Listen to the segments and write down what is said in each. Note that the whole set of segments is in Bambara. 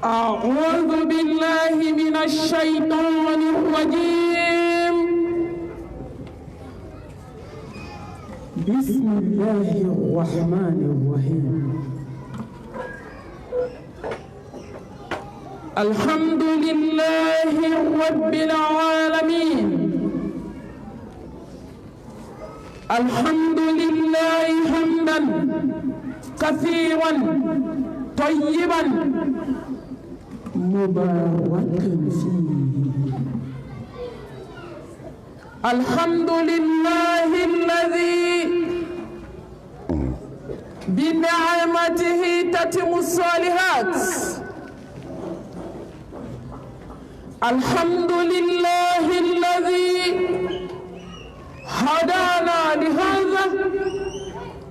أعوذ بالله من الشيطان الرجيم. بسم الله الرحمن الرحيم. الحمد لله رب العالمين. الحمد لله حمدا كثيرا طيبا مباركا فيه. الحمد لله الذي بنعمته تتم الصالحات. الحمد لله الذي هدانا لهذا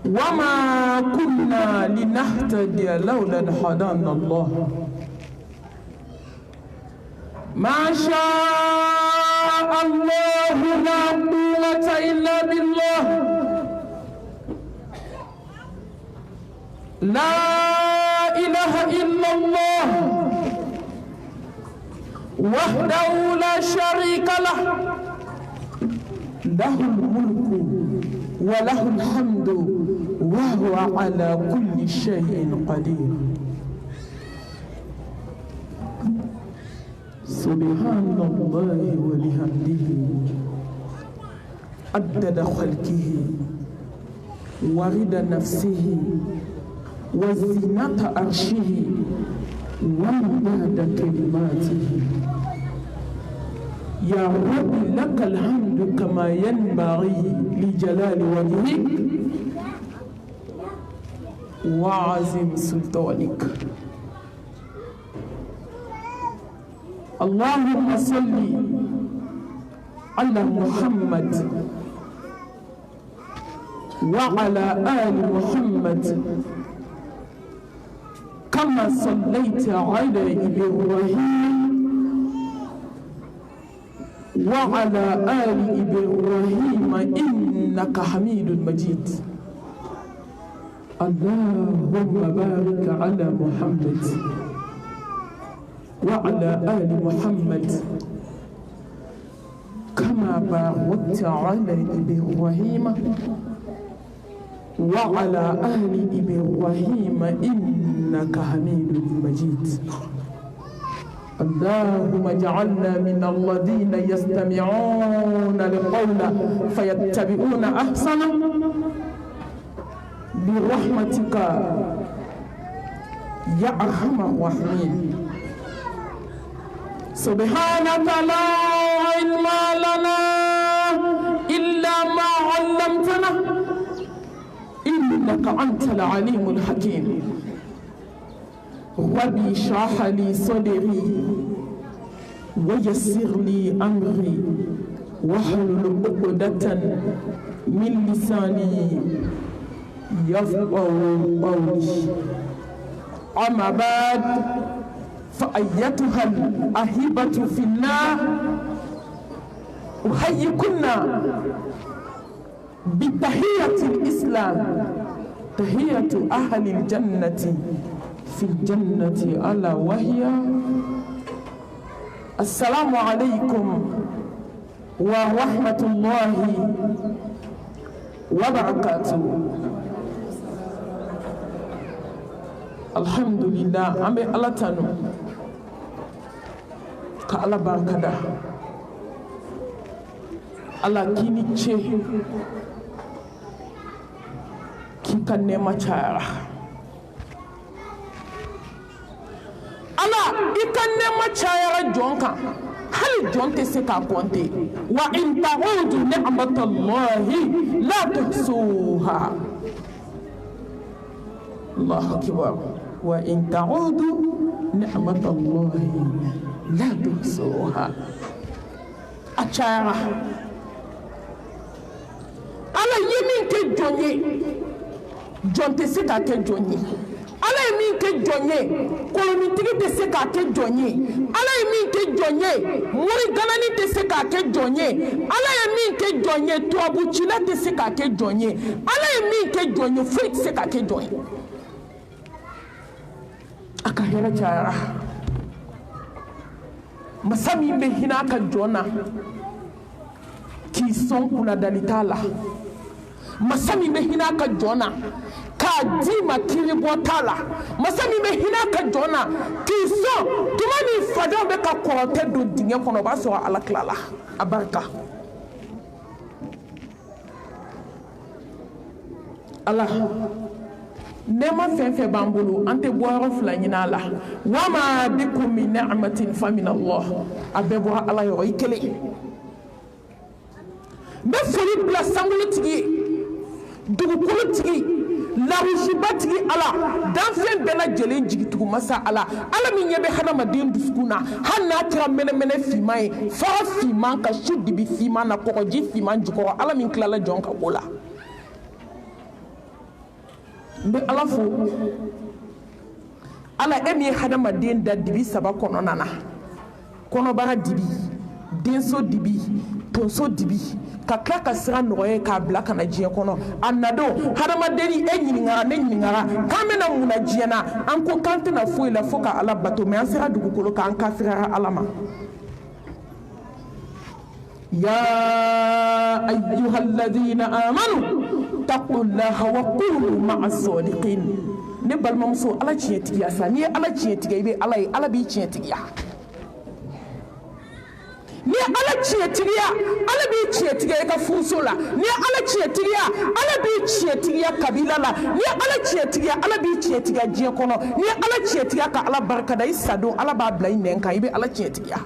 وما كنا لنهتدي لولا أن هدانا الله. ما شاء الله لا قوة إلا بالله. لا إله إلا الله وحده لا شريك له. له الملك وله الحمد وهو على كل شيء قدير. سبحان الله وبحمده عدد خلقه ورضا نفسه وزينة عرشه ومداد كلماته. يا رب لك الحمد كما ينبغي لجلال وجهك وعظيم سلطانك. اللهم صل على محمد وعلى آل محمد كما صليت على إبراهيم وعلى آل إبراهيم إنك حميد مجيد. اللهم بارك على محمد وعلى آل محمد كما باركت على إبراهيم وعلى آل إبراهيم إنك حميد مجيد. اللهم اجعلنا من الذين يستمعون القول فيتبعون أحسنه برحمتك يا أرحم الراحمين. سبحانك لا علم لنا إلا ما علمتنا إنك أنت العليم الحكيم. رب اشرح لي صدري ويسر لي أمري واحلل عقدة من لساني يفقهوا قولي. أما بعد فأيتها الأحبة في الله أحييكن بتحية الإسلام تحية أهل الجنة في الجنة ألا وهي السلام عليكم ورحمة الله وبركاته. الحمد لله. أمي الله تانو كألا بركة الله كيني تشي كي كان نما تشارا الله إكان نما تشارا جونكا هل جون تسكا كونتي وإن تعودوا نعمة الله لا تحصوها. الله أكبر. وإن تعودوا نعمة الله لا تحصوها. أشارا ala yemin ke jonye jonte se ka ke jonye. ala yemin ke jonye koloni tigi te se ka ke jonye. ala yemin ke jonye muri ganani te se ka ke jonye. ala yemin ke jonye tuabu chila te se ka ke jonye. ala yemin ke jonye fuit se ka ke jonye. Akahera chara masami be hina ka jona ki son kuna dalitala masami be hina ka jona ka di makiri botala masami be hina ka jona ki son tumani fado be ka korote do dinge kono ba so ala klala abarka Allah nema fenfe bambulu ante boiro fla nyina la wama bikum min ni'matin fa min Allah abebo ala yo ikele be foli bla sangulu tigi dugu kolo tigi larushi batigi ala dan fen bela jelen jigi tugu masa ala min yebe hana madin duskuna hanna tira mene fimai fa fiman ka shudi bi fiman na ko ji fiman jiko ala min klala jonka bola be ala fo ala emi hadama den da dibi saba kono nana kono bara dibi denso dibi tonso dibi ka klaka sira noye ka blaka na jiye kono annado hadama deni nyinga ne nyinga kamena muna jiyana anko kante na fo ila fo ka ala bato me ansira dugu kolo ka an kafira alama ya ayyuhalladhina amanu taqullaha wa qulu ma'as sadiqin ne balmam so ala ciye tigiya sa ni ala ciye tigiya be ala bi ciye tigiya ni ala ciye tigiya ala bi ciye tigiya ka fusola ni ala ciye tigiya ala bi ciye tigiya kabila la ni ala ciye tigiya ala bi ciye tigiya jiye kono ni ala ciye tigiya ka ala barka da isado ala ba blai nen ka ibe ala ciye tigiya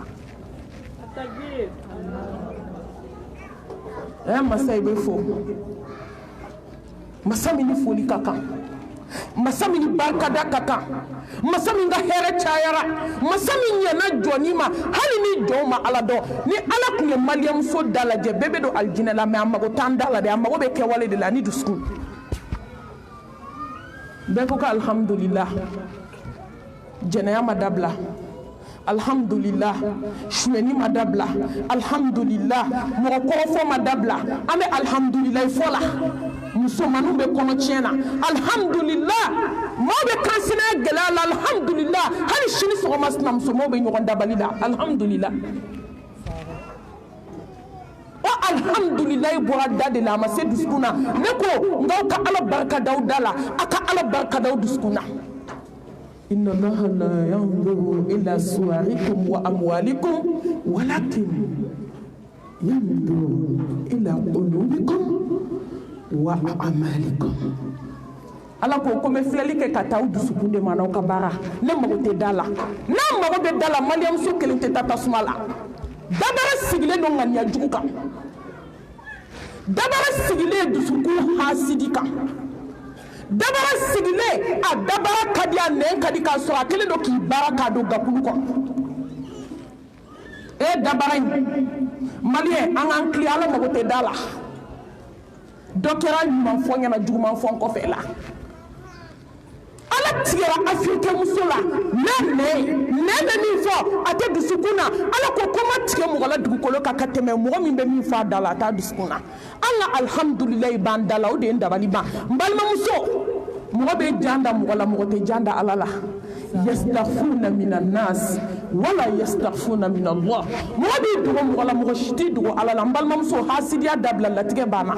masai be fo masami ni foli kaka masami ni barka da kaka masami nga here chayara masami nyana joni ma hali ni joma ala do ni ala kunye maliam so dala je bebe do aljina la me amago tandala de amago be kewale de la ni dusku be ko ka alhamdulillah jenaya madabla alhamdulillah shweni madabla alhamdulillah mo ko fo madabla ame alhamdulillah fola musomanu be kono tiena alhamdulillah mo be kansina gelala alhamdulillah hali shini so masna musomo be nyogon dabalila alhamdulillah o alhamdulillah bora dade la ma se duskuna neko ngaw ka ala barka daudala aka ala barka dauduskuna inna allaha la yanzuru ila suwarikum wa amwalikum walakin yanzuru ila qulubikum wa a'malikum ala ko ko me fleli ke kata u dusukunde mana ka bara ne mago te dala na mago be dala maliam so kelente tata sumala dabara sigile no ngania juka dabara sigile dusuku hasidika dabara sigile a dabara kadia ne kadika so akele do ki baraka do gakulu ko e dabara malien an kli ala mago te dala dokera nyuma fonya na juma fon ko fela ala tira afrika musula nene mi fo ate dusukuna ala ko koma tike mo gala dugu kolo ka kateme mo mi be mi fa dala ta dusukuna ala alhamdulillah ban dala o de ndabali ba mbalma muso mo be janda mo gala mo te janda ala la yastaghfuna minan nas wala yastaghfuna min Allah mo be dugo mo gala mo shiti dugo ala la mbalma muso hasidiya dabla la tike bana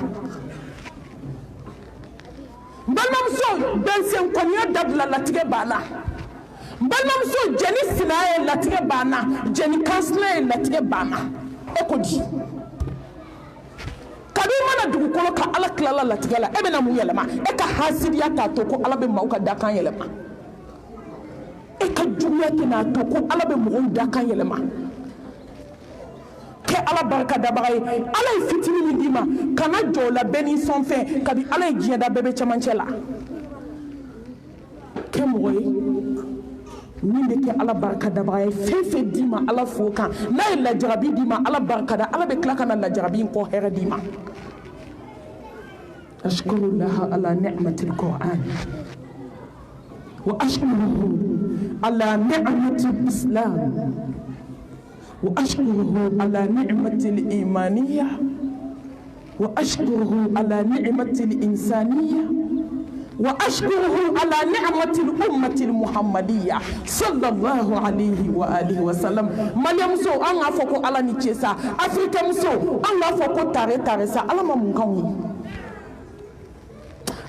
balmamso bensen konya dabla latige bana balmamso jeni sinaye latige bana jeni kansle latige bana ekodi kadu mana dugu kolo ka ala klala latige la ebe na mu yelema e ka hasidiya ta to ko ala be mauka dakan yelema e ka jumiya na to ko ala be mu dakan yelema ke ala barka da bagay ala fitini ni dima kana jola beni son fin kabi ala jieda bebe chamanchela ke moy ni de ke ala barka da bagay fefe dima ala foka na la jarabi dima ala barka da ala be klaka na la jarabi ko hera dima ashkuru laha ala ni'mati alquran wa ashkuruhu ala ni'mati alislam وأشكره على نعمة الإيمانية وأشكره على نعمة الإنسانية وأشكره على نعمة الأمة المحمدية صلى الله عليه وآله وسلم ماليا مسو أنا فوكو على نيتشيسا أفريقيا مسو أنا فوكو تاري تاريسا على ما مونكاوي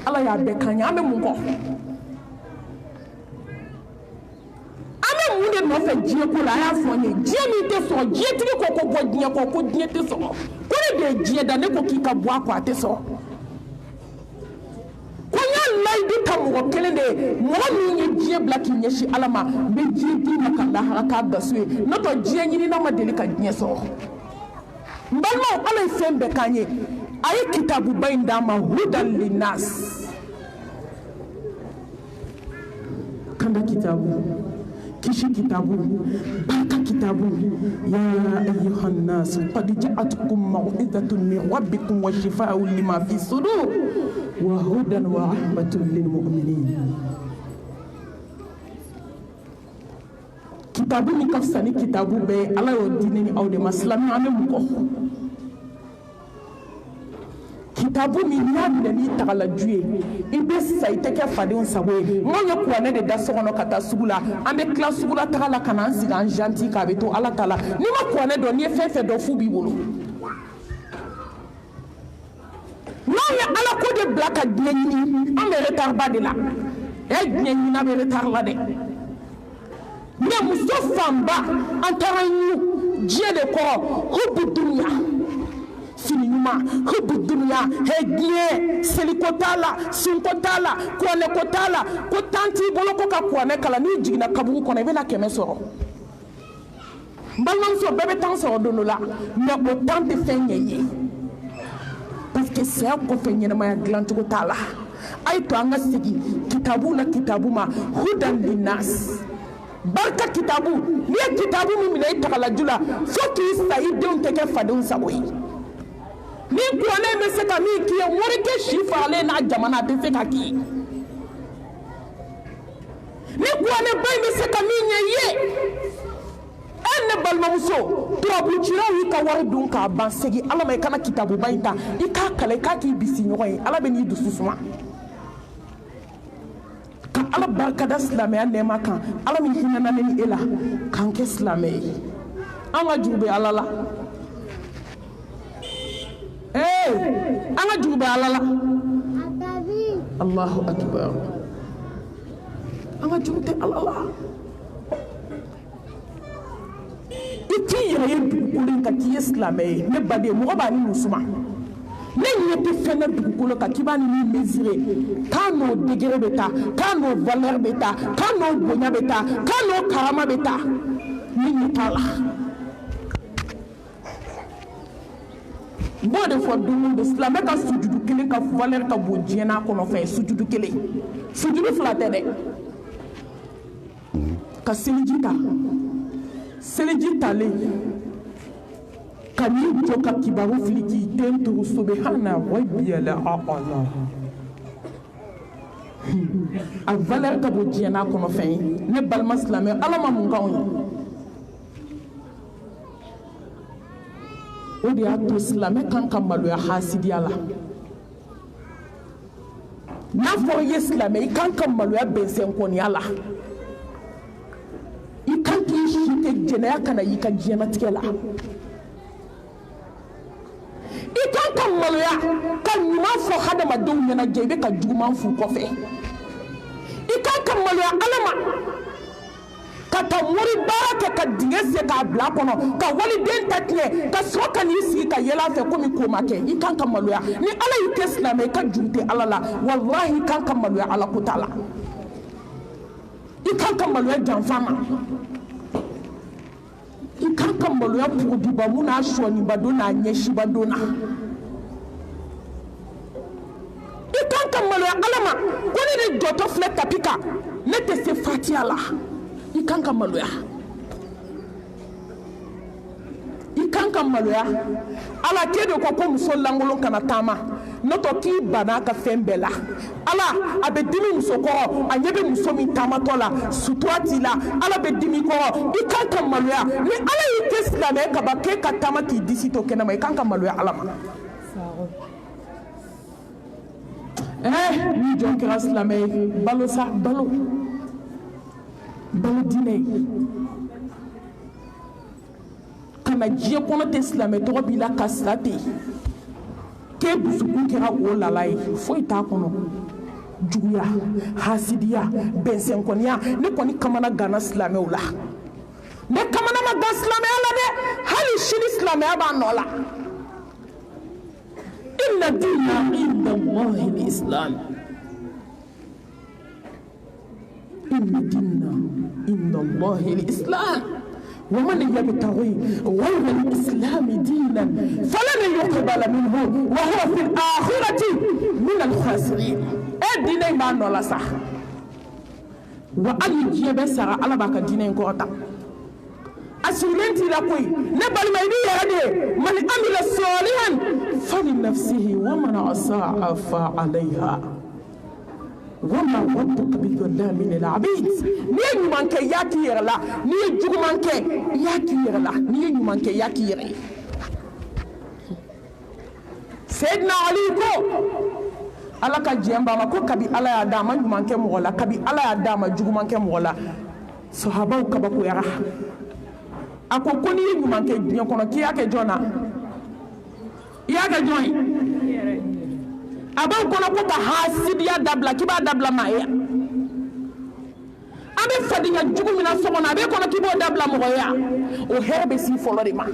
على يا بكاني أمي مونكو أمي مونكو نوفي جيكو لا يفوني جيمي تسو جيتري كوكو بودنيا كوكو دنيا تسو كوني دي جيدا نكو كيكا بواكو تسو laidi tamugo kelende mo mi jie blaki nyeshi alama be jie di makanda haraka daswe noto jie nyini na madelika nyeso mbalmo ala fembe kanye ayi kitabu bainda ma hudan linas kanda kitabu kishi kitabu baka kitabu ya ayyuhan nas qad ja'atkum maw'izatun min rabbikum wa shifaa'un lima fi sudur wa hudan wa rahmatun lil mu'minin. Kitabu ni kafsani kitabu be ala yo dinini awde maslami ame muko kitabu mi nyamde ni tagala juye ibe saite ke fadon sabo mo yakwa ne de dasono kata sugula ambe class sugula tagala kana siga gentil ka beto ala tala ni ma kwa ne do ni fefe do fu bi wolo no ya ala ko de blaka dnyini ambe retard badila e dnyini na be retard la de mais mustafa mba antaranyu je de ko hubu dunya finima hubu dunya hedie selikotala sinkotala kone kotala ko tanti boloko ka kone kala ni jigina kaburu kone bela keme soro balman so bebe tan so dono la mais o tanti fenye parce que c'est ko fenye na ma glantu ko tala ay to anga sigi kitabu na kitabu ma hudan linas barka kitabu ni kitabu mi mina itakala jula foki saide on teke fadon saboyi ni kuone me se ka mi ki e worike shifa le na jamana te se ka ki ni kuone bay me se ka mi nyeye enne balmamuso to abuchira wi ka war dun ka bansegi ala may kana kitabu bayta ika kale ka ki bisi nyoy ala be ni dususuma ka ala barka da islamé ne makan ala mi hinana ni ela kan ke islamé anga jube ala la anga jube ala la Allahu akbar anga jube ala la iti yere dukule ka ki islamé ne bade mo ba ni musuma ne yete fene dukule ka ki ba ni mesurer kano degré beta kano valeur beta kano bonya beta kano karama beta ni tala bode fo dumu de islamé ka sujudu kele ka valeur ka bojena ko no fe sujudu kele sujudu flate de ka Selijita le kani joka kibaru fliki tentu subhana rabbil a'la a valeur ka bojena ko no fe ne balma islamé alama mun gawo o de ato islamé kan kamalu ya hasidiya la na fo islamé kan kamalu ya bensen ko ni ala ikan ki shite jena kana yika jena tikela ikan kamalu ya kan ma fo hada ma don nyana jebe ka juma fu ko fe ikan kamalu ya alama kata muri baraka ka dingese ka bla kono ka wali den tatne ka soka ni si ka yela fe komi ko make ikan kamalu ya ni ala yike islamé ka jumte alala wallahi kan kamalu ya ala kutala ikan kamalu ya janfama ikan kamalu ya pudi ba muna shoni badona nyeshi badona ikan kamalu ya alama koni de joto fle tapika nete se fatiala ikan kamalu ya ala kedo ko muso langolo kana tama noto ki bana ka fembela ala abe dimi muso ko anyebe muso mi tama tola sutuati la ala be dimi ko ikan kamalu ya ni ala yiteslamé ka ba ke ka tama ki disito kenama ikan kamalu ya alama ni jɔn kɛra silamɛ ye balo sa balo diinɛ ye kana diɲɛ kɔnɔ tɛ silamɛ tɔgɔ b'i la ka sira ten k'e dusukun kɛra o lala ye foyi t'a kɔnɔ juguya hasidiya bɛnsɛnkɔniya ne kɔni kamana ganna silamɛw la ne kamana ma gan silamɛya la dɛ hali sini silamɛya b'a nɔ la inna dina inda Allahi al-Islam inna dina inda Allahi al-Islam ومن يبتغي غير الإسلام دينا فلن يقبل منه وهو في الآخرة من الخاسرين الدين ما نولا صح وأي جيب سرى على باك الدين كوتا أسولنتي لكوي نبل ما يدي من عمل صالحا فلنفسه ومن أساء فعليها وما ربك بظلام للعبيد ني مانكي ياكي يرلا ني جوغ مانكي ياكي يرلا ني مانكي ياكي يري سيدنا علي كو ala ka jemba ma ko kabi ala ya dama jumanke mogola kabi ala ya dama jugumanke mogola sahabaw kabako yara ako ko ni jumanke diɲɛ kɔnɔ ki yake jona yake joy abaw kono ko ka hasidiya dabla ki ba dabla ma ya abe fadinya jugu mina sokono abe kono ki bo dabla mo ya o herbe si folo de ma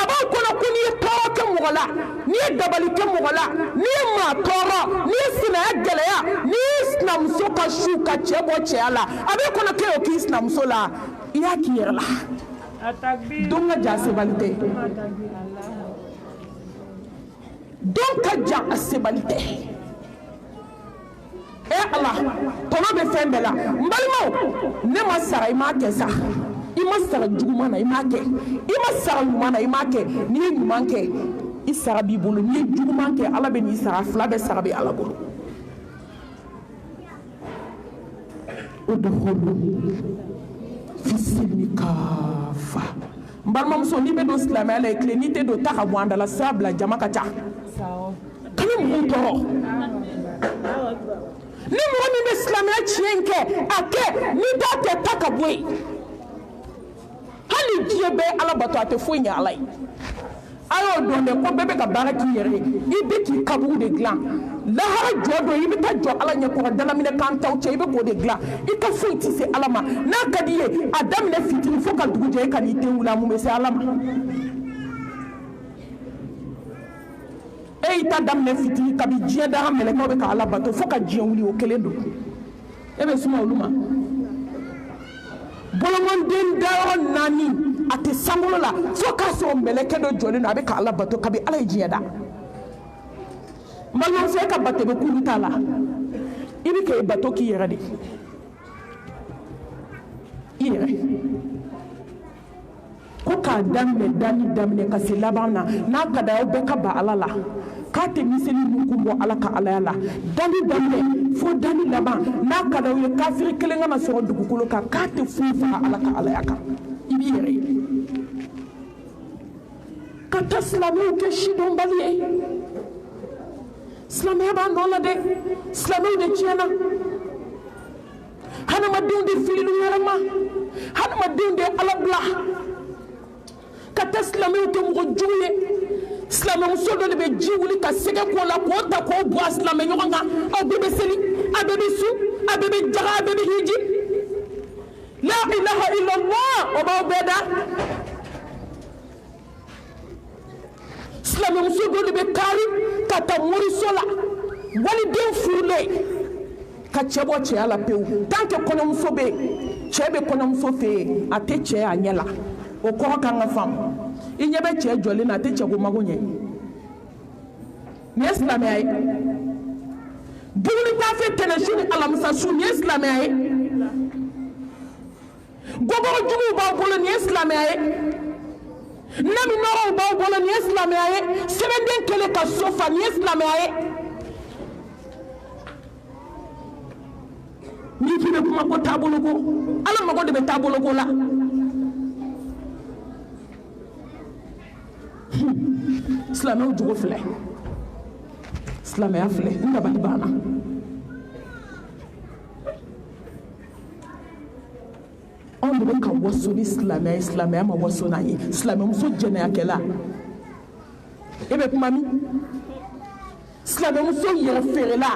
abaw kono ko ni toro ke mo la ni dabali ke mo la ni ma toro ni sina geleya ni islam so ka shuka chebo chala abe kono ke o ki islam so la ya ki yerla donga jase balite donc ja asebalite Allah tono be fembe la mbalimo ne ma sara ima ke sa ima sara jugumana ima ke ima sara lumana ima ke ni nyumanke isara bi bolo ni jugumanke ala be ni sara fla be sara be ala bolo udkhulu fi silmi kafa mbalma muso ni be do islamia la ekle ni te do taka bwanda la sabla jama kacha kani mu toro ni mo ni be islamia chienke ake ni date taka boy hali jiebe ala bato ate fonya alai ayo donde ko bebe ka baraki yere ibe ki kabu de glan la ha jodo ibe ta jo ala nya ko dala mine kan taw che ibe ko de glan ika fuiti se alama na kadiye adam ne fitri fo ka duguje kan ite wula mu se alama e ita dam ne fitri kabi jie da mele ko be ka ala bato fo ka jie wuli o kelendo ebe suma uluma bolomon den dawo nani ate sangulo la fo ka so meleke do joli na be ka ala bato kabi ala jie da malon fe ka batte be kuluta la ibi ke bato ki yere de yere ko ka damne ka se labana na ka da be ka ba ala la ka te miseli nukumbo ala ka ala la damne fo dani laban na ka da ye kafir kelenga na so dugukolo ka te fufa ala ka ala ka ibi yere ka taslamu ke shidon baliye silamɛya b'a nɔ la dɛ silamɛw de tiɲɛna hadamadenw de filila wɛrɛ ma hadamadenw de ala bila ka taa silamɛw kɛ mɔgɔ jugu ye silamɛmuso dɔ de bɛ ji wuli ka sɛgɛ k'o la k'o ta k'o bɔ a silamɛ ɲɔgɔn kan aw bɛɛ bɛ seli a bɛɛ bɛ su a bɛɛ bɛ jaga a bɛɛ bɛ hiji la ilaha illallah o b'aw bɛɛ da silamɛmuso dɔ de bɛ kari ka taa moriso la waliden furulen ka cɛ bɔ cɛya la pewu tant que kɔɲɔmuso bɛ yen cɛ bɛ kɔɲɔmuso fɛ yen a tɛ cɛ a ɲɛ la o kɔrɔ kan ka faamu i ɲɛ bɛ cɛ jɔlen na a tɛ cɛ ko mago ɲɛ nin ye silamɛya ye dumuni tafe tɛnɛsu ni alamisa su nin ye silamɛya ye gɔbɔrɔ juguw b'aw bolo nin ye silamɛya ye nabi nɔrɔw b'aw bolo nin ye silamɛya ye sɛbɛnden kelen ka so fa nin ye silamɛya ye ni k'i bɛ kuma ko taabolo ko ala mago de bɛ taabolo ko la silamɛw jogo filɛ silamɛya filɛ n dabali banna anw de bɛ ka waso ni silamɛya ye silamɛya ma waso n'an ye silamɛmuso jɛnɛyakɛla e bɛ kuma min silamɛmuso yɛrɛ feerela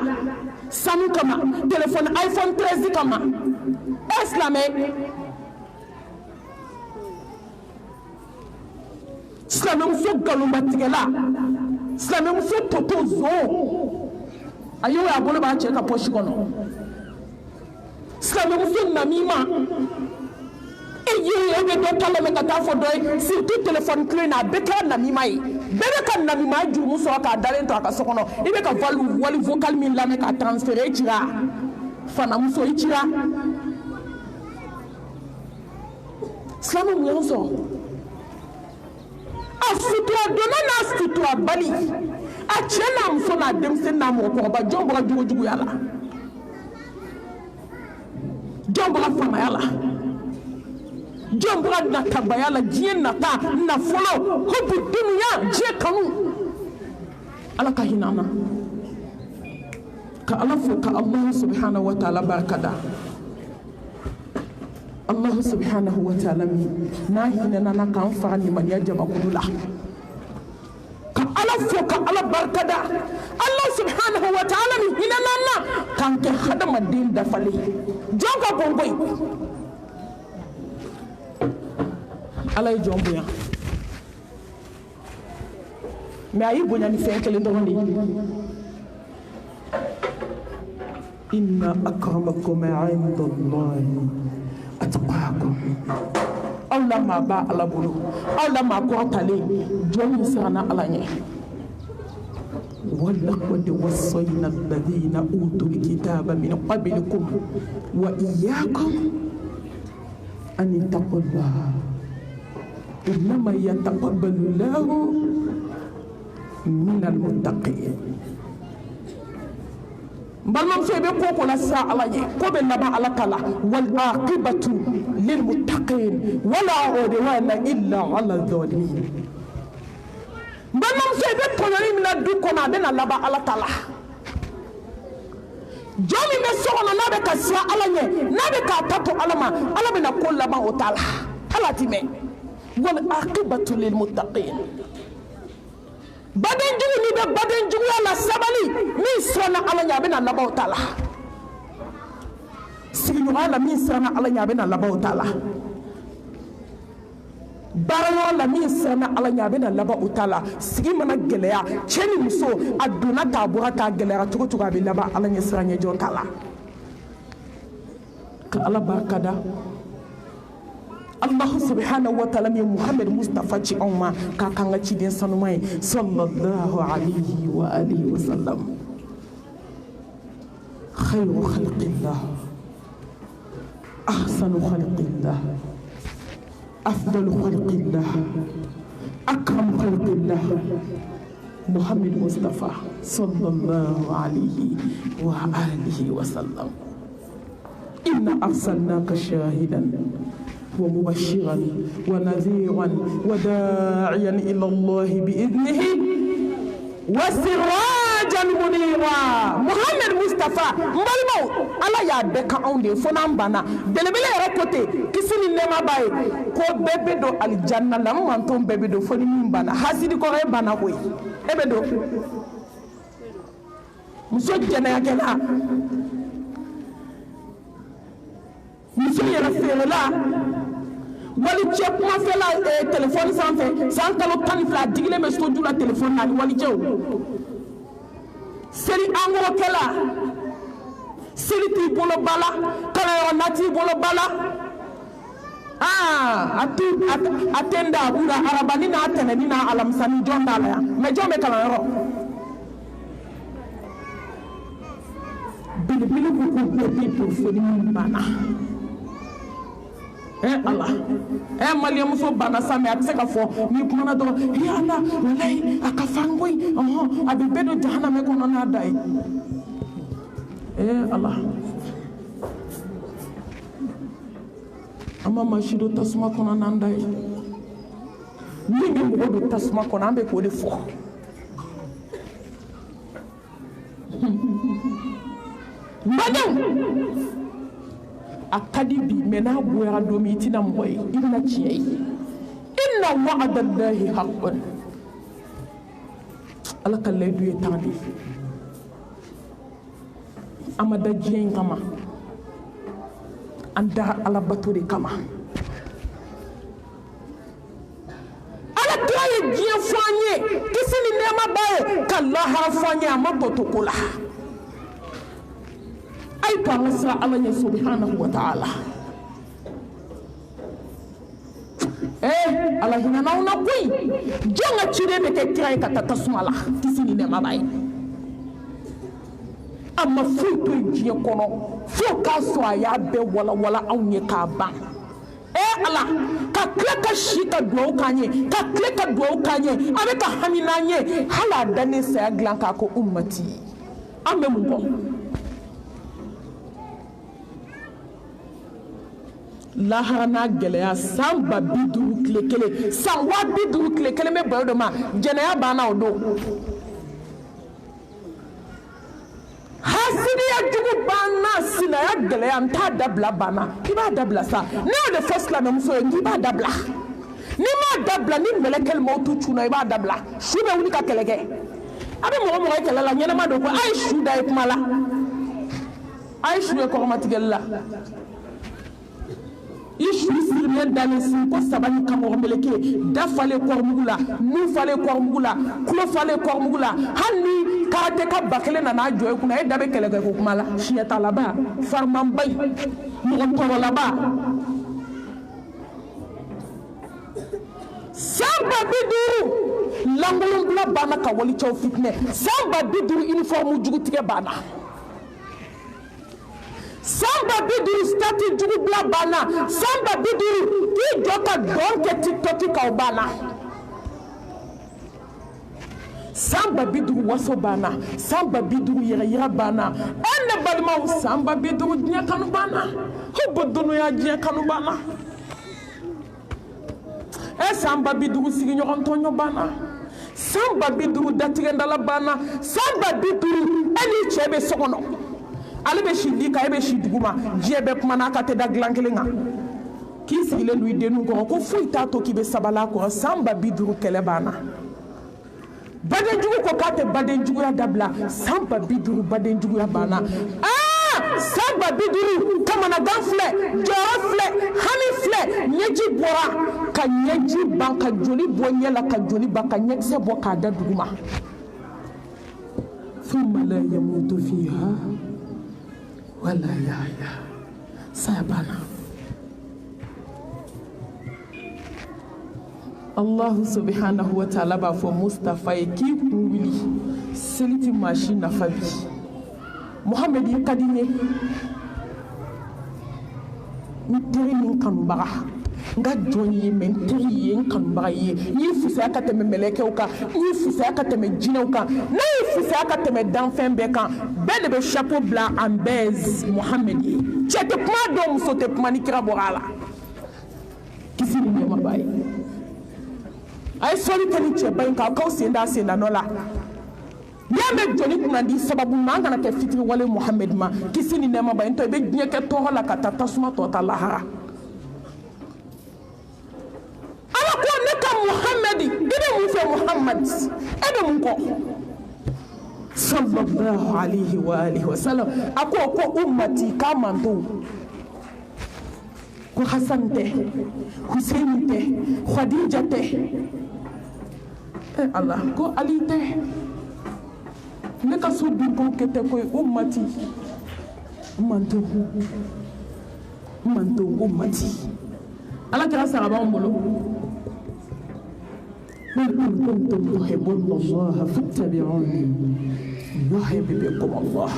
sanu kama telefɔni iPhone 13 kama e silamɛ silamɛmuso galonbatigɛla silamɛmuso toto zon a y'o a bolo b'a cɛ ka pɔsi kɔnɔ silamɛmuso namima e bɛ dɔ ta lamɛn ka taa fɔ dɔ ye surtout téléphone clé na a bɛɛ kɛra namima ye bɛɛ bɛ ka namima jurumu sɔrɔ k'a dalen to a ka so kɔnɔ i bɛ ka wali vocal min lamɛn k'a transférer i cira fanamuso i cira silamɛ mun y'o sɔrɔ a sutura donna n'a sutura bali a cɛ n'a muso n'a denmisɛnnin n'a mɔgɔkɔrɔba jɔn bɔra jogojuguya la jɔn bɔra faamaya la jɔn bɔra natabaya la diɲɛ nata nafolo hubu dunuya diɲɛ kanu ala ka hinɛ an na ka ala fo ka Allah subhanahu wa ta'ala barikada Allah subhanahu wa ta'ala min n'a hinɛna na k'an faga limaniya jamakulu la ka ala fo ka ala barikada Allah subhanahu wa ta'ala min hinɛna na k'an kɛ hadamaden dafalen jɔn ka bon koyi ala ye jɔn bonya mais a y'i bonya ni fɛn kelen dɔrɔn de ye inna akramakum inda Allahi atqakum aw la maa b'a ala bolo aw la maa kɔrɔtalen jɔn min siranna ala ɲɛ ولقد وصينا الذين أوتوا الكتاب من قبلكم وإياكم أن اتقوا الله إنما يتقبل الله من المتقين balimamuso i bɛ ko ko la sa ala ye ko bɛ laban ala ta la wal aqibatu lil muttaqin wala udwana illa ala zalimin balimamuso i bɛ tɔɲɔni min na du kɔnɔ a bɛ na laban ala ta la jɔn min bɛ so kɔnɔ n'a bɛ ka siran ala ɲɛ n'a bɛ k'a ta to ala ma ala bɛ na ko laban o ta la ala ti mɛn wal aqibatu lil muttaqin badenjugu ni bɛ badenjuguya la sabali min siranna ala ɲɛ a bɛ na laban o ta la sigiɲɔgɔnya la min siranna ala ɲɛ a bɛ na laban o ta la baarayɔrɔ la min siranna ala ɲɛ a bɛ na laban o ta la sigi mana gɛlɛya cɛ ni muso a donna k'a bɔra k'a gɛlɛyara cogo cogo a bɛ laban ala ɲɛ siran ɲɛ jɔn ta la ka ala barika da Allah subhanahu wa ta'ala min Muhammad Mustafa ci anw ma k'a k'an ka ciden sanuma ye sallallahu alayhi wa alihi wa sallam khayru khalqillah ahsanu khalqillah afdalu khalqillah akram khalqillah Muhammad Mustafa sallallahu alayhi wa alihi wa sallam inna arsalnaka shahidan ومبشرا ونذيرا وداعيا إلى الله بإذنه وسراجا منيرا محمد مصطفى مبالمو ala y'a bɛɛ ka anw de fo n'an banna belebele yɛrɛ kote kisi ni nɛɛma b'a ye ko bɛɛ bɛ don alijanna la n mantɔn bɛɛ bɛ don fo ni min banna hasidi kɔrɔ e banna koyi e bɛ don muso jɛnɛyakɛla muso yɛrɛ feerela wali cɛ kumafɛla telefɔni sanfɛ san kalo 12 a digilen bɛ soju la telefɔni na ni walicɛw seli angorokɛla seli t'i bolo ba la kalanyɔrɔ na t'i bolo ba la a tɛ n da a b'u la arabani n'a tɛnɛni n'a alamisani jɔn b'a la yan mɛ jɔn bɛ kalanyɔrɔ belebele ko ko bɛɛ bɛ don foli min banna Allah maliyamuso banna sa mais a tɛ se ka fɔ n'i kumana dɔrɔn ala walayi a ka fan koyi a bɛ bɛɛ don jahanama kɔnɔ n'a da ye Allah an ma maa si don tasuma kɔnɔ n'an da ye min bɛ mɔgɔ don tasuma kɔnɔ an bɛ k'o de fɔ Madam akadi bi mena boya do mi tina moy inna ciyai inna wa'adallahi haqqun ala kalle du etandi amada jien kama anda ala baturi kama ala toye jien fanye kisini nema baye kallaha fanye amabotokola ay pansa Allah subhanahu wa ta'ala Allah hina na una kui jonga chire be ke tray kata tasmala kisini ne mabai amma futu jiye kono fo ka so aya be wala awye ka ba Allah ka kleka shika do kanye ka kleka do kanye abe ka haminanye hala dane sa glanka ko ummati amme mun ko laharana gɛlɛya san ba 50 tile kelen san 50 tile kelen bɛ bayo dɔ ma jɛnɛya banna o don hasidiya jugu banna sinaya gɛlɛya n t'a dabila banna i b'a dabila sa ne y'o de fɔ silamɛmuso ye n'i b'a dabila n'i m'a dabila ni mɛlɛkɛli mawutu cunna i b'a dabila su bɛ wuli ka kɛlɛ kɛ a bɛ mɔgɔ ye kɛlɛ la ɲɛnama don ko a ye su da ye kuma la a ye su ye kɔgɔmatigɛli la isu sirmen dalen sin ko sabani kamo meleke dafale kormugula nu fale kormugula kulo fale kormugula hanni karate ka bakele na na joy kuna e dabe kele ko kuma la shiyata laba farman bay mo ko laba samba biduru langulum bla bana ka wali chaw fitne samba biduru uniforme jugu tige bana samba biduru stati jugu bla bana samba biduru ki joka donke tiktok ka bana samba biduru waso bana samba biduru yira bana enne balma samba biduru dinya kanu bana hubudunu ya dinya kanu bana samba biduru sigi nyogon tonyo bana samba biduru datige ndala bana samba biduru eni chebe sokono ale be shidi ka ebe shiduguma je be kuma na ka te da glankelenga ki sigile lui denu ko fuita to ki be sabala ko samba biduru kele bana baden jugu ko ka te baden jugu ya dabla samba biduru baden jugu ya bana samba biduru kamana ganfle jorofle hanifle nyeji bora ka nyeji banka joli bonyela ka joli baka nyekse bo ka da duguma thumma la yamutu fiha wala ya sabana Allah subhanahu wa ta'ala ba fo Mustafa ki wili seliti machine na fabi Muhammad yakadine ni tere min kanbaga nga joni men tere yen kanbaga ye ni fusa ka teme meleke o ka ni fusa ka teme jina o ka na fusa ka teme danfen be kan be de be chapeau blanc en baise Muhammad ye chete kuma do muso te kuma ni kira borala kisini ne mabai ay sori tani che bayin ka ko senda nola yame joni kuna di sababu manga na ke fitri wale Muhammad ma kisini ne mabai to be nye ke to la kata tasuma to ta lahara ala ko ne ka Muhammad ide mu fe Muhammad ebe mu ko sallallahu alaihi wa alihi wasallam ako ko ummati kamanto ko Hassan te Hussein te Khadija te Allah ko Ali te ne ka so bi ko kete ko ummati manto ummati ala kira sahaba mbolo kuntum tuhibbuna Allah fattabi'uni yuhibbukum Allah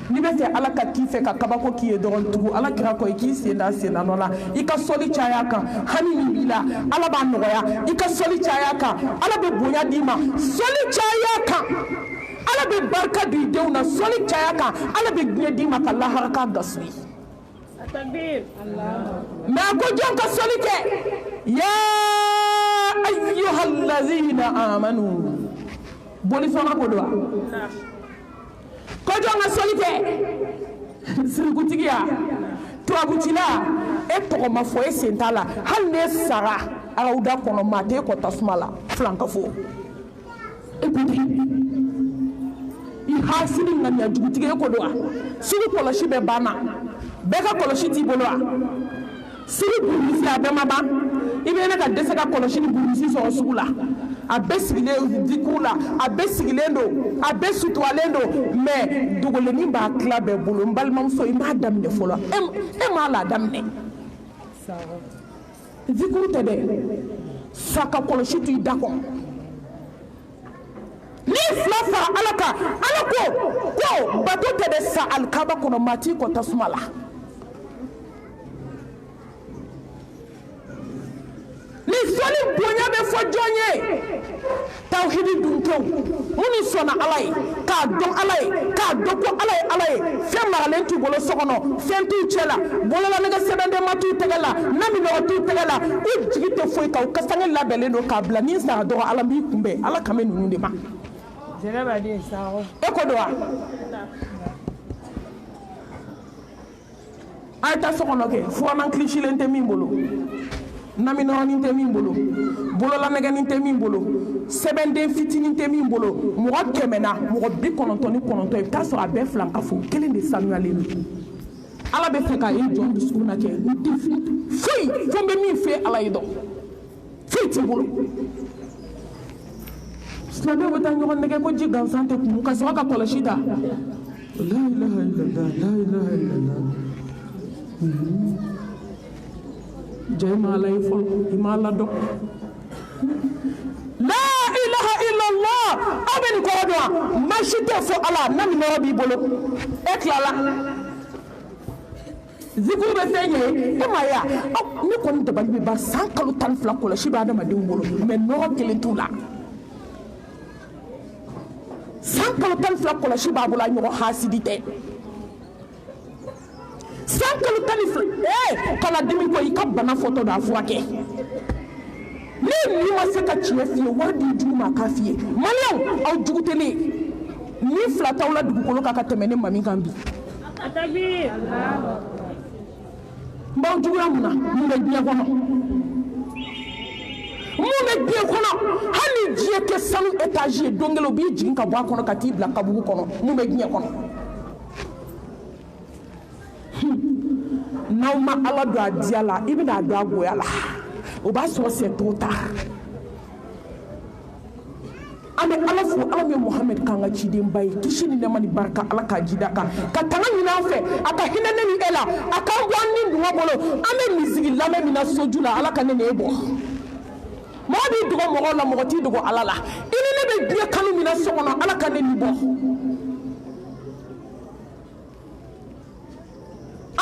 ni bete ala ka kife ka kabako kiye doron tugu ala kira ko ki senda nola ika soli chaya kan hani ni bila ala ba noya ika soli chaya kan ala be bonya dima soli chaya kan ala be barka di deuna soli chaya kan ala be gye dima ka Allah haraka gaswi takbir Allah ma ko jonka soli ke ya ayyuhallazina amanu boli fama ko do ko jonga solite sirigutigiya tuabutila e togoma fo e sentala hal ne sara arauda kono mate ko tasmala flanka fo écoutez i hasini nganya jugutige ko do sugu koloshi be bana beka koloshi ti bolo sugu bulisi abema ba ibena ka desaka koloshi ni bulisi so sugula abesigile dikula abesigilendo abesutwalendo mais dugoleni ba klabe bolo mbalmam so ima damne folo e mala damne dikuru tede saka koloshi tu dako ni flafa alako ko bato tede sa alkaba kono mati ko tasmala ni soli bonya be fo jonye tawhidi dunkew muni sona alay ka don alay ka doko alay fe maralen tu bolo sokono fentu chela bolo la nega sebende matu tegala nami no tu tegala u jigite foy ka kasange labele no ka bla ni sa do ala mi kumbe ala kamenu nunde ma jere ba di sa o e ko do ay ta sokono ke fo nan cliché lente mi bolo nami no ni te min bolo bolo la nega ni te min bolo sebende fitini te min bolo mo kemena mo bi konontoni kononto e ta so abe flanka fo kelen de samuel ni ala be feka e jon du sukuna ke fi fo be min fe ala yido fi ti bolo slabe wota ngon nege ko ji gansante ku ka so ka kola shida la ilaha illallah Jemala ifol imala do la ilaha illallah aben ko do mashite fo ala nami no bi bolo eklala zikuru be tenye e maya ni ko ni tabali be ba sankalu tan fla ko la shiba da ma de bolo mais no kele tula sankalu tan fla ko la shiba bolo nyo hasidite sankalu tani kala dimi ko ikabana photo da fuake ni ma se ka tiye fi wadi juma ka fi maliam au jugutele ni flata wala dugukolo ka temene mami kambi atabi mbaw jugura muna mu be biya kono hani jiye ke sanu étage dongelo bi jigin ka bwa kono ka ti bla kabugu kono mu be biya kono Nauma ala do adiala ibina do agoyala o ba so c'est trop tard ame ala fu ala me Muhammad kanga chidem bay kishini ne mani barka ala ka jidaka ka tangani na fe aka hinene ni ela aka ngwani ndwa bolo ame mizigi lame mina sojula ala ka ne ebo modi dugo mo la mo ti dugo ala la ini ne be bie kanu mina sokono ala ka ne ni bo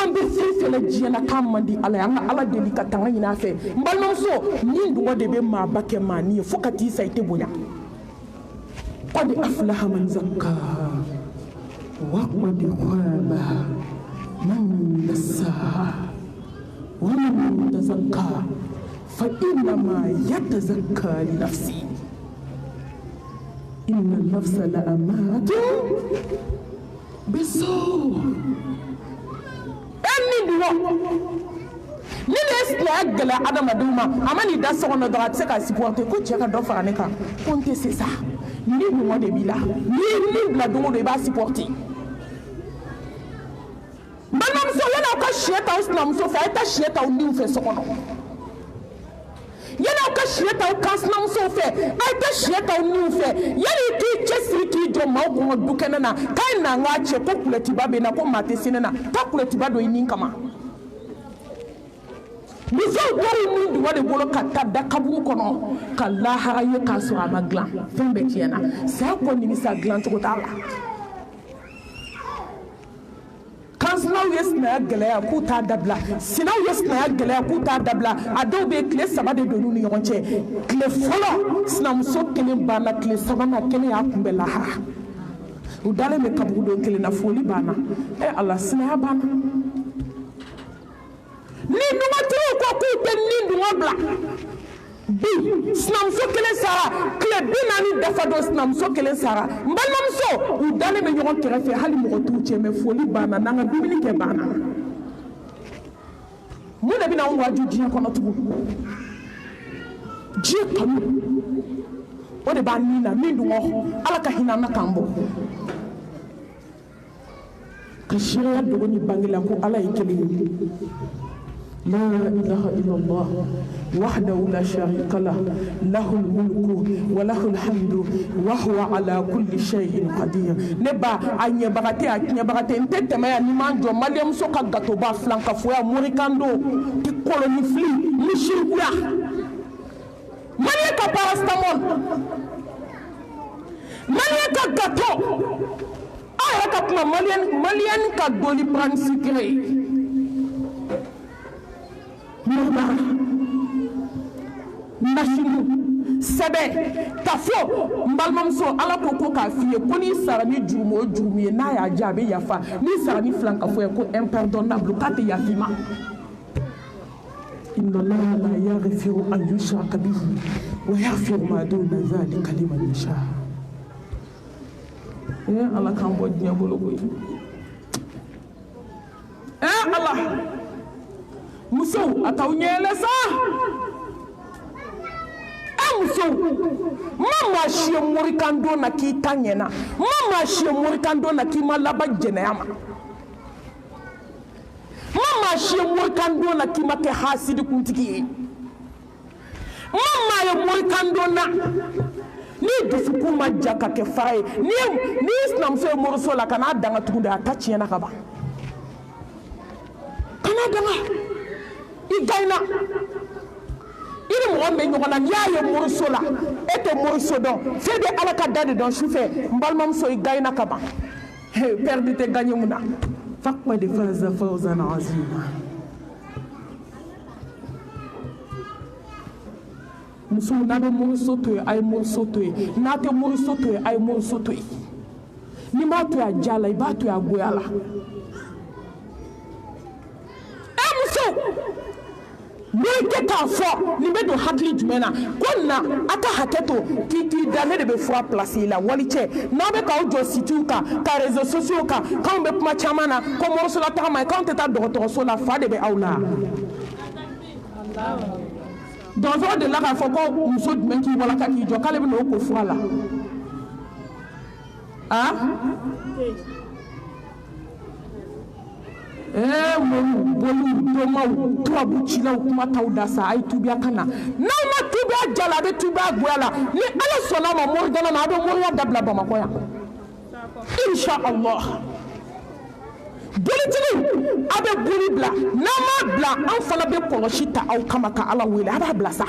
ambe fefele jiena kamandi ala yanga ala delika tanga ina fe mbalno so nyindu ngode be ma bake mani fukati saite bonya qad aflaha man zakkaha wa qad khaba man dassaha wa man tazakka fa inna ma yatazakka li nafsi inna an-nafsa la amaratun bisu ni ne la gala adama duma amani da so no do atseka supporter ko cheka do fara ne ka ponte c'est ça ni mo de bila ni bla do do ba supporter banam so yana ka sheta uslam so fa ta sheta undi fe so kono yana ka sheta ka slam so fe ai ta sheta undi fe yana ki chesri ki do ma ko du kenana kai na nga che ko kuleti babe na ko mate sinena ta kuleti bado inin kama biso dori mundu wade bolo kata da kabu kono kala haraye kaso amagla fembe tiena sa ko ni sa glan to tala kansnaw yesna gala ku ta dabla sinaw yesna gala ku ta dabla adobe kle sabade do nu yonche kle folo sinam so kele bana kle sabana kele akumbe la ha udale me kabu do kele na foli bana e Allah sina bana ni numa turu ko ku te ni nduma bla bi sinamuso kelen sara tile 40 dafa dɔ sinamuso kelen sara n balimamuso u dalen bɛ ɲɔgɔn kɛrɛfɛ hali mɔgɔ t'u cɛ mɛ foli banna n'an ka dumuni kɛ banna mun de bɛna anw waju diɲɛ kɔnɔ tugun diɲɛ kanu o de b'an ni na min dun ala ka hinɛ an na k'an bɔ ka sariya dogo ni bange la ko ala ye kelen ye لا إله إلا الله وحده لا شريك له له الملك وله الحمد وهو على كل شيء قدير نبا أني بغتي أنت تما نمان جو ماليم سوكا غاتوبا فلانكا فويا موريكاندو تكولوني فلي مشيركويا ماليكا باراستامول ماليكا غاتو أيكا كما ماليان كدولي برانسيكري nashimu sɛbɛ ka fɔ n balimamuso ala ko k'a f'i ye ko n'i sara ni jurumu o jurumu ye n'a y'a diya a bɛ yafa n'i sara ni filankafo ye ko impardonnable k'a tɛ yafa i ma inna allaha la yaghfiru an yushraka bihi wa yaghfiru ma duna dhalika liman yasha ala k'an bɔ diɲɛ bolo koyi ala muso a t'aw ɲɛɛlɛ sa muso ma maa si ye morikando na k'i ta ɲɛna ma maa si ye morikando na k'i ma laban jɛnɛya ma ma maa si ye morikando na k'i ma kɛ hasidi kuntigi ye ma maa ye morikando na ni dusukun ma ja ka kɛ fara ye ni sinamuso ye moriso la ka n'a danga tugun de a ta tiɲɛna ka ban kana danga i gayna i ni mɔgɔ min bɛ ɲɔgɔn na n'i y'a ye moriso la e tɛ moriso dɔn fɛn bɛ ala ka da de dɔn sufɛ n balimamuso i gayna ka ban perdu tɛ gagné mun na faqad faza fawzan azima muso n'a bɛ moriso to yen a ye moriso to yen n'a tɛ moriso to yen a ye moriso to yen n'i m'a to yen a diya la i b'a to yen a goya la morikɛ k'a fɔ nin bɛ don hakili jumɛn na ko na a ka hakɛ to k'i da ne de bɛ fura place i la wali cɛ n'aw bɛ k'aw jɔ sitiw kan ka réseaux sociaux kan k'anw bɛ kuma caman na ko morisola tagama ye k'anw tɛ taa dɔgɔtɔrɔso la fa de bɛ aw la dɔgɔtɔrɔ delila k'a fɔ ko muso jumɛn k'i walaka k'i jɔ k'ale bɛ n'o ko fura la bolu domaw tubabu cilaw kuma taw da sa ay tubiya kana n'aw ma tubiya jala a bɛ tubiya goya la ni ala sɔnna ma morigana na a bɛ moriya dabila bamakɔ yan insha allah bolitigi a bɛ boli bila n'an m'a bila an fana bɛ kɔlɔsi ta aw kama ka ala wele a b'a bila sa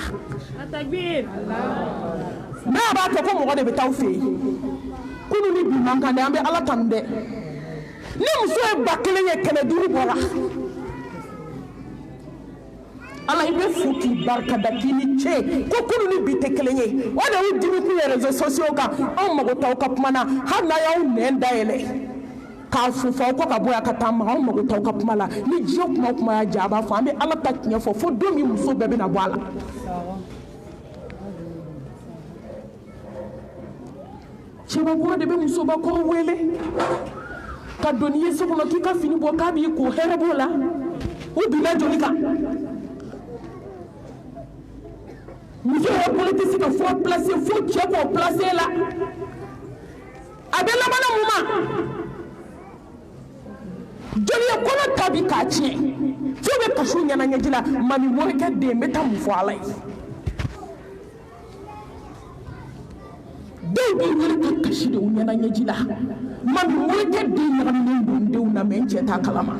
n'a b'a kɛ ko mɔgɔ de bɛ taa aw fɛ yen kunu ni bi man kan dɛ an bɛ ala tanu dɛ ni muso ye 1000 ye 500 bɔra ala i bɛ fo k'i barikada k'i ni ce ko kunu ni bi tɛ kelen ye o de y'u dimi kun ye réseaux sociaux kan anw mago t'aw ka kuma na hali n'a y'aw nɛn dayɛlɛ k'a fufu aw kɔ ka bɔ yan ka taa maga anw mago t'aw ka kuma la ni diɲɛ kuma o kuma y'a ja a b'a fɔ an bɛ ala ta tiɲɛ fɔ fo don min muso bɛɛ bɛna bɔ a la cɛbakɔrɔ de bɛ musobakɔrɔ wele ka don n'i ye so kɔnɔ k'i ka fini bɔ k'a b'i ko hɛrɛ b'o la u binna joli kan muso yɛrɛ bolo tɛ se ka fɔ place fo cɛ k'o place la a bɛ laban mun ma joli ye kɔnɔ ta bi k'a tiɲɛ fo bɛ kaso ɲɛnajɛ la mami morikɛ den bɛ taa mun fɔ ala ye dɔw b'i wele ka kasi de u ɲɛnajɛ la mami morikɛ den ɲagaminen don denw na mɛ n cɛ t'a kalama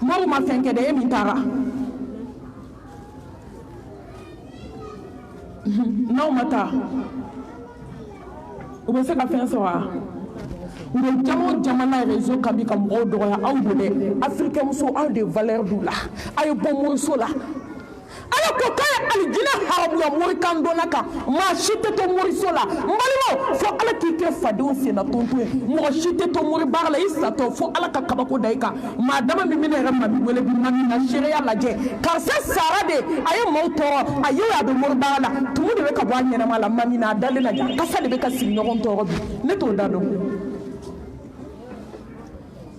mɔru ma fɛn kɛ dɛ e min taara n'aw ma taa u bɛ se ka fɛn sɔrɔ wa u bɛ jama o jama na réseau kan bi ka mɔgɔw dɔgɔya aw don dɛ africain muso aw de valeur d'u la a ye bɔ moriso la ala ko kaya aljina haramu ya mori kan dona ka ma shite to mori sola mbalimo fo ala ki ke fadun sena tonto mo shite to mori barla isa to fo ala ka kabako daika ma dama mi mine ram mi wele bi mami na sharia laje ka sa sarade ayi mauto ayi ya do mori barla tumu de ka bwa nyana mala mami na dale la ja ka sa de ka sin nyogon to robi ne to dado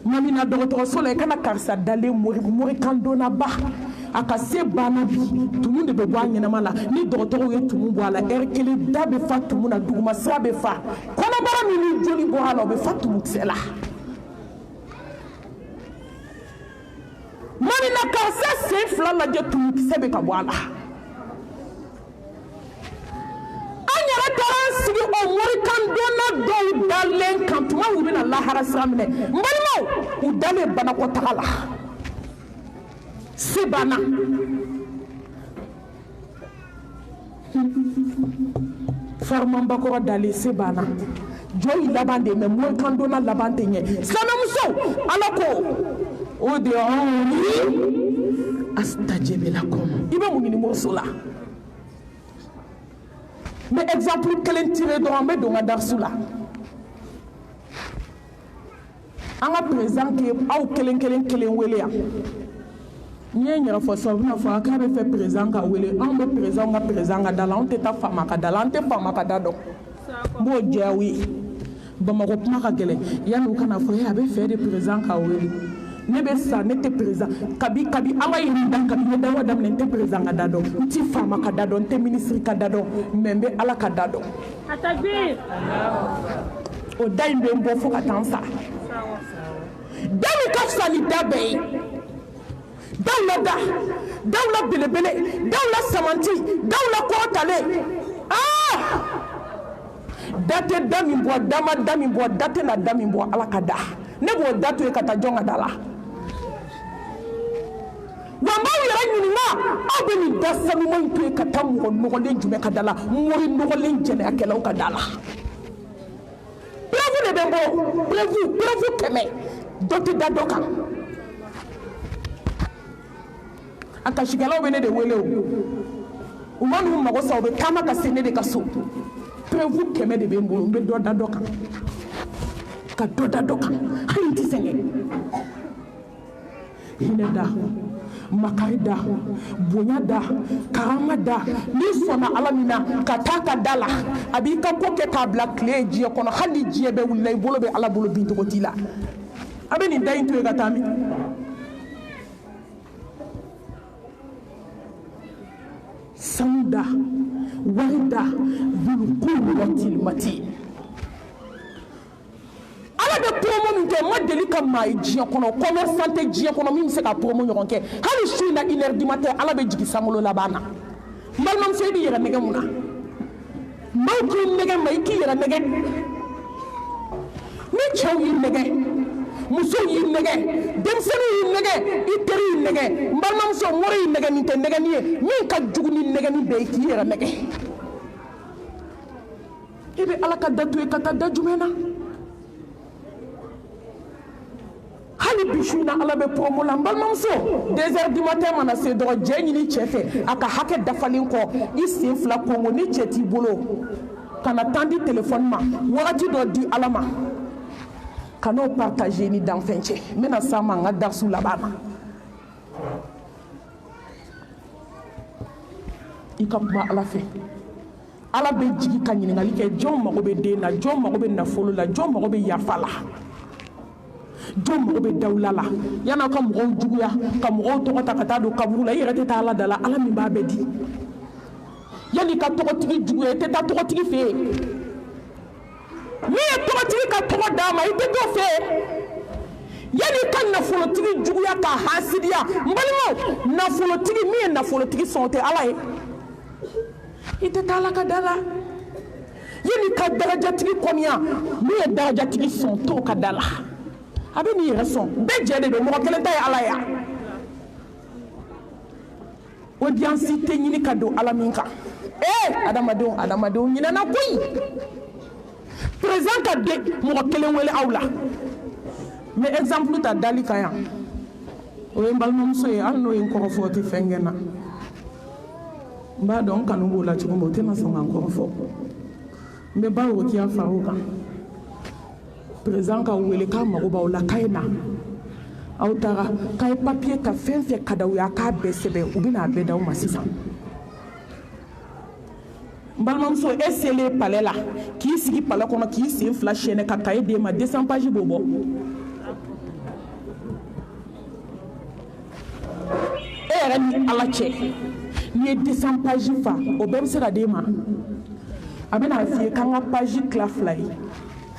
mami na dogo sola kana karsa dale mori kan dona ba aka se bana bi tumu de be bwa nyana mala ni dogo ye tumu bwa la erkele da be fa tumu na duguma sa be fa kono bara mi ni joli bo hala be fa tumu sela mami na karsa se fla la je tumu se be ka bwa la anyara taran sigi o mori kan dona do dalen kan tuma wu na la harasa mine mbalimo u dale bana ko takala sebana farman bakora dale sebana joyi labande me mo kan dona labande nye sama muso alako o de astajib lakum iba mu ni mo sola mais exemple kelen tiré do ambe do ngadar sula anga présent ke aw kelen wele ya nye nyara fo so na fo aka be fait présent ka wele an be présent ka dala on te ta fama ka dala on te fama ka dado bo jawi bamako kuma ka gele yanu kana fo ya be fait de présent ka wele ne be sa ne te présent kabi ama yiri dan kabi ne dawa dam ne te présent ka dado ti fama ka dado te ministre ka dado membe ala ka dado atakbir o dai be mbo fo ka tansa dami ka sali dabe dawla belebele dawla samanti dawla kotale date dami bo date na dami bo ala kada ne bo date e kata jonga dala wamba yara nyinima abeni dasalu mo to kata mo no le jume kadala mori no le jene akela kadala bravo le bembo bravo keme dote dadoka aka shigalaw bene de wele o manu mago saw be kama ka sene de kaso prevu keme de bembo be do dadoka ka do dadoka hayti sene hineda makarida bonyada karamada ni sona alamina kataka dala abika koke ka black clay ji kono hali ji be wulay bolo be ala bolo binto ko tila abeni daynto e gatami sanda warida bil quwwatil matin ala be promo min ke modeli kam mai jiya kono commerçante jiya kono min se ka promo nyon ke hali suina 1h du matin ala be jigi samulo labana malmam seydi yera nege muna mawki nege may ki yera nege ni chaw yi nege muso yi nege demseni yi nege iteri yi nege malmam so mori yi nege min te nege ni min ka juguni nege ni be ki yera nege ibe ala ka datu e kata dajumena hali bishuna ala be promo la mbalmamso 2h du matin mana se do jenyi ni chefe aka hake dafalin ko isi fla kongo ni cheti bolo kana tandi téléphone ma wati do di alama kana partager ni dans fenche mena sama nga darsu labana ikapma ala fe ala be jigi kanyini ngali ke jom mago be de na jom mago be na folo la jom mago be yafala jom mo be dawlala yana ka mo juguya ka mo to ta kata do kabula yere te ta ala dala ala mi ba be di yani ka to tigi juguya te ta to tigi fe mi to tigi ka to da ma ite do fe yani kan na folo tigi juguya ka hasidiya mbalimo na folo tigi mi na folo tigi sonte ala ite ta ala ka dala yani ka daraja tigi konya mi daraja tigi sonto ka dala abeni yerason be jede do mo kelen tay ala ya audience te nyini kado ala minka adamado nyina na koy présent ka de mo kelen wele awla mais exemple ta dali kaya o mbal mom so e alno en ko foti fengena Mba donc kanu b'o la cogo min o tɛna sɔn k'an kɔrɔfɔ n bɛ ba Rokiya fara o kan président ka wele k'a mago b'aw la k'a ye na aw taara k'a ye papier ta fɛn fɛn ka d'aw ye a k'a bɛɛ sɛbɛn u bɛna a bɛɛ d'aw ma sisan n balimamuso e selen palais la k'i sigi palais kɔnɔ k'i sen fila chaîner ka cahier d'e ma 200 pages b'o bɔ e yɛrɛ ni Ala cɛ n'i ye 200 pages fa o bɛɛ bɛ se ka d'e ma a bɛna f'i ye k'an ka page tila fila ye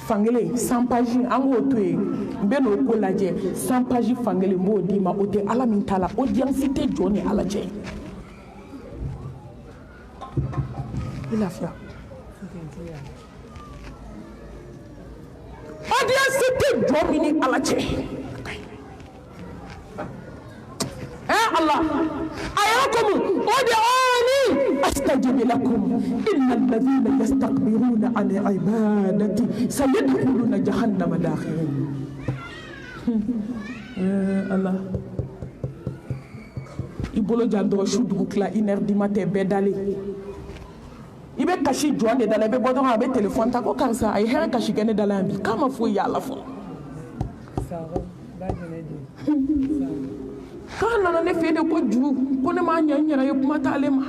fankelen 100 pages an k'o to yen n bɛ n'o ko lajɛ 100 pages fankelen n b'o d'i ma o tɛ Ala min ta la audience tɛ jɔ ni Ala cɛ i lafiya audience tɛ jɔ min ni Ala cɛ Allah ayakum ud'uni astajib lakum innal ladhina yastakbiruna an ibadati sayadkhuluna jahannama dakhirin Allah ibolo jandoro shudu kla 1h du matin bɛɛ dalen i bɛ kasi jɔn de da la i bɛ bɔ dɔrɔn a bɛ téléphone ta ko karisa a ye hɛrɛ kasi kɛ ne da la yan bi k'a ma foyi y'a la fɔlɔ k'a nana ne fɛ de ko juru ko ne m'a ɲɛ n yɛrɛ ye kuma t'ale ma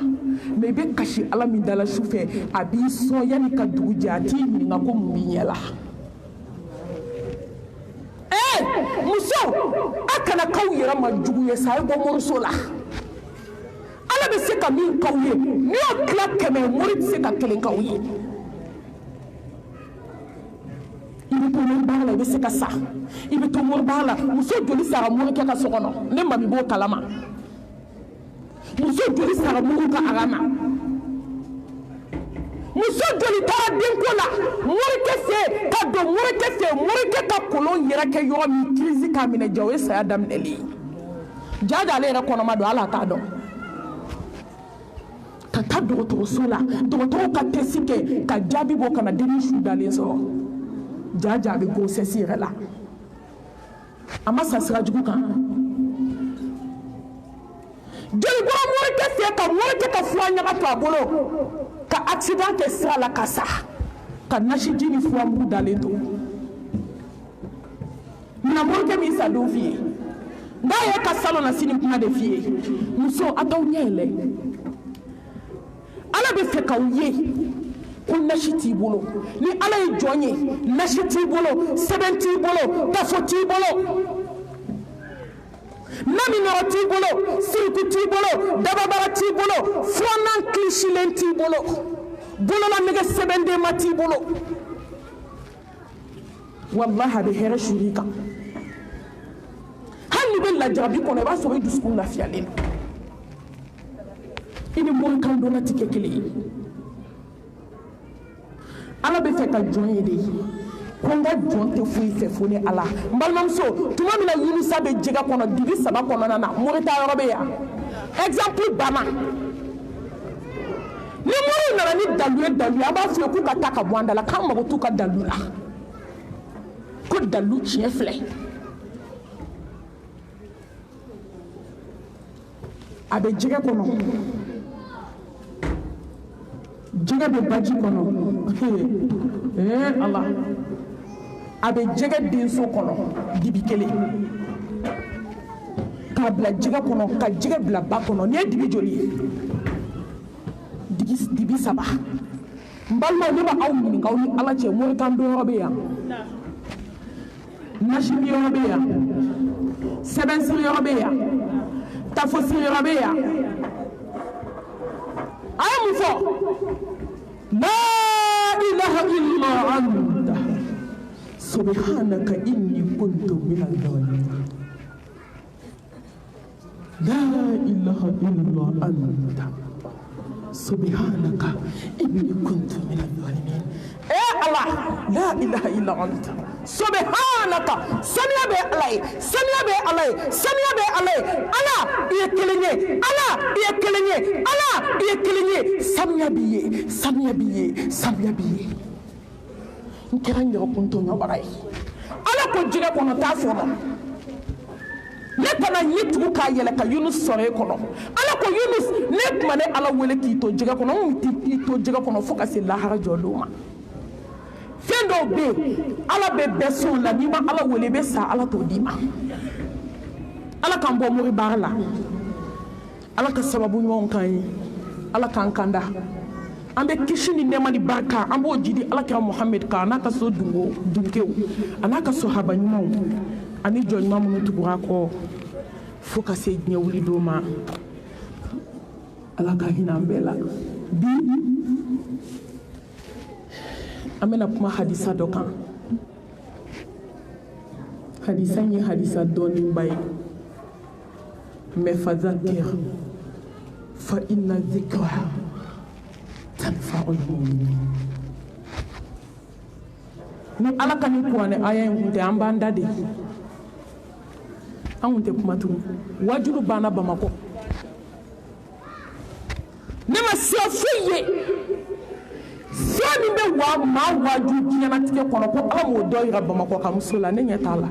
mais i bɛ kasi Ala min da la su fɛ a b'i sɔn yanni ka dugu jɛ a t'i ɲininka ko mun b'i ɲɛ la muso a kana k'aw yɛrɛ ma jugu ye sa a ye bɔ moriso la Ala bɛ se ka min k'aw ye n'i y'o tila 100 mori tɛ se ka 1 k'aw ye i bɛ to mori baara la i bɛ se ka sa i bɛ to mori baara la muso joli sara morikɛ ka so kɔnɔ ne mami b'o kalama muso joli sara mori ka ara ma muso joli taara denko la morikɛ fɛ ka don morikɛ fɛ morikɛ ka kolon yɛrɛ kɛ yɔrɔ min crise k'a minɛ ja o ye saya daminɛli ye jaja ale yɛrɛ kɔnɔma don ala t'a dɔn ka taa dɔgɔtɔrɔso la dɔgɔtɔrɔw ka test kɛ ka jaabi bɔ ka na denni su dalen sɔrɔ jaja a bɛ grossesse yɛrɛ la a ma sa sira jugu kan jeli bɔra morikɛ fɛ ka morikɛ ka fura ɲaga to a bolo ka accident kɛ sira la ka sa ka nasiji ni furamugu dalen to mina morikɛ min sa don f'i ye n'a ye ka salon na sini kuma de f'i ye muso a t'aw ɲɛ yɛlɛ Ala bɛ fɛ k'aw ye ko nasi t'i bolo ni Ala ye jɔn ye nasi t'i bolo sɛbɛn t'i bolo tafo t'i bolo naminɔrɔ t'i bolo siriku t'i bolo dababara t'i bolo furanan kilisilen t'i bolo bololanɛgɛ sɛbɛnden t'i bolo wallahi a bɛ hɛrɛ suri i kan hali ni bɛ lajarabi kɔnɔ i b'a sɔrɔ i dusukun lafiyalen don i ni morikan dɔnna tɛ kɛ kelen ye Ala bɛ fɛ ka jɔn ye de ko n ka jɔn tɛ foyi fɛ fo ni Ala n balimamuso tuma min na Yunusa bɛ jɛgɛ kɔnɔ dibi 3 kɔnɔna na morita yɔrɔ bɛ yan exemple banna ni mori nana ni dalu ye an b'a fɔ k'u ka taa ka bɔ an da la k'an mago t'u ka dalu la ko dalu tiɲɛ filɛ a bɛ jɛgɛ kɔnɔ jɛgɛ bɛ baji kɔnɔ Allah a bɛ jɛgɛ denso kɔnɔ dibi 1 k'a bila jɛgɛ kɔnɔ ka jɛgɛ bila ba kɔnɔ nin ye dibi joli ye dibi 3 n balimaw ne b'aw ɲininka aw ni Ala cɛ morikan don yɔrɔ bɛ yan nasini yɔrɔ bɛ yan sɛbɛnsiri yɔrɔ bɛ yan tafosiri yɔrɔ bɛ yan a ye mun fɔ la ilaha illa anta subhanaka inni kuntu minal zalimin la ilaha illa anta subhanaka inni kuntu minal zalimin Allah la ilaha illa anta subhanaka saniya bɛ Ala ye saniya bɛ Ala ye saniya bɛ Ala ye Ala i ye kelen ye Ala i ye kelen ye Ala i ye kelen ye saniya b'i ye saniya b'i ye saniya b'i ye n kɛra n yɛrɛ kun tɔɲɔbaga ye Ala ko jɛgɛ kɔnɔ t'a fɔlɔ ne kana yitu ka yele ka Yunus sore kono ala ko Yunus ne kuma ne ala wele ki to jiga kono ti to jiga kono fo ka se lahara joluma fendo be ala be beso la ni ma ala wele be sa ala to dima ala kan bo muri barla ala ka sababu ñon kan ala kan kanda ambe kishini nema ni barka ambo jidi ala kira Muhammad ka anaka so dunkew anaka so haba ñumaw ani joñ mamu tubura ko fo ka se ñewli doma ala ka hina mbela bi amena kuma hadisa dokan hadisa ni hadisa doni mbay me fadhakir fa inna dhikra tanfa'ul mu'minin ni ala kani kuwane aya ngunde ambanda de angunde kumatu wajulu bana Bamako nema siafiye soni be wa ma waju kiyana tike kono ko amo doyra Bamako ka musula ne nyetala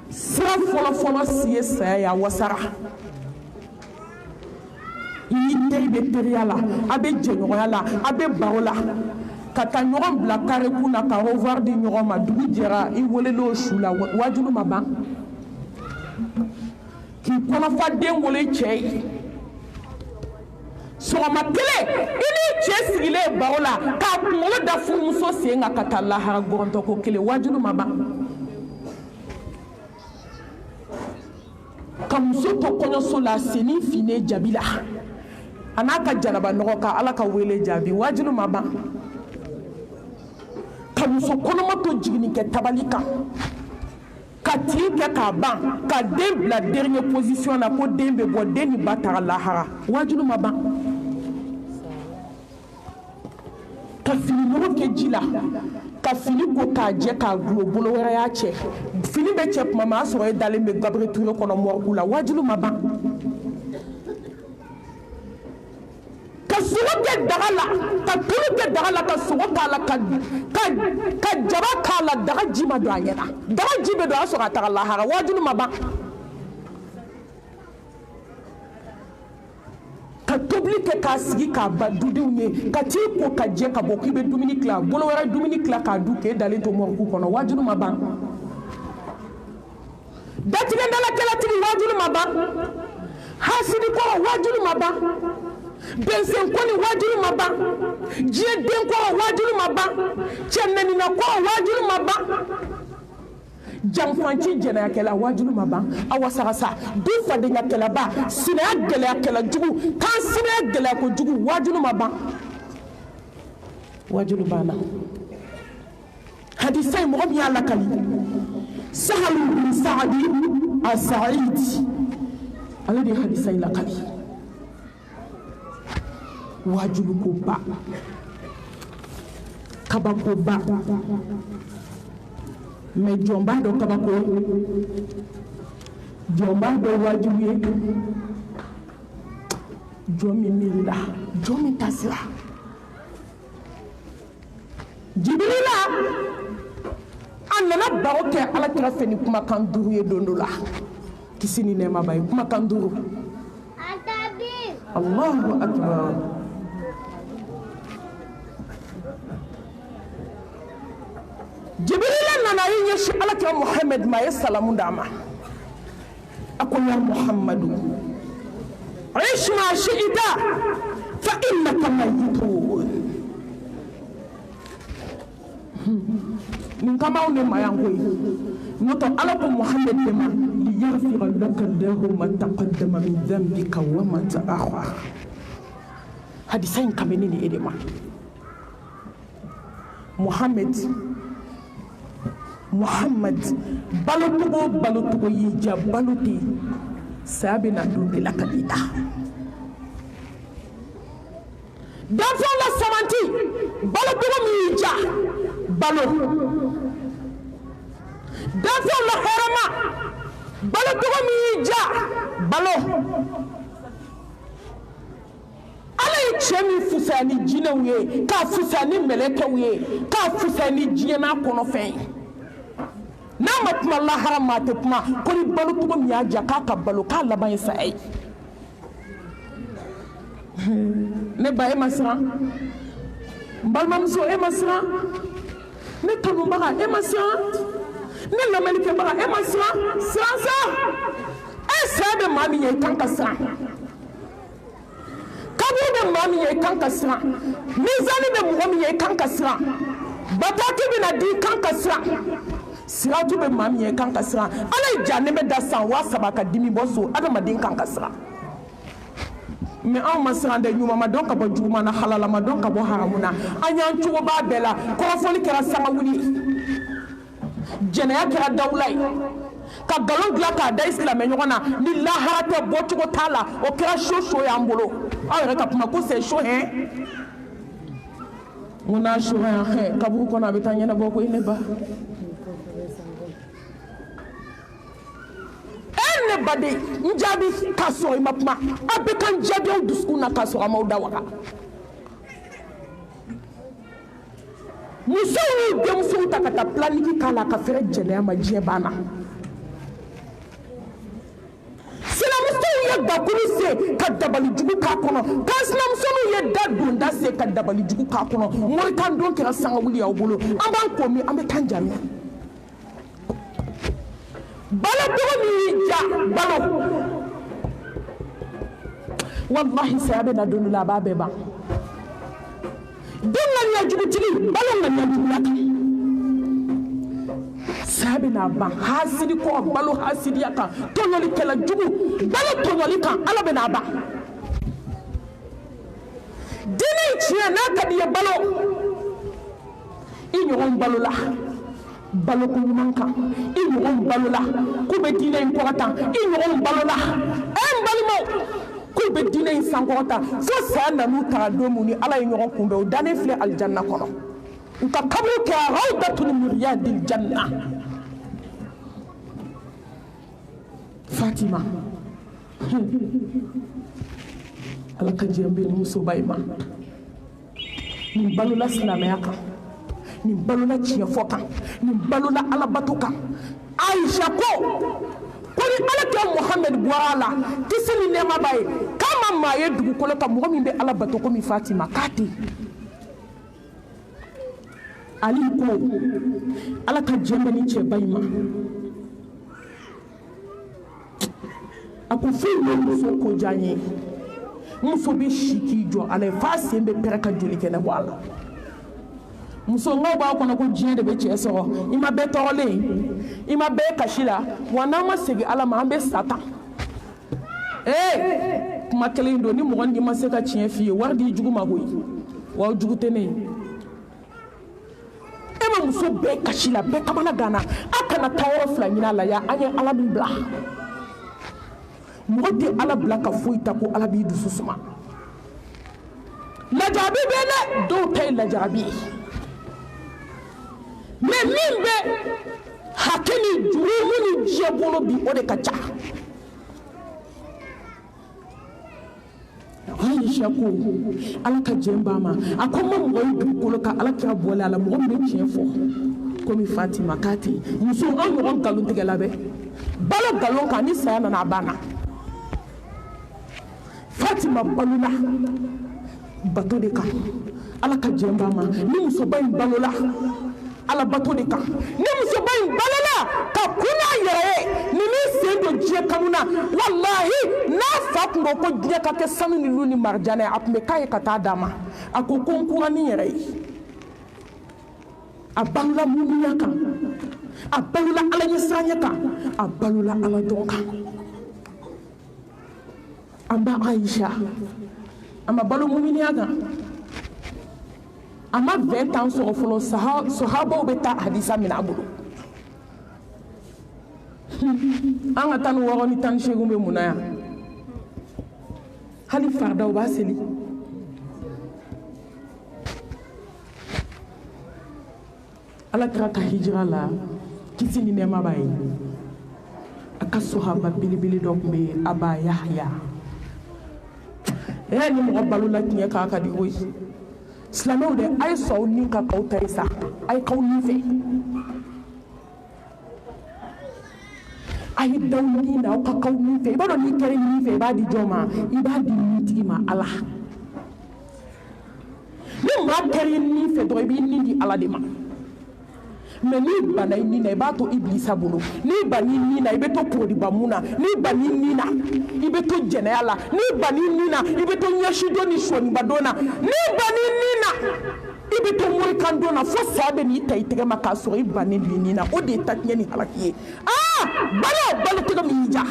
sira fɔlɔ siye saya ya wasara i teri be teriya la a be jɛɲɔgɔnya la a be baro la ka taa ɲɔgɔn bila kare kun na ka revoir di ɲɔgɔn ma dugu jɛra i welelo su la wajulu ma ban k'i kɔnɔfa den wolo i cɛ ye sɔgɔma kelen i ni cɛ sigilen baro la k'a kunkolo da furumuso sen kan ka taa lahara gɔrɔntɔko kelen wajulu ma ban ka muso to kɔɲɔso la seni fine jabi la a n'a ka jaraba nɔgɔ ka ala ka wele jaabi wajulu ma ban ka muso kɔnɔma to jigini kɛ tabali kan ka tin kɛ k'a ban ka den bila dernier position na ko den bɛ bɔ den ni ba taga lahara wajulu ma ban ka fini nɔgɔ kɛ ji la ka fini ko k'a jɛ k'a gulo bolo wɛrɛ y'a cɛ fini bɛ cɛ tuma ma a sɔrɔ e dalen bɛ Gabriel Touré kɔnɔ mɔrigu la wajulu ma ban ka sogo kɛ daga la ka tulu kɛ daga la ka sogo k'a la ka jaba k'a la daga ji ma don a ɲɛna daga ji bɛ don a sɔrɔ a taga lahara wajulu ma ban ka tobili kɛ k'a sigi k'a ba dudenw ye ka t'i ko ka jɛ ka bɔ k'i bɛ dumuni tila bolo wɛrɛ dumuni tila k'a dun k'e dalen to mɔrigu kɔnɔ wajulu ma ban datigɛndalakɛlatigi wajulu ma ban hasidi kɔrɔ wajulu ma ban bɛnsɛnkɔni wajulu ma ban diɲɛ den kɔrɔ wajulu ma ban cɛnɛnina kɔrɔ wajulu ma ban janfanci jɛnɛyakɛla wajulu ma ban a wasagasa du fadenyakɛlaba sinaya gɛlɛyakɛla jugu kan sinaya gɛlɛya ko jugu wajulu ma ban wajulu banna hadisa in mɔgɔ min y'a lakali Sahalu bin Saadi as-Sa'idi ale de ye hadisa in lakali wajulu ko ba kabako ba mais jɔn b'a dɔn kabako jɔn b'a dɔn wajibu ye jɔn min miirila jɔn min tasira Jibirila a nana baro kɛ Alakira fɛ ni kumakan 5 ye don dɔ la kisi ni nɛɛma b'a ye kumakan 5 Allahu akbar Jibirila nana yi ɲɛsi Alakira Muhammad ma a ye salamu d'a ma a ko ya Muhammadu ish ma shi'ta fa innaka mayyitun nin kamaw ne ma yan koyi noto ala ko Muhammad de ma li yaghfira laka Allahu ma taqaddama min dhanbika wa ma ta'akhkhara hadisa in kameni ni edema Muhammad balotugo yija baluti sabe na dunde la kadita dafa la samanti balotugo yija balo dafa la harama balotugo yija balo ala ye cɛ min fusa ni jinɛw ye k'a fusa ni mɛlɛkɛw ye k'a fusa ni diɲɛna kɔnɔfɛn ye n'a ma kuma lahara ma tɛ kuma ko ni balo cogo min y'a diya k'a ka balo k'a laban ye saya ye ne ba e ma siran n balimamuso e ma siran ne kanubaga e ma siran ne lamɛnnikɛbaga e ma siran siran sa e saya bɛ maa min ye i kan ka siran kaburu bɛ maa min ye i kan ka siran mizani bɛ mɔgɔ min ye i kan ka siran bataki bɛna di i kan ka siran siratu bɛ maa min ye i kan ka siran ala ye ja ne bɛ da san 3,000 ka dimi bɔ so adamaden kan ka siran mais anw ma siran dɛ ɲuman ma dɔn ka bɔ juguman na halala ma dɔn ka bɔ haramu na an y'an cogo b'a bɛɛ la kɔrɔfɔli kɛra sangawuli jɛnɛya kɛra dawula ye ka galon dilan k'a da i silamɛ ɲɔgɔn na ni lahara tɛ bɔcogo t'a la o kɛra so y'an bolo aw yɛrɛ ka kuma ko c'est chaud hein n ko n'a chaud yan kaburu kɔnɔ a bɛ taa ɲɛnabɔ koyi ne ba ne baden n jaabi k'a sɔrɔ i ma kuma a bɛ kan jaabi aw dusukun na k'a sɔrɔ a m'aw da waga musow ni denmusow ta ka taa planning k'a la ka fɛrɛ jɛnɛya ma diɲɛ banna sinamusow ye bakuru se ka dabali jugu k'a kɔnɔ kan sinamusow ye da donda se ka dabali jugu k'a kɔnɔ morikan don kɛra sangawuli y'aw bolo an b'an ko min an bɛ kan jami balo cogo min y'i ja balo wallahi saya bɛ na don dɔ la a b'a bɛɛ ban den ŋaniya jugutigi balo ŋaniya juguya kan saya bɛ n'a ban hasidi kɔ balo hasidiya kan tɔɲɔlikɛla jugu balo tɔɲɔli kan ala bɛ n'a ban diinɛ tiɲɛ n'a ka di ye balo i ɲɔgɔn balo la balo ko ɲuman kan i ɲɔgɔn balo la k'u bɛ diinɛ in kɔrɔtan i ɲɔgɔn balo la n balimaw k'u bɛ diinɛ in sankɔrɔta fo saya nan'u taga don min ni ala ye ɲɔgɔn kunbɛn o dannen filɛ alijanna kɔnɔ u ka kaburu kɛ rawdatun min riyadil janna Fatima ala ka diɲɛ bɛ ni musoba in ma nin balola silamɛya kan nin balola tiɲɛfɔ kan nin balola alabato kan Aisha ko ni alakira Muhammed bɔra a la kisi ni nɛɛma b'a ye k'a ma maa ye dugukolo kan mɔgɔ min bɛ alabato komi Fatima k'a tɛ Ali ko ala ka diɲɛ bɛ ni cɛba in ma a ko foyi bɛ muso ko diya n ye muso bɛ si k'i jɔ ala ye f'a sen bɛ pɛrɛ ka joli kɛnɛ bɔ a la muso ŋaw b'a kɔnɔ ko diɲɛ de bɛ cɛ sɔrɔ i ma bɛɛ tɔɔrɔlen i ma bɛɛ kasi la wa n'an ma segin ala ma an bɛ sa tan kuma kelen don ni mɔgɔ n'i ma se ka tiɲɛ f'i ye wari di jugu ma koyi wa o jugu tɛ ne ye e ma muso bɛɛ kasi la bɛɛ kamana gana a kana taa yɔrɔ fila ɲini a la ya an ye ala min bila mɔgɔ tɛ ala bila ka foyi ta ko ala b'i dusu suma lajarabi bɛ dɛ dɔw ta ye lajarabi ye mais min bɛ hakɛ ni jurumu ni diɲɛ bolo bi o de ka ca Aisha ko ala ka diɲɛ b'a ma a ko ma mɔgɔ ye dugukolo kan ala kira bɔlen a la mɔgɔ min bɛ tiɲɛ fɔ komi Fatima k'a tɛ muso an ɲɔgɔn nkalon tigɛ la bɛ balo nkalon kan ni saya nana a banna Fatima balola bato de kan ala ka diɲɛ b'a ma ni musoba in balola ala bato de kan ni musoba in balola ka kunna yɛrɛ ye ni min sen don diɲɛ kanu na wallahi n'a fa tun ko diɲɛ ka kɛ sanu ni lu ni marijana ye a tun bɛ k'a ye ka taa d'a ma a ko n kura ni yɛrɛ ye a balola mumuya kan a balola ala ɲɛsiranya kan a balola ala dɔn kan an ba Aisha a ma balo mumuya kan a ma 20 ans sɔrɔ fɔlɔ sahabaw bɛ taa hadisa minɛ a bolo an ka tan ni 6 ni 18 bɛ mun na yan hali fardaw b'a seli ala kira ka hijira la kisi ni nɛɛma b'a ye a ka sahaba belebele dɔ tun bɛ yen Aba Yahya ni mɔgɔ balola tiɲɛ k'a ka di o ye silamɛw de a ye sɔn aw ni ka k'aw ta ye sa a ye k'aw ni fɛ ay dawni na ka kawni fe ba do ni kere ni fe ba di joma ibadi ni tigima Allah ni ma kere ni fe do bi ni di Allah de ma mais ni bana ni na ba to iblisa bolo ni bani ni na ibe to ko di bamuna ni bani ni na ibe to jene ala ni bani ni na ibe to nyashido ni shoni badona ni bani ni na ibe to moy kandona fo sabe ni tay tege maka so ibani ni na o de tatnya ni halaki balo tege mi ja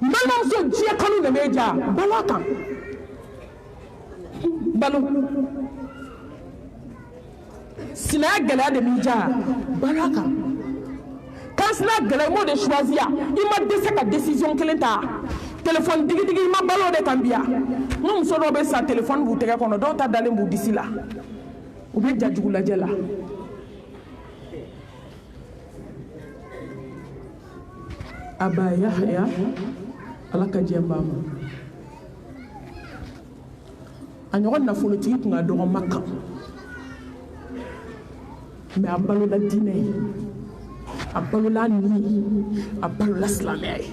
balo so je kanu ne meja balo kan balo sina gala de mija baraka quand sina gala mo de choisir il m'a décidé sa décision kelenta téléphone digi ma balo de kambia mum so do be sa téléphone bu tege kono do ta dalen bu disila ou be jajugu la jela aba yahya alaka jembama anyogon na folo tigi kunga do makka mais a balo la diinɛ a balo la ni a balo la silamɛya ye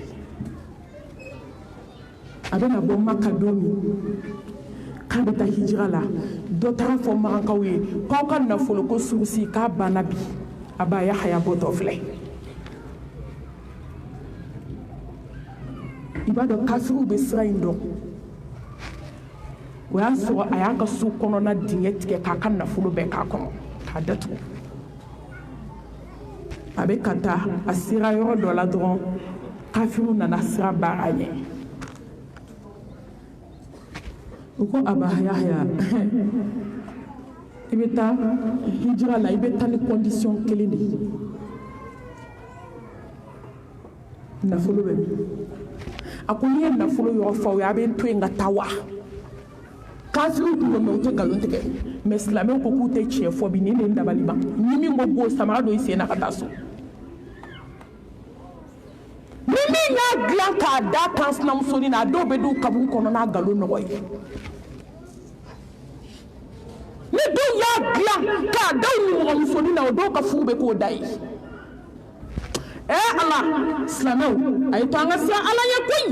a bɛna bɔ Maka don min k'a bɛ taa hijira la dɔ taara fɔ magankaw ye k'aw ka nafolo ko surusi k'a banna bi a b'a Yahaya bɔtɔ filɛ i b'a dɔn kafiriw bɛ sira in dɔn o y'a sɔrɔ a y'a ka so kɔnɔna dingɛ tigɛ k'a ka nafolo bɛɛ k'a kɔnɔ k'a datugu a bɛ ka taa a sera yɔrɔ dɔ la dɔrɔn kafiriw nana sira baara ɲɛ u ko aba Yahya i bɛ taa hijira la i bɛ taa ni condition kelen de ye nafolo bɛ min a ko n'i ye nafolo yɔrɔ fɔ aw ye a bɛ n to yen ka taa wa kafiriw tun bɛ mɛ u tɛ nkalon tigɛ mais silamɛw ko k'u tɛ tiɲɛ fɔ bi ni ne dabali ban ni min ko bo samara dɔ i sen na ka taa so ni min y'a dilan k'a da kan sinamusonin na a dɔw bɛ d'u kaburu kɔnɔ n'a nkalon nɔgɔ ye ni dɔw y'a dilan k'a da u nimɔgɔmusonin na o dɔw ka furu bɛ k'o da ye Ala silamɛw a ye to an ka siran Ala ɲɛ koyi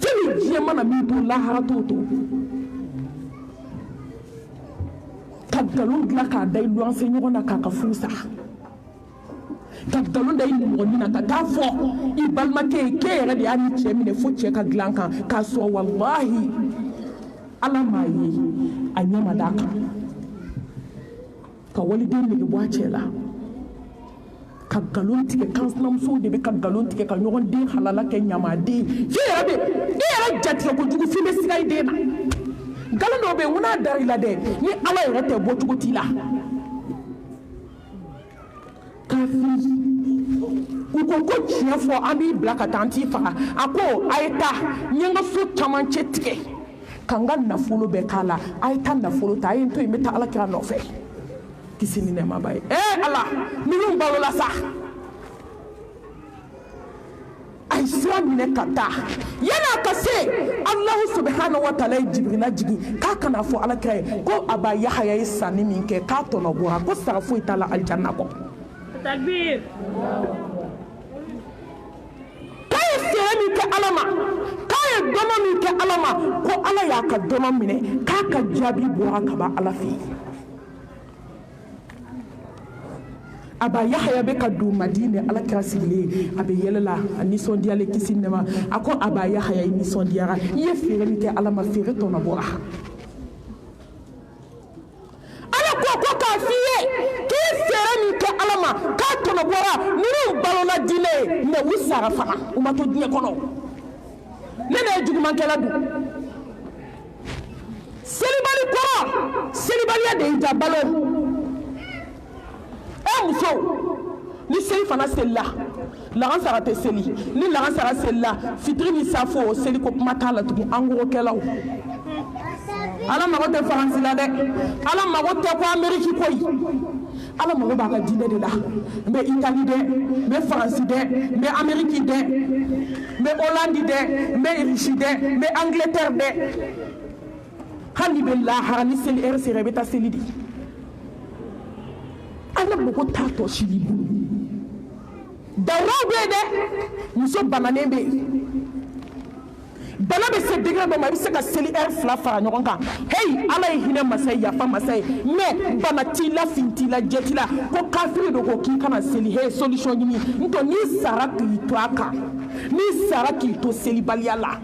fɛn min diɲɛ mana min to lahara t'o to ka nkalon dilan k'a da i luwanse ɲɔgɔn na k'a ka furu sa ka nkalon da i nimɔgɔnin na ka taa fɔ i balimakɛ ye k'e yɛrɛ de y'a ni cɛ minɛ fo cɛ ka dilan kan k'a sɔrɔ walahi Ala m'a ye a ɲɛ ma d'a kan ka waliden nege bɔ a cɛ la ka nkalon tigɛ kansinamusow de bɛ ka nkalon tigɛ ka ɲɔgɔn den halala kɛ ɲamaden f'i yɛrɛ jatigɛ kojugu f'i bɛ siga i den na nkalon dɔw bɛ yen ŋo n'a dara i la dɛ ni Ala yɛrɛ tɛ bɔcogo t'i la kafiri u ko tiɲɛ fɔ an b'i bila ka taa an t'i faga a ko a ye taa n ye n ka so camancɛ tigɛ ka n ka nafolo bɛɛ k'a la a ye taa nafolo ta a ye n to yen n bɛ taa Alakira nɔfɛ kisi ni nɛɛma b'a ye Ala minnu balola sa a ye sira minɛ ka taa yan'a ka se Alahu subahanahu wa taala ye Jibirila jigin k'a kana fɔ Alakira ye ko aba Yahaya ye sanni min kɛ k'a tɔnɔ bɔra ko sara foyi t'a la alijanna kɔ takbir k'a ye fɛɛrɛ min kɛ Ala ma k'a ye dɔnɔ min kɛ Ala ma ko Ala y'a ka dɔnɔ minɛ k'a ka jaabi bɔra ka ban Ala fɛ yen aba Yahaya bɛ ka don Madina Alakira sigilen a bɛ yɛlɛ la a nisɔndiyalen kisi nɛɛma a ko aba Yahaya i nisɔndiyara i ye feere min kɛ Ala ma feere tɔnɔ bɔra Ala ko k'a f'i ye k'i feere min kɛ Ala ma k'a tɔnɔ bɔra minnu balola diinɛ ye mais u sara fana u ma to diɲɛ kɔnɔ ne ye jugumankɛla don selibali kɔrɔ selibaliya de y'i ja balo muso ni seli fana selila lansara tɛ seli ni lansara selila fitiri ni safo seli ko kuma t'a la tugun an kɔrɔkɛlaw Ala mago tɛ Faransi la dɛ Ala mago tɛ ko Ameriki koyi Ala mago b'a ka diinɛ de la n bɛ Itali dɛ n bɛ Faransi dɛ n bɛ Ameriki dɛ n bɛ Holandi dɛ n bɛ Irisi dɛ n bɛ Angleterre dɛ hali bɛ lahara ni seli heure sera i bɛ taa seli di Ala mago t'a tɔ sili bolo dawraw bɛ dɛ muso bananen bɛ bana bɛ se degré dɔ ma i bɛ se ka seli heure 2 fara ɲɔgɔn kan hey ala ye hinɛ masa ye yafa masa ye mais bana t'i la fin t'i la jɛ t'i la ko kafiri do ko k'i kana seli hey solution ɲini ntɔ n'i sara k'i to a kan n'i sara k'i to selibaliya la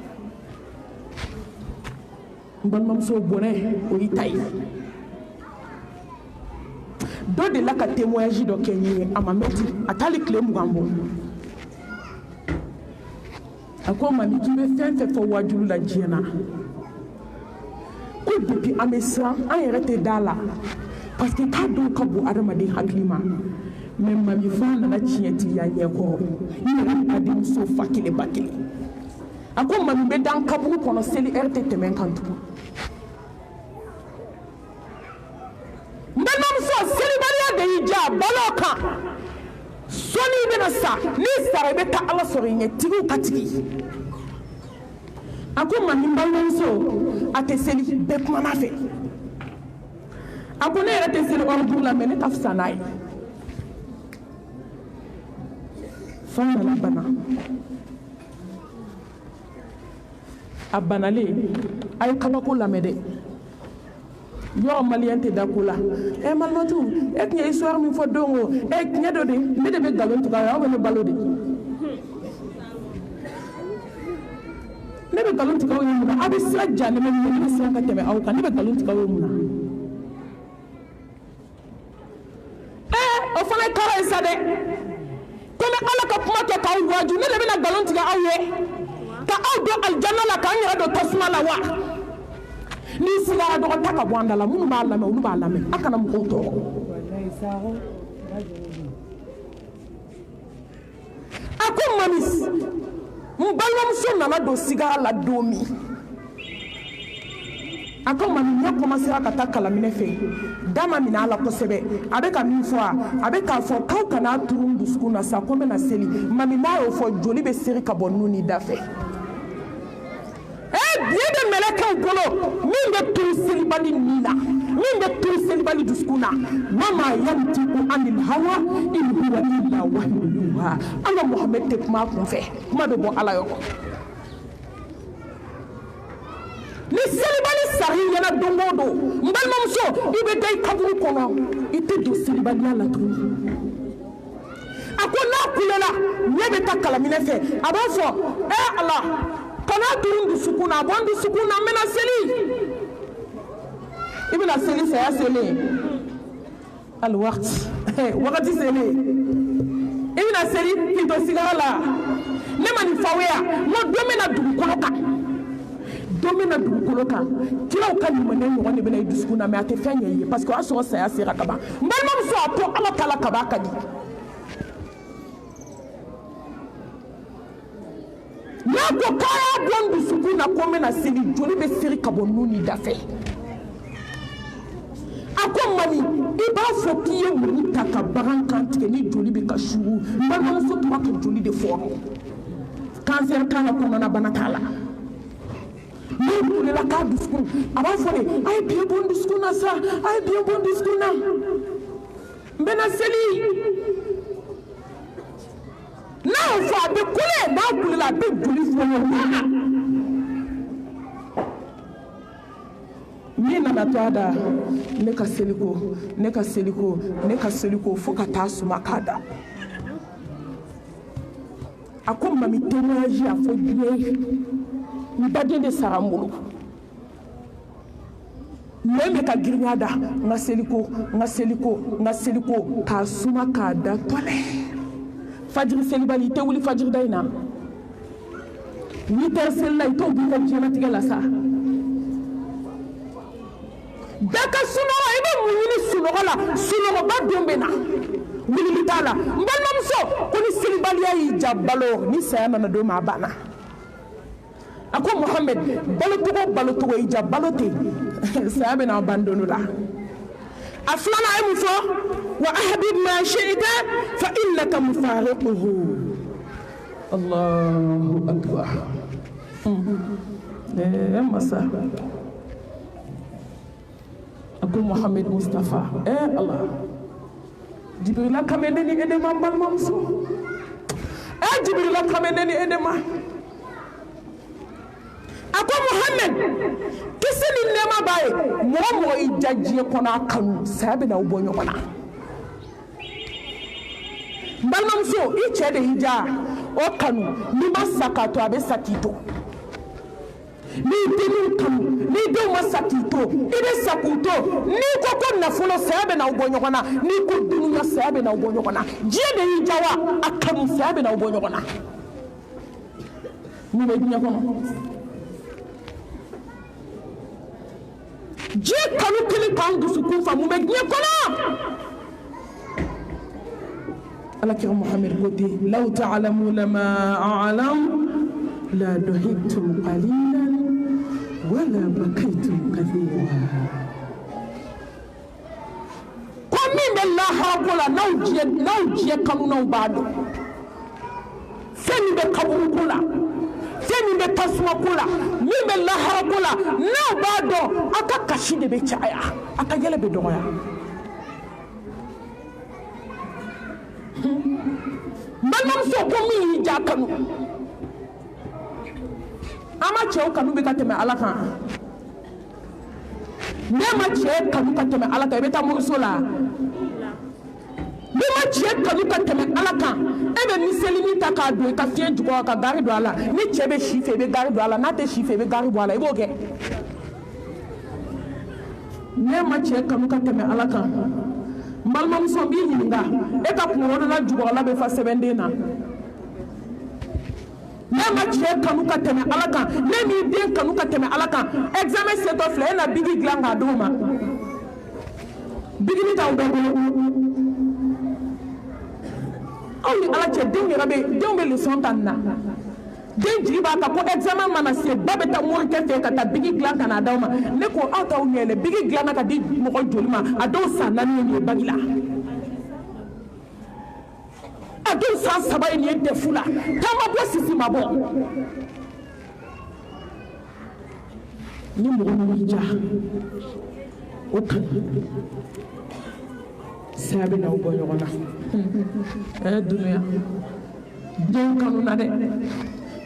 n balimamuso bɔnɛ o y'i ta ye dɔ de la ka témoignage dɔ kɛ n ye a ma mɛti a taali tile 20 bɔ a ko mami k'i bɛ fɛn fɛn fɔ wajulu la diɲɛ na ko depuis an bɛ siran an yɛrɛ tɛ da la parce que k'a dɔw ka bon adamaden hakili ma mais mami fɔ an nana tiɲɛ tigiya ɲɛkɔrɔ n yɛrɛ a denmuso fa kelen ba kelen a ko mami bɛ da n kaburu kɔnɔ seli heure tɛ tɛmɛ n kan tugun n balimamuso selibaliya de y'i diya balo kan sɔnni i bɛna sa n'i sara i bɛ taa ala sɔrɔ i ɲɛ tigiw ka tigi a ko mami n balimamuso a tɛ seli bɛɛ kumana fɛ a ko ne yɛrɛ tɛ seli ordre la mais ne ka fisa n'a ye fa nana bana a banalen a ye kabako lamɛn dɛ yɔrɔ maliyɛn tɛ da ko la malimatu e tun ye histoire min fɔ don o tiɲɛ do de ne de bɛ nkalon tigɛ aw bɛ ne balo de ne bɛ nkalon tigɛ aw ye mun na aw bɛ sira ja ne bɛ siran ka tɛmɛ aw kan ne bɛ nkalon tigɛ aw ye mun na o fana ye kara ye sa dɛ ko ni ala ka kuma kɛ k'aw waju ne de bɛna nkalon tigɛ aw ye ka aw don alijanna la k'an yɛrɛ don tasuma la wa n'i sigara dɔgɔ ta ka bɔ an da la minnu b'a lamɛn olu b'a lamɛn a kana mɔgɔw tɔɔrɔ a ko mami n balimamuso nana don sigara la don min a ko mami ɲɛ commencera ka taa kalaminɛ fɛ da ma minɛ a la kosɛbɛ a bɛ ka min fɔ a bɛ k'a fɔ k'aw kana turu n dusukun na sa ko n bɛna seli mami n'a y'o fɔ joli bɛ seri ka bɔ nun ni da fɛ biye bɛ mɛlɛkɛw bolo min bɛ turu selibali nin na min bɛ turu selibali dusukun na wama yantiqu anil hawa in huwa illa wahyun yuha an ka Muhamɛd tɛ kuma a kun fɛ kuma bɛ bɔ ala yɔrɔ ni selibali sari ɲɛna don o don n balimamuso i bɛ da i kaburu kɔnɔ i tɛ don selibaliya la tuguni a ko n'a kulela ɲɛ bɛ taa kalaminɛ fɛ a b'a fɔ ala kana turu dusukun na a bɔ n dusukun na n bɛna seli i bɛna seli saya selen aliwakati wagati selen i bɛna seli k'i to sigara la ne ma nin f'aw ye yan n ko don bɛna dugukolo kan don bɛna dugukolo kan kiraw ka limaniya ɲɔgɔn de bɛna i dusukun na mais a tɛ fɛn ɲɛ i ye parce que o y'a sɔrɔ saya sera ka ban n balimamuso a to ala ta la kaba ka di n'a ko k'a y'a bɔ n dusukun na ko n bɛna seli joli bɛ seri ka bɔ nun ni da fɛ a ko mami i b'a fɔ k'i ye muru ta ka bagan kan tigɛ ni joli bɛ ka sugu n balimamuso tora ka joli de fɔ kansɛri t'a la kɔnɔna bana t'a la n'o kulela k'a dusukun a b'a fɔ de a ye biɲɛ bɔ n dusukun na sa a ye biɲɛ bɔ n dusukun na n bɛna seli n'a y'o fɔ a bɛ kule n'a kulela a bɛ joli fɔ min nana to a da ne ka seliko ne ka seliko ne ka seliko fo ka taa suma k'a da a ko mami témoignage a fɔ diɲɛ n baden de sara n bolo ne bɛ ka girinya da n ka seliko n ka seliko n ka seliko k'a suma k'a da tɔlɛ fajiri selibali i tɛ wuli fajiri da in na 8 heures selila i t'o b'i ka diɲɛlatigɛ la sa bɛɛ ka sunɔgɔ i bɛ mun ɲini sunɔgɔ la sunɔgɔba don bɛ na wulili t'a la n balimamuso ko ni selibaliya y'i ja balo ni saya nana don ma a banna a ko Muhamɛd balocogo balocogo y'i ja balo ten saya bɛ na ban don dɔ la a filanan a ye mun fɔ wa ahbib ma shi'ta fa innaka mufariquhu Allahu akbar masa a ko Muhamɛd Mustafa Allah Jibrila kamɛnde ni ede man balimamuso Jibril kamene ni edema ako Muhammad kisini nema bae mo ijaji kona kanu sabe na ubonyo kona balmamso ichede hija o kanu ni masakato abe sakito ni dinu kanu ni do masakito ibe sakuto ni koko na fulo sabe na ubonyo kona ni ko dunya sabe na ubonyo kona jede hija wa akamu sabe na ubonyo kona ni be dunya kono je kanu kili kangu sukufa mu be dunya kono alakira Muhammad godi law ta'lamuna ma a'lam la duhittum qalilan wala bakaytum kathira komi billahi qula nawjiye kanu naw bado feni be kaburu kula feni be taswa kula mi billahi qula naw bado aka kashide be chaya aka yele be doya Malam so komi hija kanu ama che kanu be kateme alaka nema che kanu kateme alaka be ta musola nema che kanu kateme alaka ebe miselimi ta ka do ka fie juko ka gari do ala ni che be shife be gari do ala na te shife be gari do ala ibo ke nema che kanu kateme alaka malma muso bi hinga e ka kuno na jugo la be fa 7 day na nema che kanu ka teme alaka nemi den kanu ka teme alaka examen set of la bigi glanga doma bigi ni ta ubego on ala che den rabe den be leçon tanna den jiba ka ko examen mana se babeta mo ke fe ka ta bigi glanga na doma ne ko ata unyele bigi glanga ka di mo ko jolima ado sanani ni bagila ado san saba ni defula kama bo sisi mabo ni mo ni ja o kan sabe na ubo yona dunya den kanu na de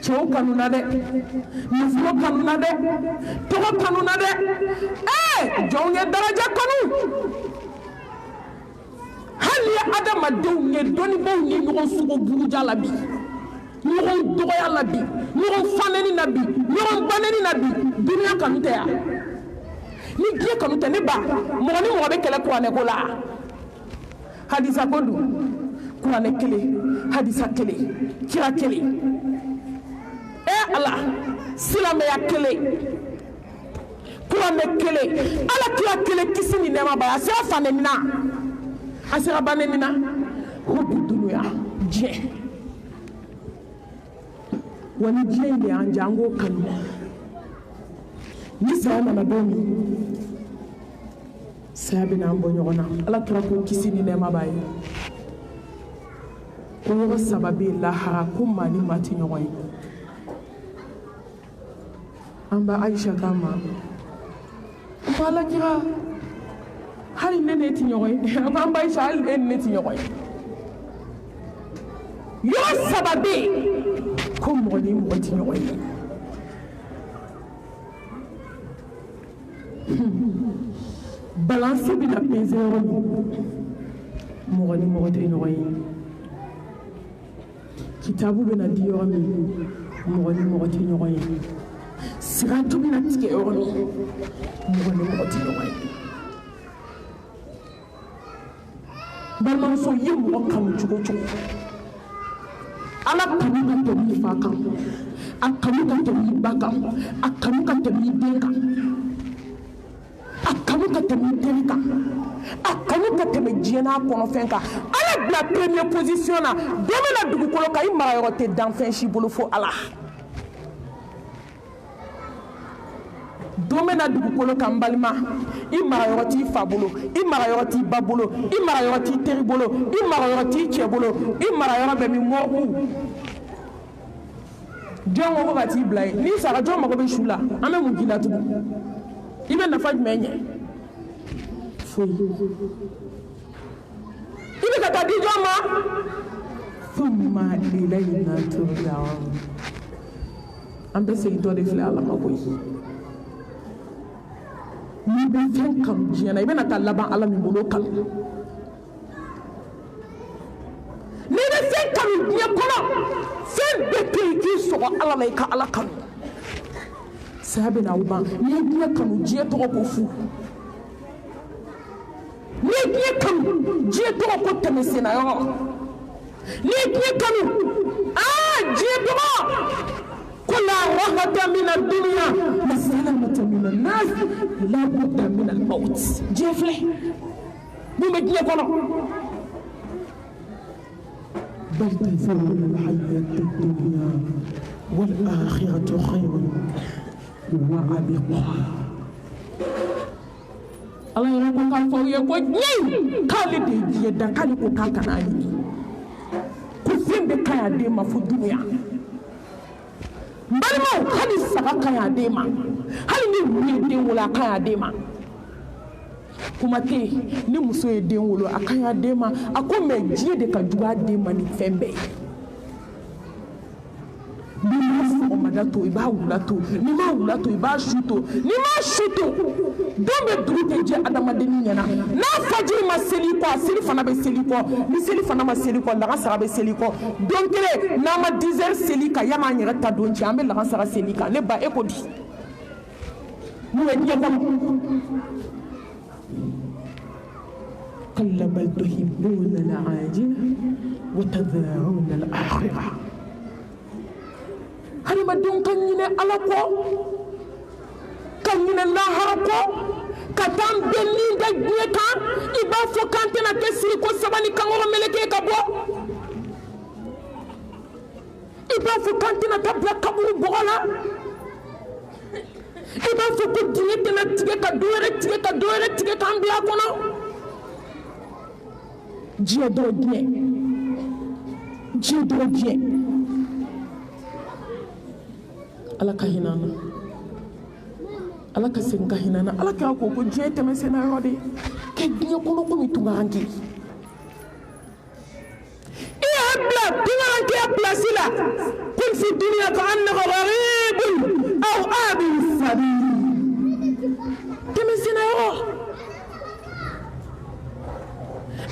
chew kanu na de mufulo kanu na de togo kanu na de jonge daraja kanu hali adama dewne doni bo ni ngon sugo buruja labi ngon doya labi ngon faneni nabi ngon baneni nabi dunya kanu te ya ni gie kanu te ne ba mo ni mo be kele ko ne ko la hadisa kodu ko ne kele hadisa kele kira kele Allah silame ya kele kuame kele ala kila kele kisini nema ba asira fanenina asira banenina hubu dunya je wani je ile anjango kanu ni sama na domi sabi na mbonyo ona ala kila ko kisini nema ba yi ko sababi la ha kuma ni mati nyoy amba Aisha kama wala kira hali nene ti nyoy amba Aisha hali nene ti nyoy yo sababi ko mo ni mo ti nyoy balance bi na pezero mo ni mo ti nyoy kitabu bena diyo mi mo ni mo ti nyoy sirantu bina tike oroni mo ni mo ti nyoy balma so yimo kam chugo chugo ala kanu ka to mi fa kam akamu ka to mi bakam akamu ka to mi denka akamu ka to mi denka akamu ka to mi jena kono fenka ala la première position na demena dugu kolo ka imara yote d'enfin shi bolo fo ala domena dugukolo kambalima imara yoroti fabolo imara yoroti babolo imara yoroti teribolo imara yoroti chebolo imara yorobe mi moku jongo ko bati blay ni sara jongo ko be shula ame mu gila tu ibe na faj menye fo ibe ka ta di joma ثم إلينا ترجعون an bɛ segin tɔ de filɛ Ala ma koyi n'i bɛ fɛn kanu diɲɛ na i bɛna taa laban Ala min bolo kanu n'i bɛ fɛn kanu diɲɛ kɔnɔ fɛn bɛɛ to yen k'i sɔgɔ Ala la i ka Ala kanu saya bɛ na o ban n'i ye diɲɛ kanu diɲɛ tɔgɔ ko fu n'i ye diɲɛ kanu diɲɛ tɔgɔ ko tɛmɛsenna yɔrɔ n'i ye diɲɛ kanu diɲɛ tɔgɔ كنا رهبة من الدنيا وسلامة من الناس لا بد من الموت جيفله مو مدنيا كنا بل تنسون الحياة الدنيا والآخرة خير وأبقى الله يرحمه كان فوق يقول قال دي يدا كان يقول كان أني كفين بكايا دي ما في الدنيا balimaw hali saga kan y'a den ma hali ni wulu ye den wolo a kan y'a den ma kuma tɛ ni muso ye den wolo a kan y'a den ma a ko mɛ diɲɛ de ka jugu a den ma ni fɛn bɛɛ ye n'i m'a sɔgɔmada to i b'a wula to n'i m'a wula to i b'a su to n'i m'a su to don bɛ dugu tɛ jɛ adamadennin ɲɛna n'a fajiri ma seli kɔ a seli fana bɛ seli kɔ ni seli fana ma seli kɔ lagasara bɛ seli kɔ don kelen n'a ma 10 heures seli kan yanni an yɛrɛ ta don cɛ an bɛ lagasara seli kan ne ba e ko di mun bɛ diɲɛ kɔnɔ كلا بل تحبون العاجلة وتذرون الآخرة hadamadenw ka ɲinɛ Ala kɔ ka ɲinɛ lahara kɔ ka taa n bɛn nin da diɲɛ kan i b'a fɔ k'an tɛna kɛ siri ko saba ni kankɔrɔ meleke ka bɔ i b'a fɔ k'an tɛna taa bila kaburu bɔgɔ la i b'a fɔ ko diɲɛ tɛna tigɛ ka dɔ wɛrɛ tigɛ ka dɔ wɛrɛ tigɛ k'an bila a kɔnɔ diɲɛ dɔrɔn diɲɛ diɲɛ dɔrɔn diɲɛ Ala ka hinɛ an na Ala ka segin ka hinɛ an na Ala k'a ko diɲɛ tɛmɛsenna yɔrɔ de kɛ diɲɛ kɔnɔ komi tungaranke i y'a bila tungarankeya pilasi la kun fi dunya ka'annaka gharibun aw abir sabil tɛmɛsenna yɔrɔ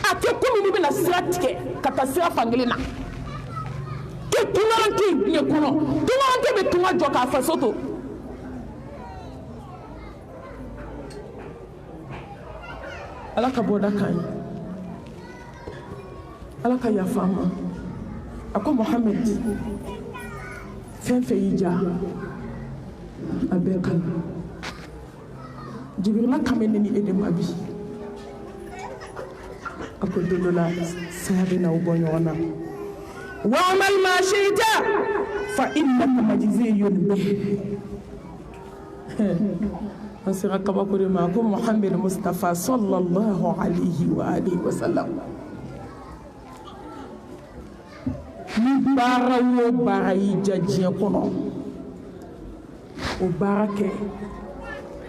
a kɛ komi n'i bɛna sira tigɛ ka taa sira fankelen na tungaranke diɲɛ kɔnɔ tungaranke bɛ tunga jɔ k'a faso to Ala ka bɔda kan ye Ala ka yafa an ma a ko Muhammed fɛn fɛn y'i ja a bɛɛ kan Jibirila kan bɛ ne ni e de ma bi a ko don dɔ la saya bɛ na o bɔ ɲɔgɔn na وعمل ما شئت فإنك مجزي به أسيغا كباكوري معكم محمد المصطفى صلى الله عليه وآله وسلم bara wo bara yi jajiye kono o barake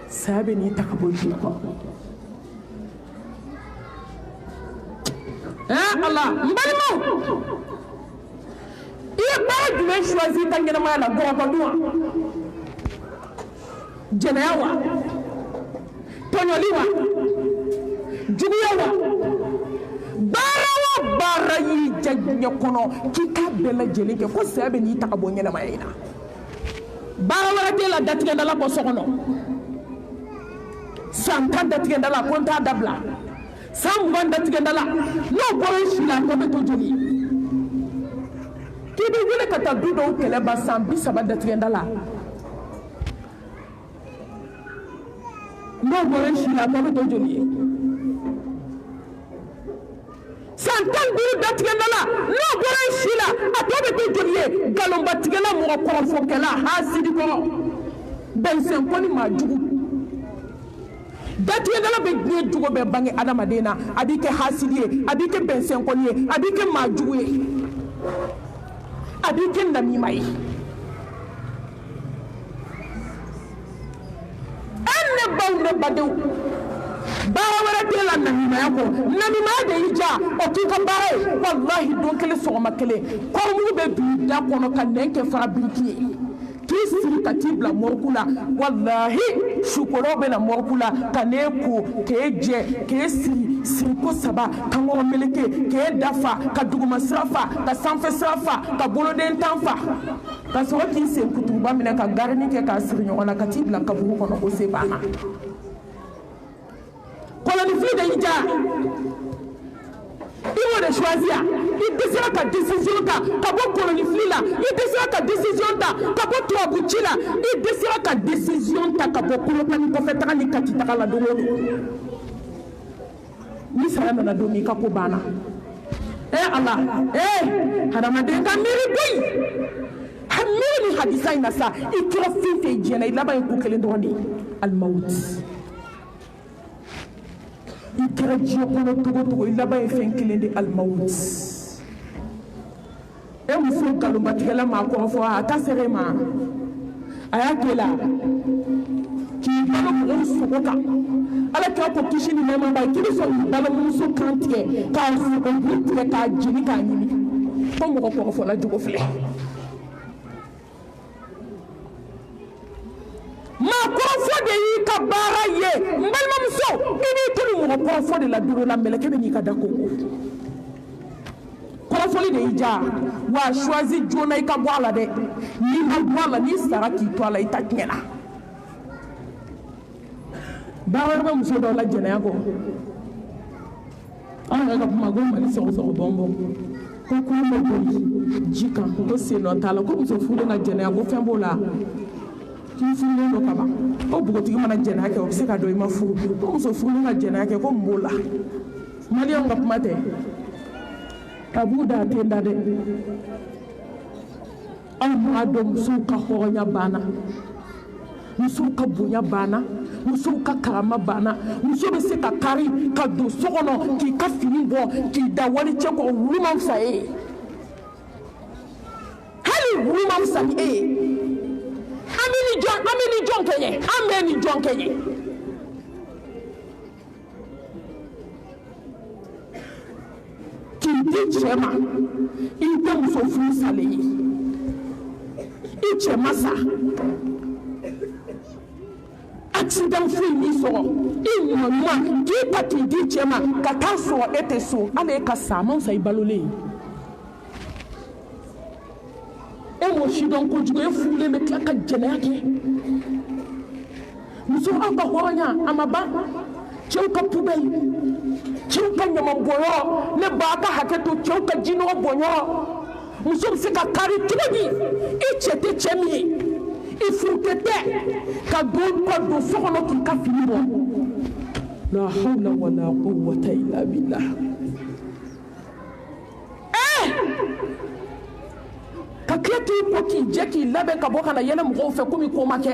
sabe ni takaboji ko Allah mbalimo iya ba jumɛn choisi ta ɲɛnamaya la gɔrɔkɔdun wa jɛnɛya wa tɔɲɔli wa juguya wa baara o baara y'i ja diɲɛ kɔnɔ k'i k'a bɛɛ lajɛlen kɛ ko saya bɛ n'i ta ka bɔ ɲɛnamaya in na baara wɛrɛ t'e la datigɛndala bɔ so kɔnɔ san 10 datigɛndala ko n t'a dabila san 20 datigɛndala n'o bɔra i si la ko bɛ to joli k'i bɛ wele ka taa du dɔw kɛlɛ ban san 30 datigɛndala n'o bɔra i si la ko bɛ to joli ye san 15 datigɛndala n'o bɔra i si la a tɔ bɛ to joli ye galonbatigɛla mɔgɔ kɔrɔfɔkɛla hasidi kɔrɔ bɛnsɛn kɔni maa jugu datigɛndala bɛ diɲɛ jogo bɛɛ bange adamaden na a b'i kɛ hasidi ye a b'i kɛ bɛnsɛn kɔni ye a b'i kɛ maa jugu ye a b'i kɛ namima ye ne baw ne badenw baara wɛrɛ tɛ la namimaya kɔ namimaya de y'i ja o k'i ka baara ye walahi don kelen sɔgɔma kelen kɔrɔmugu bɛ bi da kɔnɔ ka nɛn kɛ fara biriki ye k'i siri ka t'i bila mɔriku la walahi sukɔrɔw bɛ na mɔriku la ka n'e ko k'e jɛ k'e siri siriko 3 ka ŋɔrɔ meleke k'e dafa ka duguma sira fa ka sanfɛ sira fa ka boloden tan fa ka sɔrɔ k'i sen kutuba minɛ ka garini kɛ k'a siri ɲɔgɔn na ka t'i bila kaburu kɔnɔ o se banna kolonifili de y'i ja i b'o de choisir i dɛsɛra ka décision ta ka bɔ kolonifili la i dɛsɛra ka décision ta ka bɔ tubabu ci la i dɛsɛra ka décision ta ka bɔ kolokani kɔfɛ taga ni kati taga la don o don ni saya nana don min i ka ko banna ala hadamaden ka miiri koyi ha miiri ni hadisa in na sa i kɛra fɛn fɛn diɲɛ na i laban ye ko kelen dɔrɔn de ye alimawuti i kɛra diɲɛ kɔnɔ togo togo i laban ye fɛn kelen de alimawuti muso nkalonbatigɛla maa kɔrɔ fɔ a ta sɛgɛ ma a y'a kɛ la k'i balo mɔgɔw sogo kan ala k'a ko kisi ni nɛɛma b'a ye k'i bɛ sɔn k'i balimamuso kan tigɛ k'a sogo tigɛ k'a jeni k'a ɲimi fo mɔgɔ kɔrɔfɔla jogo filɛ maa kɔrɔfɔ de y'i ka baara ye n balimamuso i n'i to ni mɔgɔ kɔrɔfɔ de la don la mɛlɛkɛ bɛ n'i ka da konko kɔrɔfɔli de y'i ja wa choisi joona i ka bɔ a la dɛ n'i ma bɔ a la n'i sara k'i to a la i ta tiɲɛna baara wɛrɛ bɛ muso dɔw la jɛnɛya kɔ an yɛrɛ ka kuma ko mali sɔgɔsɔgɔ bɔnbɔn ko kulu bɛ boli ji kan ko sen dɔ t'a la ko muso furulen ka jɛnɛya ko fɛn b'o la k'i furulen don ka ban ko npogotigi mana jɛnɛya kɛ o bɛ se ka dɔn i ma furu ko muso furulen ka jɛnɛya kɛ ko mun b'o la maliyɛnw ka kuma tɛ a b'u da a tɛ da dɛ anw b'a dɔn musow ka hɔrɔnya banna musow ka bonya banna musow ka karama banna muso bɛ se ka kari ka don so kɔnɔ k'i ka fini bɔ k'i da wali cɛ kɔ wulu ma fisa e ye hali wulu ma fisa ni e ye an bɛ ni jɔn kɛ ɲɛ an bɛ ni jɔn kɛ ɲɛ k'i di cɛ ma i tɛ muso furu salen ye i cɛ ma sa accident foyi m'i sɔrɔ i ɲuman k'i ta k'i di cɛ ma ka taa sɔrɔ e tɛ so hali e ka sa a man fisa i balolen e m'o si dɔn kojugu e furulen bɛ tila ka jɛnɛya kɛ muso aw ka hɔrɔnya a ma ban cɛw ka poubelle cɛw ka ɲamanbɔnyɔrɔ ne ba ka hakɛ to cɛw ka jinɔgɔ bɔnyɔrɔ muso bɛ se ka kari cogo di i cɛ tɛ cɛ min ye i furukɛ tɛ ka don so kɔnɔ k'i ka fini bɔ la hawla wala quwwata illa billah ka tila k'i ko k'i jɛ k'i labɛn ka bɔ ka na yɛlɛ mɔgɔw fɛ komi ko ma kɛ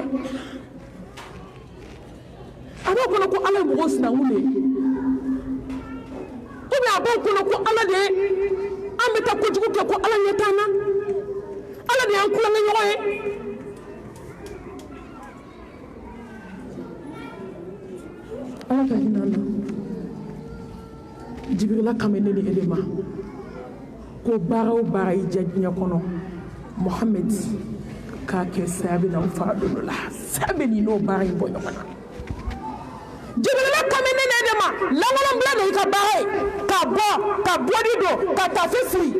a b'aw kɔnɔ ko ala ye mɔgɔw sinankun de ye komi a b'aw kɔnɔ ko ala de ye an bɛ taa kojugu kɛ ko ala ɲɛ t'an na ala de y'an kulonkɛ ɲɔgɔn ye ala ka hinɛ an na jibirila kame ne ni e de ma ko baara o baara y'i diya diɲɛ kɔnɔ Muhammed k'a kɛ saya bɛ na n fara don dɔ la saya bɛ n'i n'o baara in bɔ ɲɔgɔn na jibirila kame ne ni e de ma lankolonbila de y'i ka baara ye ka bɔdi don ka tafe fili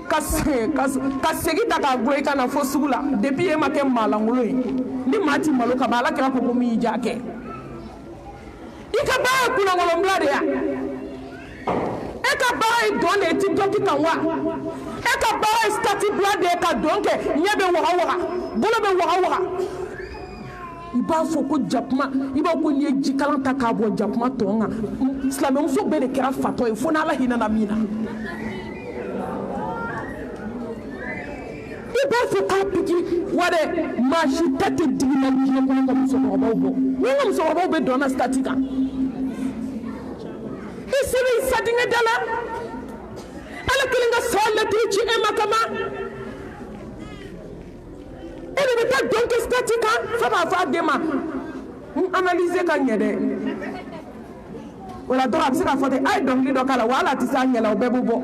ka segin ta k'a gulon i ka na fo sugu la depuis e ma kɛ maa lankolon ye ni maa ti malo ka ban ala kɛra ko min y'i diya kɛ i ka baara ye kunnankolonbila de ya e ka baara ye dɔn de ye TikTok kan wa e ka baara ye stati bila de ye ka dɔn kɛ ɲɛ bɛ waga waga bolo bɛ waga waga i b'a fɔ ko jakuma i b'a ko n'i ye jikalan ta k'a bɔ jakuma tɔn kan silamɛmuso bɛɛ de kɛra fatɔ ye fo n'ala hinɛna min na i b'a fɔ k'a piki wa dɛ maa si ta tɛ digi la diɲɛ kɔnɔ ka musokɔrɔbaw bɔ ni ka musokɔrɔbaw bɛ dɔn na stati kan i sɛbɛ i sadingɛ da la ala kelen ka sa latiri ci e ma kama e de bɛ taa dɔn kɛ stati kan fa b'a fɔ a den ma analyser ka ɲɛ dɛ wala dɔrɔn a bɛ se k'a fɔ ten a ye dɔnkili dɔ k'a la wala a tɛ se a ɲɛ la o bɛɛ bɛ bɔ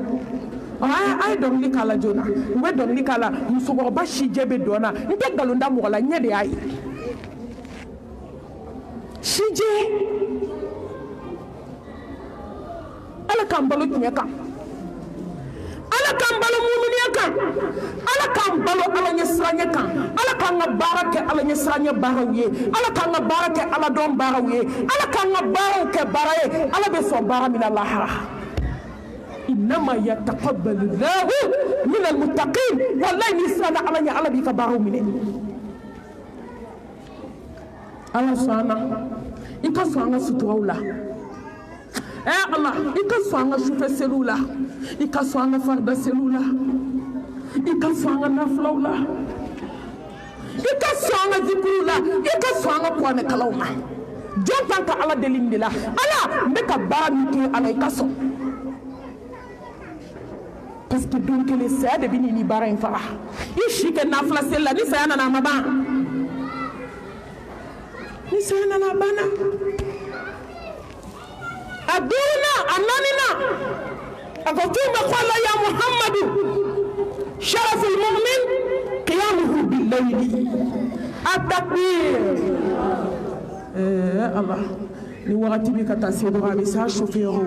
a ye dɔnkili k'a la joona u bɛ dɔnkili k'a la musokɔrɔba si jɛ bɛ dɔn na n tɛ nkalon da mɔgɔ la ɲɛ de y'a ye si jɛ ala k'an balo tiɲɛ kan ala k'an balo muminiya kan ala k'an balo ala ɲɛ siranɲɛ kan ala k'an ka baara kɛ ala ɲɛ siranɲɛ baaraw ye ala k'an ka baara kɛ ala dɔn baaraw ye ala k'an ka baaraw kɛ baara ye ala bɛ sɔn baara min na lahara innama yataqabbalu llahu min almuttaqin wallahi ni siranna ala ɲɛ ala b'i ka baaraw minɛ ala sɔn an na i ka sɔn an ka suturaw la Allah i ka sɔn an ka sufɛ seliw la i ka sɔn an ka farida seliw la i ka sɔn an ka nafilaw la i ka sɔn an ka zikiriw la i ka sɔn an ka kuranɛkalaw ma jɔn kan ka ala deli nin de la ala n bɛ ka baara min kɛ ala i ka sɔn parce que don kelen saya de bɛ nin baara in faga i si kɛ nafila seli la ni saya nana a ma ban ni saya nana a banna aduna ananina akotuma qala ya muhammadu sharaful mu'min qiyamuhu bil layli at-takbir Allah ni wakati bi kata se do abi sa chauffeur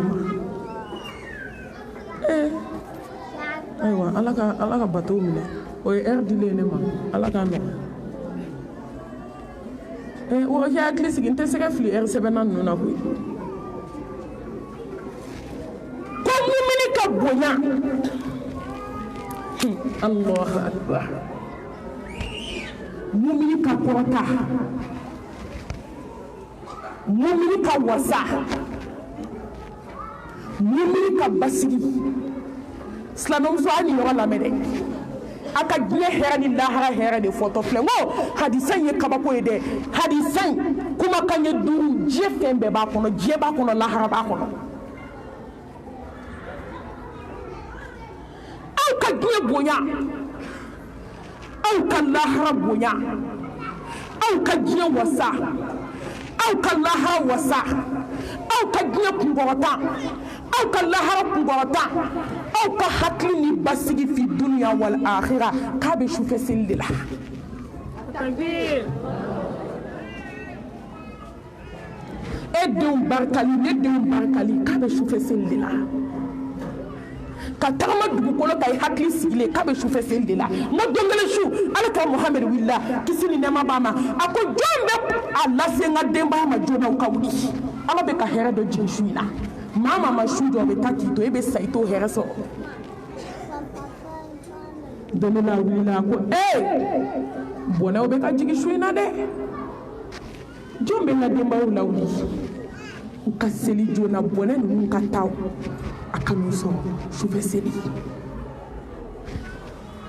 aywa ala ka bateau minɛ o ye heure dile ne ma ala ka no o ya hakili sigi n tɛ se ka fili heure sɛbɛnna ninnu na koyi bonya Allahu akbar mumini ka kɔrɔta mumini ka wasa mumini ka basigi silamɛmuso a ni yɔrɔ lamɛn dɛ a ka diɲɛ hɛrɛ ni lahara hɛrɛ de fɔtɔ filɛ n ko hadisa in ye kabako ye dɛ hadisa in kumakan ye 5 diɲɛ fɛn bɛɛ b'a kɔnɔ diɲɛ b'a kɔnɔ lahara b'a kɔnɔ ka diɲɛ bonya aw ka lahara bonya aw ka diɲɛ wasa aw ka lahara wasa aw ka diɲɛ kunkɔrɔta aw ka lahara kunkɔrɔta aw ka hakili ni basigi fi dunuya wal akhira k'a bɛ sufɛ seli de la e denw barikali ne denw barikali k'a bɛ sufɛ seli de la ka tagama dugukolo ka hakili sigilen k'a bɛ sufɛ seli de la n ko don kelen su ala ka Muhamadu wulila kisi ni nɛɛma b'a ma a ko jɔn bɛ a lase n ka denbaya ma joona u ka wuli ala bɛ ka hɛrɛ dɔ jigin su in na maa ma su jɔ bɛ taa k'i to e bɛ sa i t'o hɛrɛ sɔrɔ don dɔ la a wulila a ko bɔnɛw bɛ ka jigin su in na dɛ jɔn bɛ n ka denbayaw lawuli u ka seli joona bɔnɛ ninnu ka taa a ka n'u sɔrɔ sufɛ seli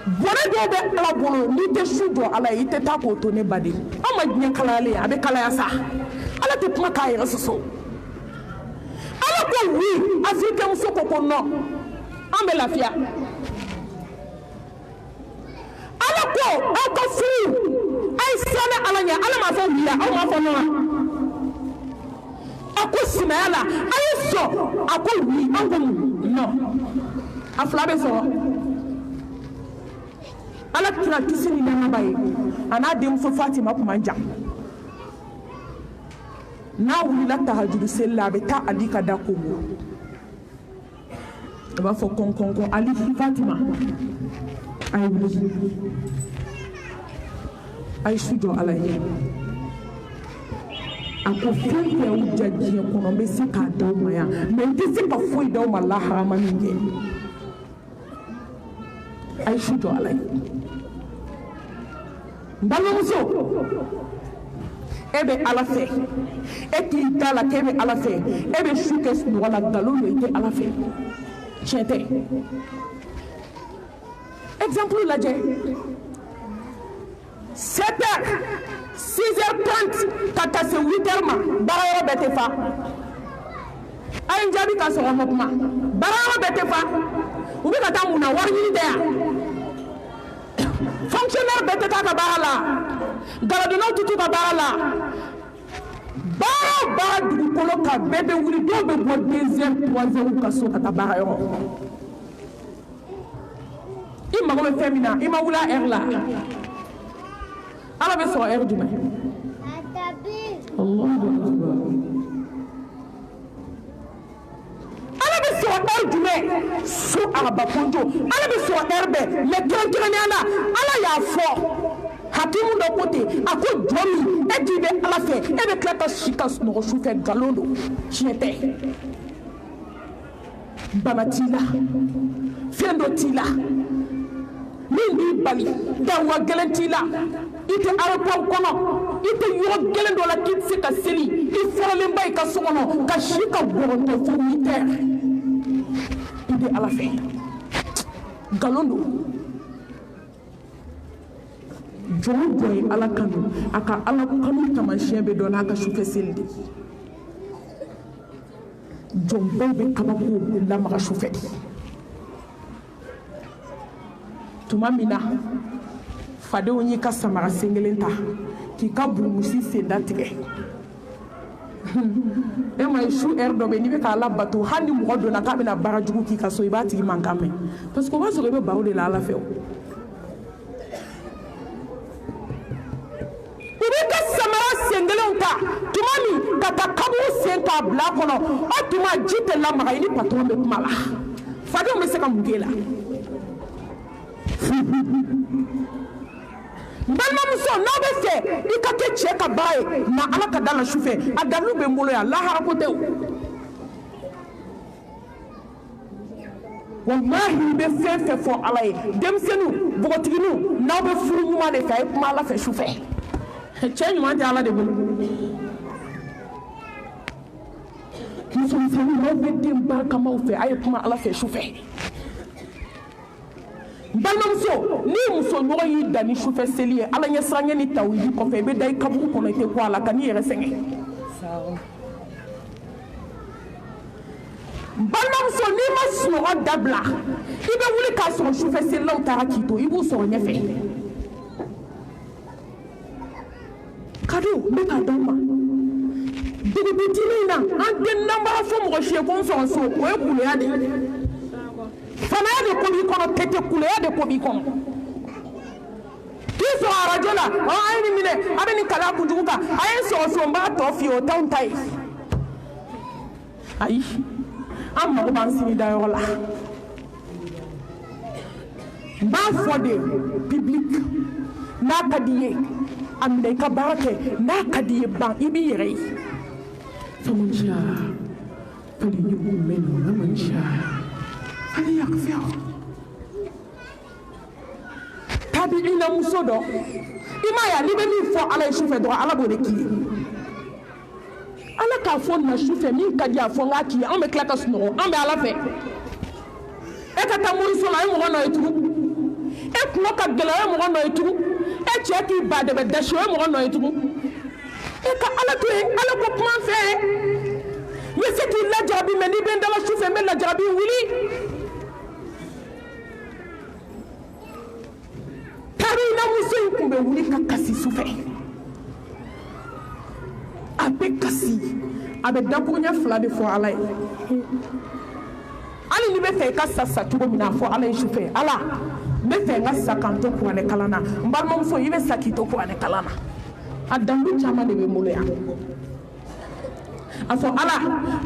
bɔnɛ dɔw bɛ ala bolo n'i tɛ su jɔ ala ye i tɛ taa k'o to ne baden an ma diɲɛ kalayalen a bɛ kalaya sa ala tɛ kuma k'a yɛrɛ sɔsɔ ala ko oui africain muso ko non an bɛ lafiya ala ko aw ka furu a ye siran ala ɲɛ ala m'a fɔ oui aw m'a fɔ non a ko sinaya la a ye sɔn a ko oui an ko non a fila bɛ sɔrɔ ala kira kisi ni nɛɛma b'a ye a n'a denmuso Fatima kun man jan n'a wulila tahajudi seli la a bɛ taa Ali ka da kogo a b'a fɔ kɔn Ali Fatima a ye wuli a ye su jɔ ala ye a ko fɛn fɛn y'u ja diɲɛ kɔnɔ n bɛ se k'a d'aw ma yan mɛ n tɛ se ka foyi d'aw ma laharama min kɛ a ye su jɔ ala ye n balimamuso e bɛ ala fɛ e k'i da la k'e bɛ ala fɛ e bɛ su kɛ sunɔgɔ la nkalon don i tɛ ala fɛ tiɲɛ tɛ exemple lajɛ 7h 6h30 ka taa se 8h ma baara yɔrɔ bɛɛ tɛ fa a ye n jaabi ka sɔrɔ ma kuma baara yɔrɔ bɛɛ tɛ fa u bɛ ka taa mun na wari ɲini tɛ yan fonctionnaire bɛɛ tɛ taa ka baara la galadonnaw tɛ t'u ka baara la ba dugukolo ka bebe wuli do be bo 2e 3e ka so ka tabara yo imma ko femina imma wula la ala be so duma Allahu akbar ala be so duma su aba ponjo ala be so be le kran ala ya fo hakimu do kote ako jomi e dibe ala fe e be klata shikas no shufe galondo chiete banatila fendo tila mindi bali dawa galantila ite arapon kono ite yo galendo la kitse ka seli il faut le mbay ka sono ka shika boronto fo miter ide ala fe galondo jomu boy ala kanu aka ala kanu tamashe be dona ka shufe seldi jombo be kabako la maka shufe tumamina fade woni ka samara sengelenta ki ka burumusi senda tige e ma shu do be ni be ka la bato handi mo do na ka be na barajugu ki ka so ibati mankame parce que wazo be bawo de la ala fe tumami kata kabu senta bla kono o tuma jite la maka ini patron be kuma la fade o me se ka mungela balma muso no be se ikake che ka bae na ala ka dala shufe adalu be mbolo ya la harakote wallahi be fefe fo alay dem senu bogotiginu na be furu muma de fay kuma la fe shufe che nyuma de ala de bulu muso senu no be dem ba kama o fe ay kuma ala fe shufe balmamso ni muso ɲɔgɔn y'i da ni sufɛ seli ye ala ɲɛsiranɲɛ ni tawhidi kɔfɛ i bɛ da i kaburu kɔnɔ i tɛ bɔ a la ka n'i yɛrɛ sɛgɛn balmamso n'i ma sunɔgɔ dabila i bɛ wuli k'a sɔrɔ sufɛ selilaw taara k'i to i b'u sɔrɔ ɲɛfɛ kado n bɛ k'a d'aw ma dugutinin na an tɛ nanbara fɔ mɔgɔ si ye ko n sɔrɔ so o ye kuleya de famaya de ko bi kono tete kuleya de ko bi kono ki so arajo la o ayini mine abeni kala kunjugu ka ayi so mba to fi o taun tai ayi amma ko ban sini da yola ba fode public na kadiye amne ka barake na kadiye ban ibi yere famunja fali yubu meno na manja ali yakfia tabi'ina musodo ima ya libe mi fo ala shufe do ala bo de ki ala ka fo na shufe mi ka dia fo ngaki an be kla ka suno an be ala fe e ka ta muri so la mo no etu e ko ka gele mo no etu e che ki ba de be de sho mo no etu e ka ala to ala ko plan fe mi se ki la jabi me ni ben da la shufe me la jabi wili na muso kumbe wuli ka kasi sufe abe kasi abe dabunya fla de fo ala ali ni be fe ka sasa tugo mina fo ala sufe ala be fe nga sakanto ko ane kalana mbalmo muso yibe sakito ko ane kalana adandu chama de be moloya afo ala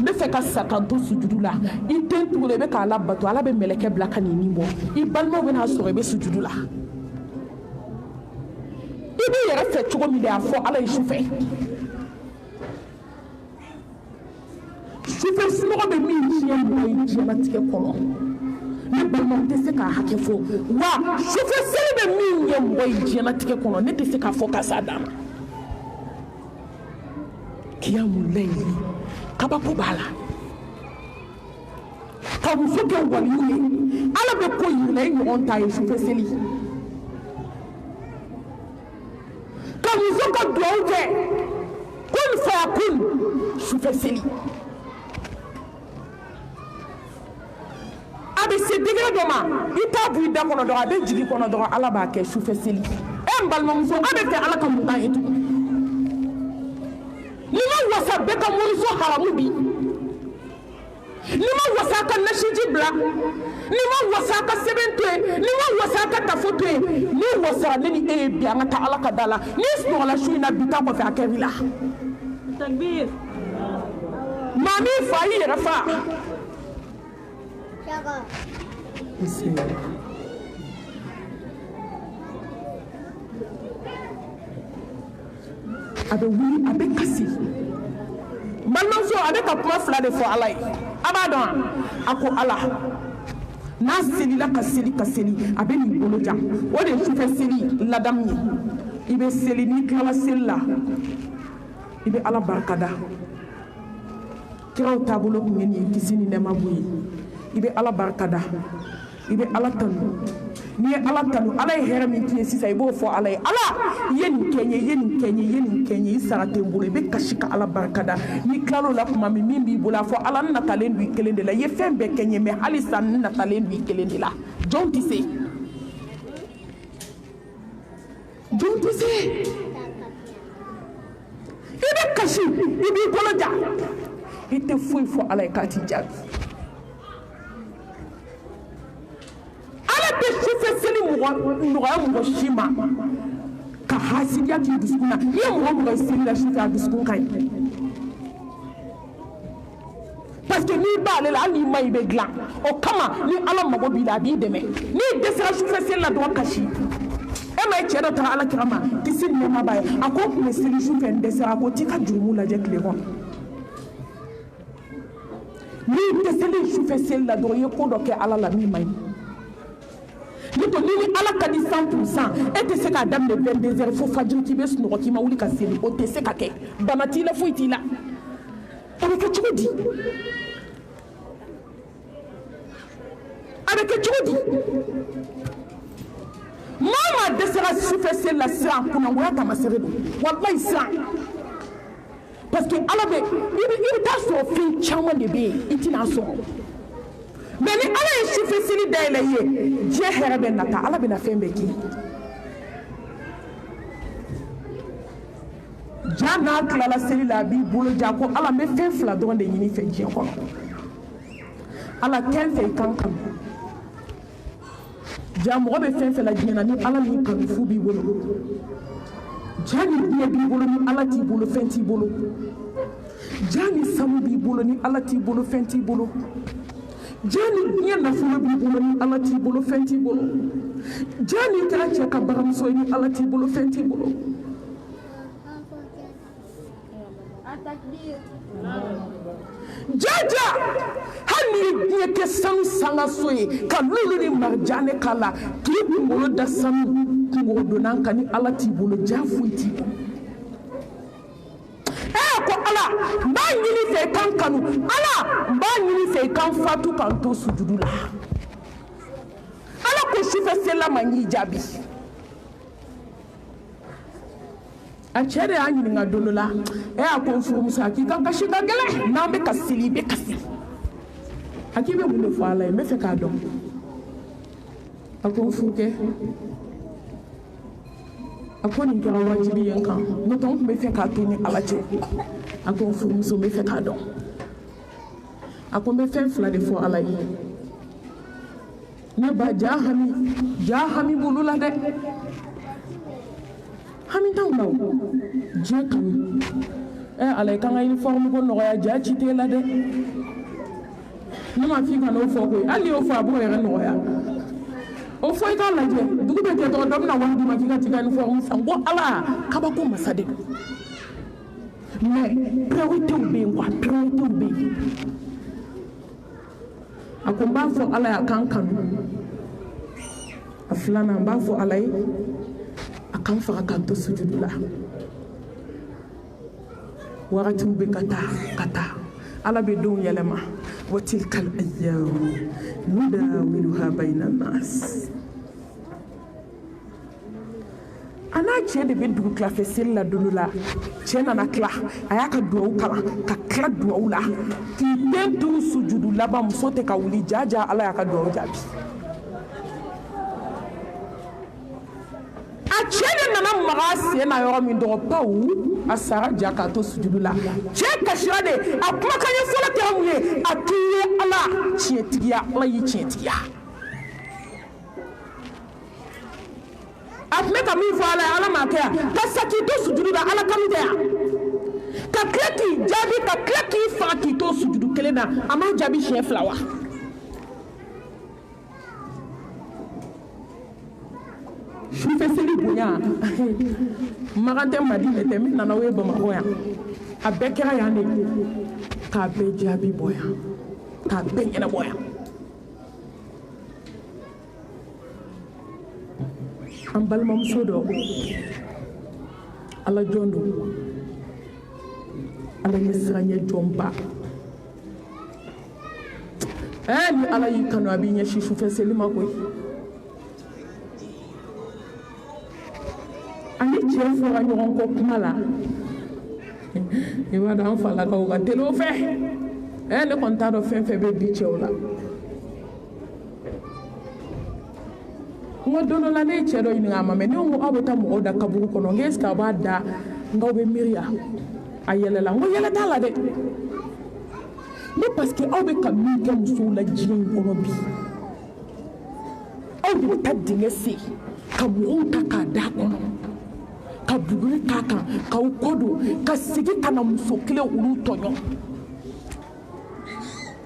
be fe ka sakanto sujudula iten tugo be ka ala bato ala be meleke blaka ni nimbo I balmo be na so be sujudula ibi yɛrɛ fɛ cogo min de a fɔ ala ye sufɛ sufɛ sunɔgɔ bɛ min tiɲɛ mɔgɔ ye diɲɛlatigɛ kɔnɔ ne balimaw tɛ se k'a hakɛ fɔ wa sufɛ seli bɛ min ye mɔgɔ ye diɲɛlatigɛ kɔnɔ ne tɛ se k'a fɔ k'a d'a ma kiyamu layili kabako b'a la ka muso kɛ waliyu ye ala bɛ ko yir'i la i ɲɔgɔn ta ye sufɛ seli muso ka duwawu kɛ kun fayakun sufɛ seli a bɛ se degré dɔ ma i t'a bu i da kɔnɔ dɔrɔn a bɛ jigin kɔnɔ dɔrɔn ala b'a kɛ sufɛ seli n balimamuso a bɛ fɛ ala ka mun k'an ye tugun ni ma wasa bɛɛ ka moriso haramu bi ni ma wasa ka nasiji bila ni ma wasa ka sɛbɛn to yen ni ma wasa ka tafo to yen ni wasara ne ni e ye bi an ka taa Ala ka da la ni sunɔgɔla su in na bi ta kɔfɛ a kɛr'i la takbir maa min fa i yɛrɛ fa a bɛ wuli a bɛ kasi balimamuso a bɛ ka kuma fila de fɔ Ala ye a b'a dɔn a ko Ala n'a selila ka seli a bɛ n'i bolo jan o de ye sufɛ seli ladamu ye i bɛ seli n'i tilala seli la i bɛ Ala barikada kiraw taabolo tun ye nin ye kisi ni nɛɛma b'u ye i bɛ Ala barikada i bɛ Ala tanu n'i ye Ala tanu Ala ye hɛrɛ min k'i ye sisan i b'o fɔ Ala ye Ala i ye nin kɛ n ye i ye nin kɛ n ye i ye nin kɛ n ye i sara tɛ n bolo i bɛ kasi ka Ala barikada n'i tilal'o la tuma min b'i bolo a fɔ Ala n natalen don i kelen de la i ye fɛn bɛɛ kɛ n ye mais halisa n natalen don i kelen de la jɔn tɛ se jɔn tɛ se i bɛ kasi i b'i bolo ja i tɛ foyi fɔ Ala ye k'a t'i jaabi Ala tɛ sufɛ seli nɔgɔya mɔgɔ si ma ka hasidiya k'i dusukun na i ye mɔgɔ seli la sufɛ a dusukun ka ɲi parce que n'i b'ale la hali n'i ma i bɛ dilan o kama ni Ala mago b'i la a b'i dɛmɛ n'i dɛsɛra sufɛ seli la dɔrɔn kasi e ma ye cɛ dɔ taara Ala kira ma kisi ni nɛɛma b'a ye a ko n tun bɛ seli sufɛ n dɛsɛra a ko t'i ka jurumu lajɛ tile kɔnɔ n'i dɛsɛlen sufɛ seli la dɔrɔn i ye ko dɔ kɛ Ala la min man ɲi n'o ni Ala ka di 100% e tɛ se k'a daminɛ 22 heures fo fajiri k'i bɛ sunɔgɔ k'i ma wuli ka seli o tɛ se ka kɛ bana t'i la foyi t'i la a bɛ kɛ cogo di a bɛ kɛ cogo di maa maa dɛsɛra sufɛ seli la siran kunangoya taamasere don walayi siran parce que Ala bɛ i bɛ taa sɔrɔ fɛn caman de bɛ yen i tɛna sɔrɔ mais ni Ala ye sufɛ seli dayɛlɛ i ye diɲɛ hɛrɛ bɛ nata Ala bɛna fɛn bɛɛ k'i ja n'a tilala seli la a b'i bolo ja ko Ala n bɛ fɛn fila dɔrɔn de ɲini fɛ diɲɛ kɔnɔ Ala kɛn fɛ i kan kanu ja mɔgɔ bɛ fɛn fɛn la diɲɛ na ni Ala m'i kanu fu b'i bolo ja ni diɲɛ b'i bolo ni Ala t'i bolo fɛn t'i bolo ja ni sanu b'i bolo ni Ala t'i bolo fɛn t'i bolo ja ni diɲɛ nafolo b'i bolo ni Ala t'i bolo fɛn t'i bolo ja ni kɛra cɛ ka baramuso ye ni Ala t'i bolo fɛn t'i bolo jaja hali ni ye diɲɛ kɛ sanu sangaso ye ka lulu ni marijane k'a la k'i kunkolo da sanu kungodonan kan ni Ala t'i bolo ja foyi t'i bolo ko Ala n b'a ɲini fɛ i kan kanu Ala n b'a ɲini fɛ i kan fatu k'an to sujudu la Ala ko sufɛ selila ma n y'i jaabi a cɛ de y'a ɲininka don dɔ la a ko n furumuso a k'i ka kasi ka gɛlɛn n'an bɛ ka seli i bɛ kasi a k'i bɛ mun de fɔ Ala ye n bɛ fɛ k'a dɔn a ko n furukɛ a ko nin kɛra wajibi ye n kan n'o tɛ n tun bɛ fɛ k'a to ni Ala cɛ a ko n furumuso n bɛ fɛ k'a dɔn a ko n bɛ fɛn fila de fɔ Ala ye ne ba ja hami b'olu la dɛ hami t'anw na o diɲɛ kanu Ala i kan ka uniforme ko nɔgɔya ja ci t'e la dɛ ne ma f'i ka n'o fɔ koyi hali n'i y'o fɔ a b'o yɛrɛ nɔgɔya o fɔ i k'a lajɛ dugu bɛ jɛ dɔrɔn dɔ bɛna wari d'i ma k'i ka t'i ka uniforme san ko Ala kabako masa de don mais prioritéw bɛ yen quoi prioritéw bɛ yen a ko n b'a fɔ Ala ye a k'an kanu a filanan n b'a fɔ Ala ye a k'an faga k'an to sujudu la wagatiw bɛ ka taa Ala bɛ denw yɛlɛma wa tilkal ayyamu nudawiluha bayna nas a n'a cɛ de bɛ dugu tilafɛ seli la don dɔ la cɛ nana tila a y'a ka duwawu kalan ka tila duwawu la k'i den turu sujudu laban muso tɛ ka wuli jaja Ala y'a ka duwawu jaabi a cɛ de nana maga sen na yɔrɔ min dɔgɔ pawu a sara ja k'a to sujudu la cɛ kasira de a kumakan ye fɔlɔ kɛra mun ye a k'i ye ala tiɲɛtigiya ala y'i tiɲɛtigiya a tun bɛ ka min fɔ ala ye ala m'a kɛ yan ka sa k'i to sujudu la ala kanu tɛ yan ka tila k'i jaabi ka tila k'i faga k'i to sujudu kelen na a m'a jaabi siɲɛ fila wa sufɛ seli bonya magan tɛ Madinɛ tɛ min nana o ye Bamakɔ yan a bɛɛ kɛra yan de k'a bɛɛ jaabi bɔ yan k'a bɛɛ ɲɛnabɔ yan an balimamuso dɔ ala jɔn don ala ye siranɲɛ jɔnba ni ala y'i kanu a b'i ɲɛsin sufɛ seli ma koyi ani cɛ fɔra ɲɔgɔn kɔ kuma la i b'a dɔn an falakaw ka teli o fɛ ne kɔni t'a dɔn fɛn fɛn bɛ bi cɛw la n ko don dɔ la ne ye cɛ dɔ ɲininka a ma mɛ ne ko aw bɛ taa mɔgɔw da kaburu kɔnɔ n ko est-ce que a b'a da nkaw bɛ miiriya a yɛlɛla n ko yɛlɛ t'a la dɛ n ko parce que aw bɛ ka min kɛ musow la diɲɛ in kɔnɔ bi aw de bɛ taa dingɛ sen ka mɔgɔw ta k'a da kɔnɔ ka buguri k'a kan k'aw kɔ don ka segin ka na muso kelen olu tɔɲɔ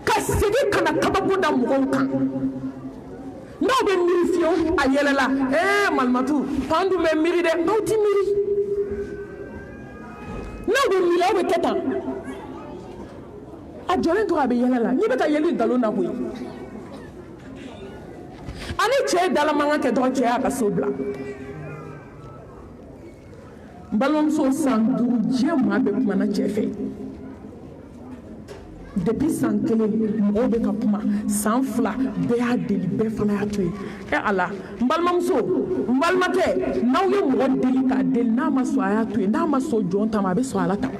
ka segin ka na kabako da mɔgɔw kan n'aw bɛ miiri fiyewu a yɛlɛla malimatu an dun bɛ miiri dɛ n'aw ti miiri n'aw bɛ miiri aw bɛ kɛ tan a jɔlen tora a bɛ yɛlɛ la n'i bɛ ka yɛlɛ nkalon na koyi ani cɛ ye dalamankan kɛ dɔrɔn cɛ y'a ka so bila n balimamuso san 5 diɲɛ maa bɛɛ kumana cɛ fɛ depuis san 1 mɔgɔw bɛ ka kuma san 2 bɛɛ y'a deli bɛɛ fana y'a to yen ala n balimamuso n balimakɛ n'aw ye mɔgɔ deli k'a deli n'a ma sɔn a y'a to yen n'a ma sɔn jɔn ta ma a bɛ sɔn ala ta ma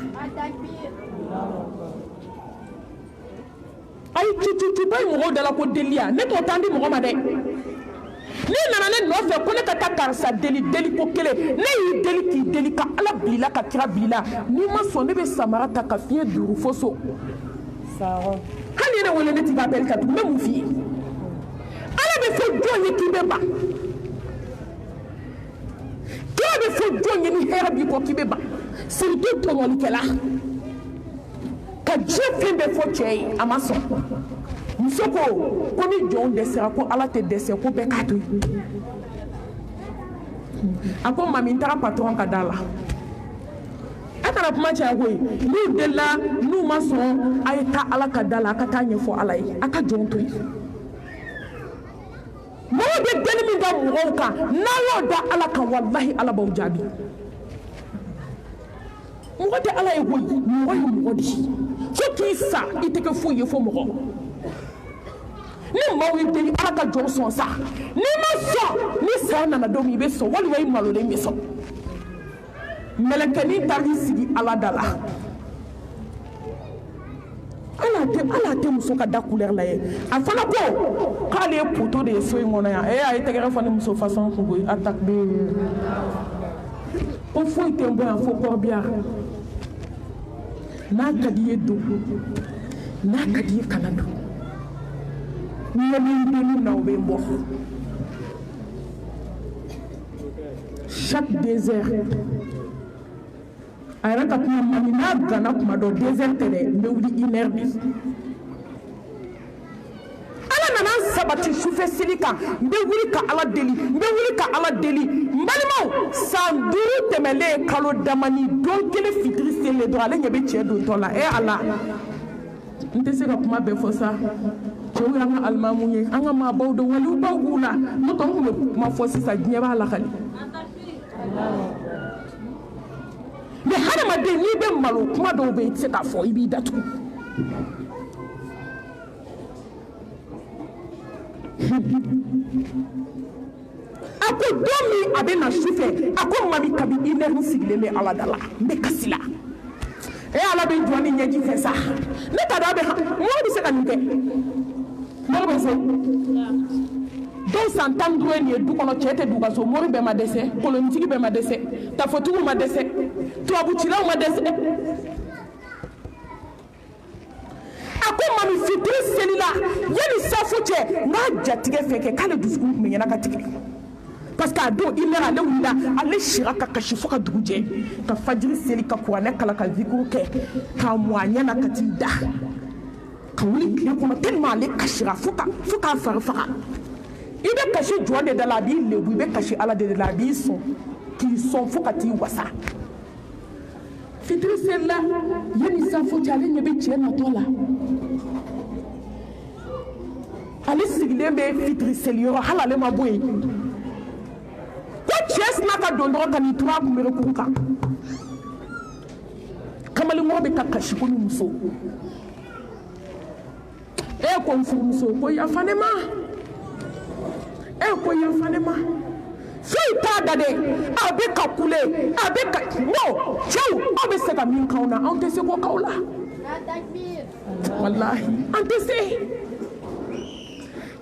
ayi cucuba ye mɔgɔw dala ko deliya ne t'o tan di mɔgɔ ma dɛ n'i nana ne nɔfɛ ko ne ka taa karisa deli ko kelen ne y'i deli k'i deli ka ala bilila ka kira bilila n'i ma sɔn ne bɛ samara ta ka fiɲɛ 5 fo so hali ne wele ne t'i ka appel ka tugu n bɛ mun f'i ye ala bɛ fɔ jɔn ye k'i bɛ ban kira bɛ fɔ jɔn ye ni hɛrɛ b'i kɔ k'i bɛ ban surtout tɔɲɔlikɛla ka diɲɛ fɛn bɛɛ fɔ cɛ ye a ma sɔn muso ko ni jɔnw dɛsɛra ko ala tɛ dɛsɛ ko bɛɛ k'a to yen a ko mami n taara patɔrɔn ka da la a kana kuma caya koyi n'u delila n'u ma sɔn a ye taa ala ka da la a ka taa ɲɛfɔ ala ye a ka jɔn to yen mɔgɔw bɛ deli min da mɔgɔw kan n'a y'o da ala kan walahi ala b'aw jaabi mɔgɔ tɛ ala ye koyi mɔgɔ ye mɔgɔ de ye fo k'i sa i tɛ kɛ foyi ye fo mɔgɔ ni maaw ye deli ala ka jɔn sɔn sa n'i ma sɔn ni saya nana don min i bɛ sɔn walima i malolen bɛ sɔn mɛlɛkɛnin taar'i sigi ala da la ala tɛ muso ka da couleur lajɛ a fana ko k'ale ye poto de ye so in kɔnɔ yan a ye tɛgɛrɛ fɔ ni muso façon kun koyi a takbir ko foyi tɛ n bɔ yan fo kɔrɔbiya n'a ka di ye don n'a ka di ye kana don n'i ye min deli na o bɛ n bɔ chaque 2 heures a yɛrɛ ka kuma mami n'a gana kuma dɔ 2 heures tɛ dɛ n bɛ wuli 1 heure de ala nana n sabati sufɛ seli kan n bɛ wuli ka ala deli n bɛ wuli ka ala deli n balimaw san 5 tɛmɛlen kalo damani don kelen fitiri selen dɔrɔn ale ɲɛ bɛ cɛ dontɔ la ala n tɛ se ka kuma bɛɛ fɔ sa cɛw y'an ka alimamu ye an ka maabaw don waliw baw b'u la n'o tɛ n tun bɛ kuma fɔ sisan diɲɛ b'a lakali mais hadamaden n'i bɛ malo kuma dɔw bɛ yen i tɛ se k'a fɔ i b'i datugu a ko don min a bɛ na su fɛ a ko mami kabi 1 heure sigilen bɛ ala da la n bɛ kasi la ala bɛ jɔ ni ɲɛji fɛ sa ne t'a dɔn a bɛ mɔgɔ bɛ se ka nin kɛ mɔgɔ bɛ se dɔw san 10 ni duuru ye du kɔnɔ cɛ tɛ du ka so mori bɛɛ ma dɛsɛ kolonitigi bɛɛ ma dɛsɛ tafotigiw ma dɛsɛ tubabucilaw ma dɛsɛ a ko mami fitiri selila yanni safo cɛ n'a jatigɛ fɛ kɛ k'ale dusukun tun bɛ ɲɛna ka tigɛ parce que a don i mɛra ale wulila ale sira ka kasi fo ka dugu jɛ ka fajiri seli ka kuranɛ kala ka zikuru kɛ k'a mɔ a ɲɛna ka t'i da ka wuli tile kɔnɔ tellement ale kasira fo k'a fari faga i bɛ kasi jɔn de da la a b'i lebu i bɛ kasi ala de la a b'i sɔn k'i sɔn fo ka t'i wasa fitiri selila yanni safo cɛ ale ɲɛ bɛ cɛ natɔ la ale sigilen bɛ fitiri seliyɔrɔ hali ale ma bɔ yen ko cɛ sina ka don dɔrɔn ka n'i turu a kunberekuru kan kamalenŋɔrɔ bɛ ka kasi komi muso ko n furumuso ko yafa ne ma ko yafa ne ma foyi t'a da dɛ a bɛ ka kule a bɛ ka non cɛw aw bɛ se ka min k'anw na anw tɛ se k'o k'aw la walahi an tɛ se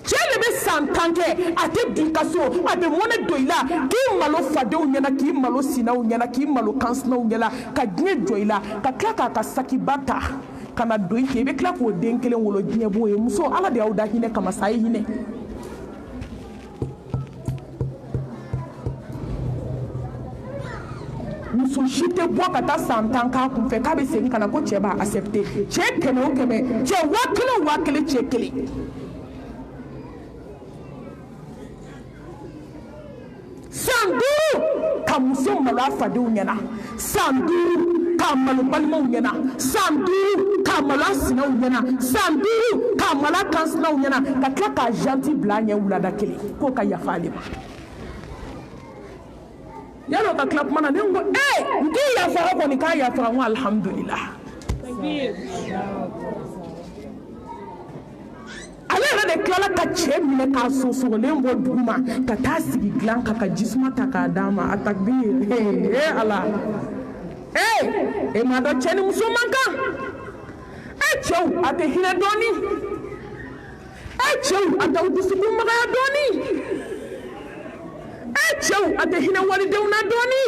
cɛ de bɛ san 10 kɛ a tɛ don i ka so a bɛ mɔnɛ don i la k'i malo fadenw ɲɛna k'i malo sinaw ɲɛna k'i malo kansinaw ɲɛna ka diɲɛ jɔ i la ka tila k'a ka sakiba ta ka na don i fɛ i bɛ tila k'o den kelen wolo diɲɛ b'o ye muso ala de y'aw da hinɛ kama sa ye hinɛ muso si tɛ bɔ ka taa san 10 k'a kun fɛ k'a bɛ segin ka na ko cɛ b'a accepté cɛ 100 o 100 cɛ 1000 o 1000 cɛ 1 san 5 ka muso malo a fadenw ɲɛna san 5 k'a malo balimaw ɲɛna san 5 k'a malo a sinaw ɲɛna san 5 k'a malo a kansinaw ɲɛna ka tila k'a janti bila a ɲɛ wulada kelen k'o ka yafa ale ma yalo ka tila kuma na ne ko n k'i yafara kɔni k'a yafara n ko alhamdulillah ale yɛrɛ de tilala ka cɛ minɛ k'a sɔgɔlen bɔ dugu ma ka taa sigi dilan kan ka jisuma ta k'a d'a ma a takbir ala m'a dɔn cɛ ni muso man kan cɛw a tɛ hinɛ dɔɔni cɛw a t'aw dusukun magaya dɔɔni cɛw a tɛ hinɛ walidenw na dɔɔni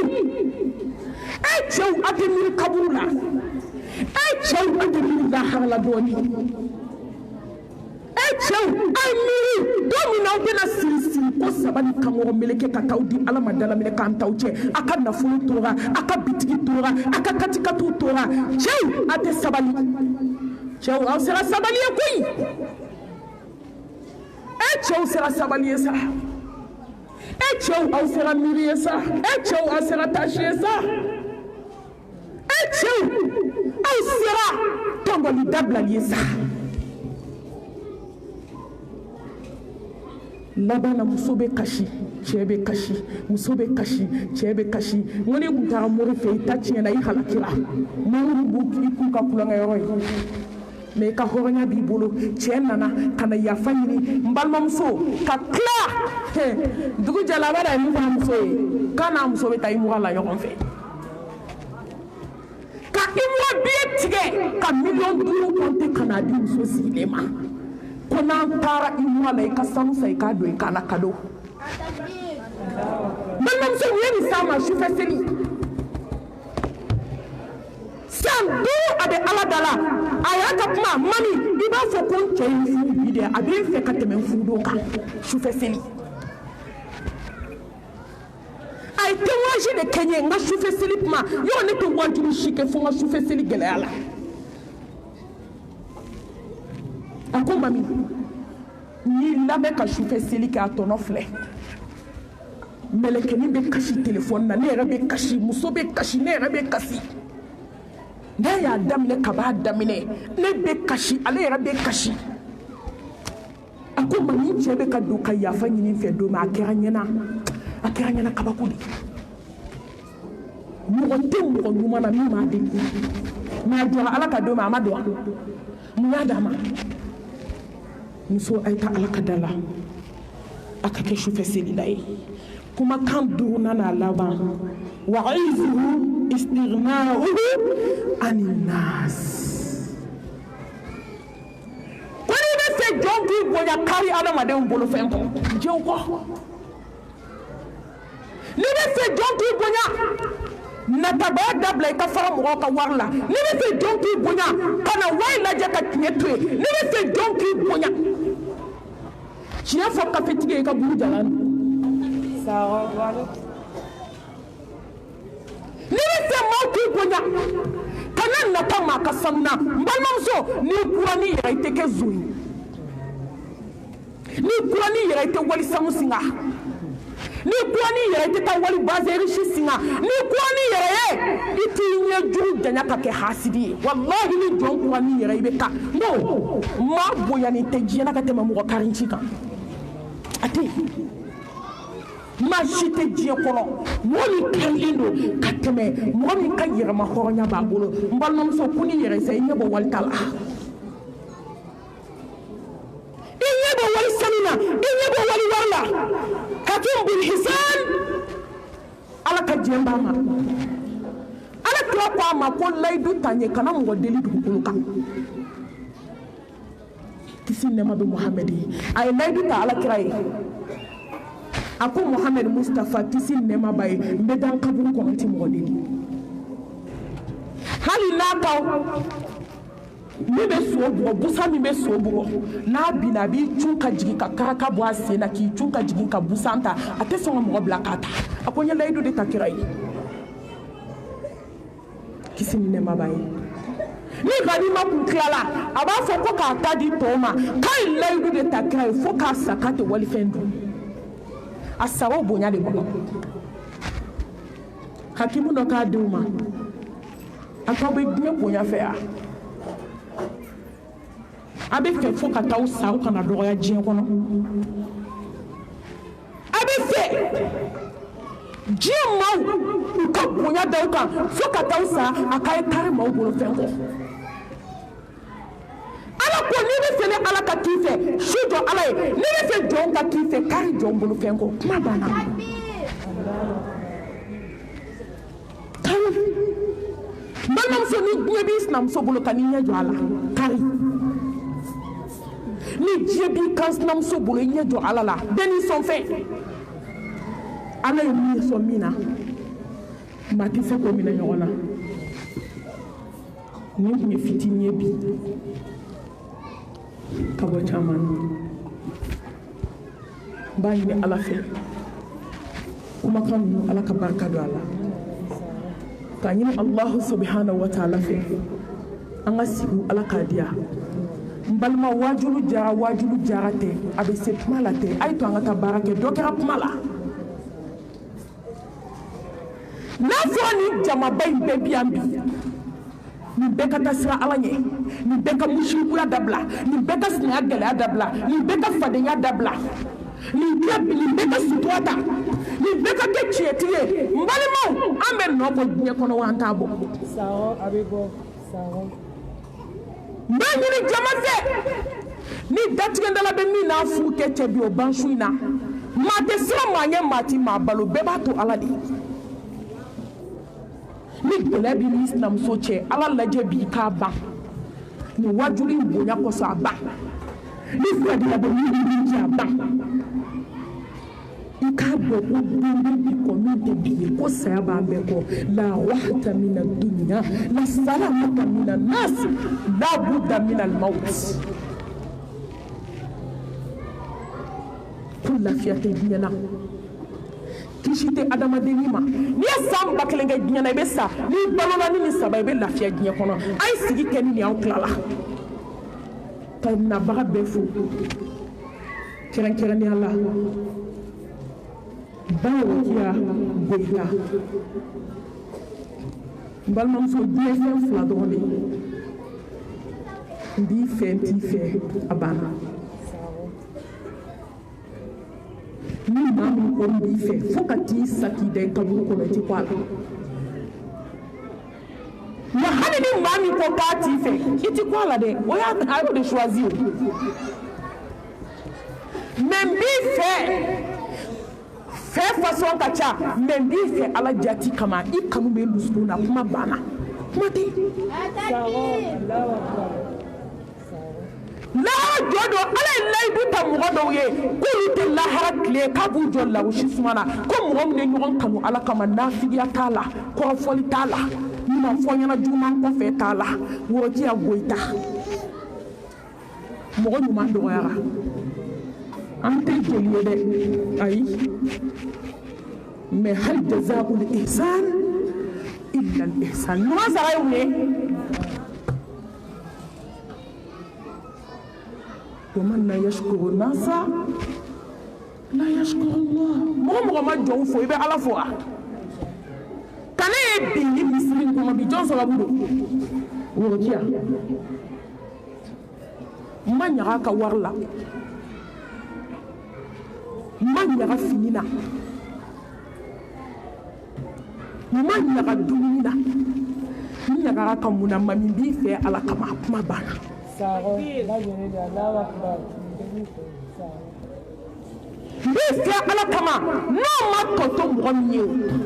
cɛw a tɛ miiri kaburu la cɛw a tɛ miiri lahara la dɔɔni cɛw a ye miiri don min na aw bɛna siri ko sabali kankɔrɔ meleke ka taa di ala ma dalaminɛ k'an t'aw cɛ a ka nafolo tora a ka bitigi tora a ka katikatiw tora cɛw a tɛ sabali cɛw aw sera sabali ye koyi cɛw sera sabali ye sa cɛw aw sera miiri ye sa cɛw aw sera tasi ye sa cɛw aw sera tɔnbɔli dabilali ye sa laban na muso bɛ kasi cɛ bɛ kasi muso bɛ kasi cɛ bɛ kasi n ko ne tun taara mori fɛ i ta tiɲɛna i halakira mori b'u k'u ka kulonkɛyɔrɔ ye mais i ka hɔrɔnya b'i bolo cɛ nana ka na yafa ɲini n balimamuso ka tila dugu jɛla a bɛ na min fɔ a muso ye k'a n'a muso bɛ taa i muga la ɲɔgɔn fɛ ka i muga biye tigɛ ka 5,000,000 compter ka n'a di muso sigilen ma ko n'an taara i muga la i ka sanu san i k'a don i kan na cadeau balimamuso u ye nin s'a ma sufɛ seli san 5 a bɛ ala da la a y'a ka kuma mami i b'a fɔ ko n cɛ ye furu bi dɛ a bɛ n fɛ ka tɛmɛ n furudon kan sufɛ seli a ye témoignage de kɛ n ye n ka sufɛ seli kuma yɔrɔ ne tɛ wajibi si kɛ fo n ka sufɛ seli gɛlɛya la a ko mami n'i labɛn ka sufɛ seli kɛ a tɔnɔ filɛ mɛlɛkɛnin bɛ kasi téléphone na ne yɛrɛ bɛ kasi muso bɛ kasi ne yɛrɛ bɛ kasi ne y'a daminɛ ka b'a daminɛ ne bɛ kasi ale yɛrɛ bɛ kasi a ko ma ni cɛ bɛ ka don ka yafa ɲini fɛ don min a kɛra ɲɛna kabako de mɔgɔ tɛ mɔgɔ ɲuman na min m'a deli mais a jɔra ala ka don min a ma don mun y'a d'a ma muso a ye taa ala ka da la a ka kɛ sufɛ selila ye kumakan 5nan n'a laban wa'izuhu istighna'uhu anin nas ko n'i bɛ fɛ jɔn k'i bonya kari adamadenw bolo fɛn kɔ jɛw kɔ ni bɛ fɛ jɔn k'i bonya natabaya dabila I ka fara mɔgɔw ka wari la ni bɛ fɛ jɔn k'i bonya ka na wari lajɛ ka tiɲɛ to yen ni bɛ fɛ jɔn k'i bonya tiɲɛ fɔ kafetigi I ka buru jalan ni bɛ fɛ maaw k'i bonya kana nata maa ka sanuna n balimamuso n'i kura n'i yɛrɛ I tɛ kɛ zon ye n'i kura n'i yɛrɛ I tɛ wali sanu singa n'i kura n'i yɛrɛ I tɛ taa wali base riche singa n'i kura n'i yɛrɛ ye I t'i ɲɛ jugu janya ka kɛ hasidi ye wallahi ni jɔn kura n'i yɛrɛ I bɛ taa no maa bonyani tɛ diɲɛ ka tɛmɛ mɔgɔ karinci kan a tɛ yen maa si tɛ diɲɛ kɔnɔ mɔgɔ min karilen don ka tɛmɛ mɔgɔ min ka yɛrɛma hɔrɔnya b'a bolo n balimamuso ko n'i yɛrɛ sa I ɲɛ bɔ wali ta la I ɲɛ bɔ wali sanu na I ɲɛ bɔ wali wari la hakim bin hisan ala ka diɲɛ b'a ma ala kira ko a ma ko layidu ta ɲɛ kana mɔgɔ deli dugukolo kan kisi nɛma bɛ Muhamɛd ye a ye layidu ta ala kira ye a ko Muhamɛd Mustafa kisi nɛma b'a ye n bɛ dan kaburu kɔnɔ tɛ mɔgɔ deli hali n'a ka min bɛ so bugɔ busa min bɛ so bugɔ n'a binna a b'i cun ka jigin ka karaka bɔ a sen na k'i cun ka jigin ka busan ta a tɛ sɔn ka mɔgɔ bila k'a ta a ko n ye layidu de ta kira ye kisi ni nɛma b'a ye ni ganima kun tilala a b'a fɔ ko k'a ta di tɔw ma k'a ye layidu de ta kira ye fo k'a sa k'a tɛ walifɛn dun a sara o bonya de kɔnɔ hakimu dɔ k'a denw ma a k'aw bɛ diɲɛ bonya fɛ yan a bɛ fɛ fo ka taa sa aw kana dɔgɔya diɲɛ kɔnɔ a bɛ fɛ diɲɛ maaw u ka bonya da aw kan fo ka taa sa a k'a ye kari maaw bolo fɛn kɔ ala ko n'i bɛ fɛ ni ala ka k'i fɛ su jɔ ala ye n'i bɛ fɛ jɔn ka k'i fɛ kari jɔn bolo fɛn kɔ kuma banna kari balimamuso ni diɲɛ b'i sinamuso bolo ka n'i ɲɛ jɔ a la kari ni diɲɛ b'i kan sinamuso bolo I ɲɛ jɔ ala la bɛɛ n'i sɔn fɛn ala ye min sɔn min na maa tɛ se k'o minɛ ɲɔgɔn na nin tun ye fitinin ye bi ka bɔ caman na n b'a ɲini ala fɛ kumakan ninnu ala ka barika don a la k'a ɲini Allahu subhanahu wa ta'ala fɛ an ka sigi ala k'a diya n balima wajulu jara tɛ a bɛ se kuma la tɛ a ye to an ka taa baara kɛ dɔ kɛra kuma la n'a fɔra nin jamaba in bɛɛ bi yan bi nin bɛɛ ka taa sira ala ɲɛ nin bɛɛ ka musirikuya dabila nin bɛɛ ka sinaya gɛlɛya dabila nin bɛɛ ka fadenya dabila nin bɛɛ ka sutura ta nin bɛɛ ka kɛ tiɲɛtigi ye n balimaw an bɛ nɔ bɔ diɲɛ kɔnɔ wa an t'a bɔ n b'a ɲini jama fɛ ni datigɛdala bɛ min n'a furu kɛ cɛ bi o ban su in na maa tɛ siran maa ɲɛ maa ti maa balo bɛɛ b'a to ala de ni gɛlɛya b'i n'i sinamuso cɛ ala lajɛ b'i k'a ban nin wajulu in bonya kosɔn a ban ni fadenya bɛ min b'i jɛ a ban I k'a dɔn ko don bi kɔ min tɛ bi ye ko saya b'an bɛɛ kɔ la wahata mina dunya la salamata mina nas la budda mina al-maut ko lafiya tɛ diɲɛ na kisi tɛ adamadenni ma n'i ye san 1000 kɛ diɲɛ na I bɛ sa n'i balola ni nin 3 I bɛ lafiya diɲɛ kɔnɔ a ye sigi kɛ ni nin aw tilala ka nabaga bɛɛ fo kɛrɛnkɛrɛnnenya la Bawokiya Goyita n balimamuso diɲɛ fɛn 2 dɔrɔn de n b'i fɛ n t'i fɛ a banna ni maa min ko n b'i fɛ fo ka t'i sa k'i da I kaburu kɔnɔ I tɛ ko a la nka hali ni maa min ko k'a t'i fɛ I tɛ ko a la dɛ o y'o de choisi o mais n b'i fɛ fɛ façon ka ca mais n b'i fɛ ala jati kama I kanu bɛ dusukun na kuma banna kuma tɛ lahara jɔ dɔ ala ye layidu ta mɔgɔ dɔw ye k'olu tɛ lahara tile k'a b'u jɔ lawusi suma na ko mɔgɔ min ye ɲɔgɔn kanu ala kama nafigiya t'a la kɔrɔfɔli t'a la ɲuman fɔ ɲɛna juguman kɔfɛ t'a la wɔrɔtiya goyita mɔgɔ ɲuman dɔgɔyara an tɛ joli ye dɛ ayi mais hal jazaa'ul ihsan illa al ihsan ɲuman sara ye mun ye ومن لا يشكر الناس لا يشكر الله mɔgɔ ma jɔn fo i bɛ ala fo a kana ye bi ni misiri kɔnɔ bi jɔn sababu don wɔrɔtiya n ma ɲaga a ka wari la n ma ɲaga fini na n ma ɲaga dumuni na n ɲagara ka mun na ma min b'i fɛ ala kama a kuma banna n b'i fɛ ala kama n'o ma tɔtɔ mɔgɔ min ye o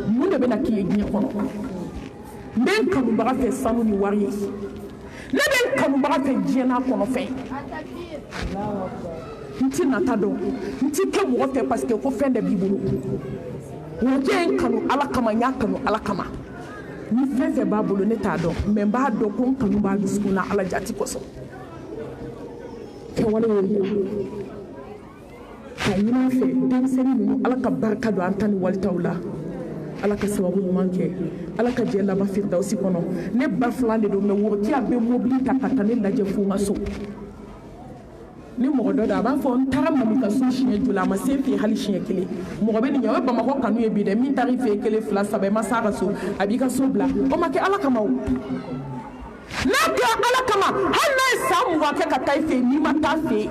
mun de bɛna k'i ye diɲɛ kɔnɔ n bɛ n kanubaga fɛ sanu ni wari ye ne bɛ n kanubaga fɛ diɲɛ n'a kɔnɔ fɛn n ti nata dɔn n ti kɛ mɔgɔ fɛ parce que ko fɛn de b'i bolo wɔjɛ ye n kanu ala kama n y'a kanu ala kama ni fɛn fɛn b'a bolo ne t'a dɔn mais n b'a dɔn ko n kanu b'a dusukun na ala jati kosɔn kɛwale y'o ye ka ɲin'a fɛ denmisɛnnin ninnu ala ka barika don an ta ni walitaw la ala ka sababu ɲuman kɛ ala ka jɛ laban firidausi kɔnɔ ne ba filan de don mais wɔrɔtiya bɛ mobili ta ka taa ne lajɛ fo n ka so ni mɔgɔ dɔ don a b'a fɔ n taara mami ka so siɲɛ joli a ma se n fɛ hali siɲɛ kelen mɔgɔ bɛ nin ɲɛ o ye bamakɔ kanu ye bi dɛ min taara i fɛ kelen fila saba i ma s'a ka so a b'i ka so bila o ma kɛ ala kama o n'a kɛra ala kama hali n'a ye san 20 kɛ ka taa i fɛ n'i ma taa fɛ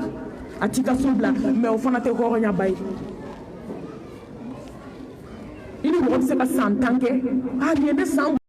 a t'i ka so bila mais o fana tɛ hɔrɔnya ba ye i ni mɔgɔ bɛ se ka san 10 kɛ nin ye ne san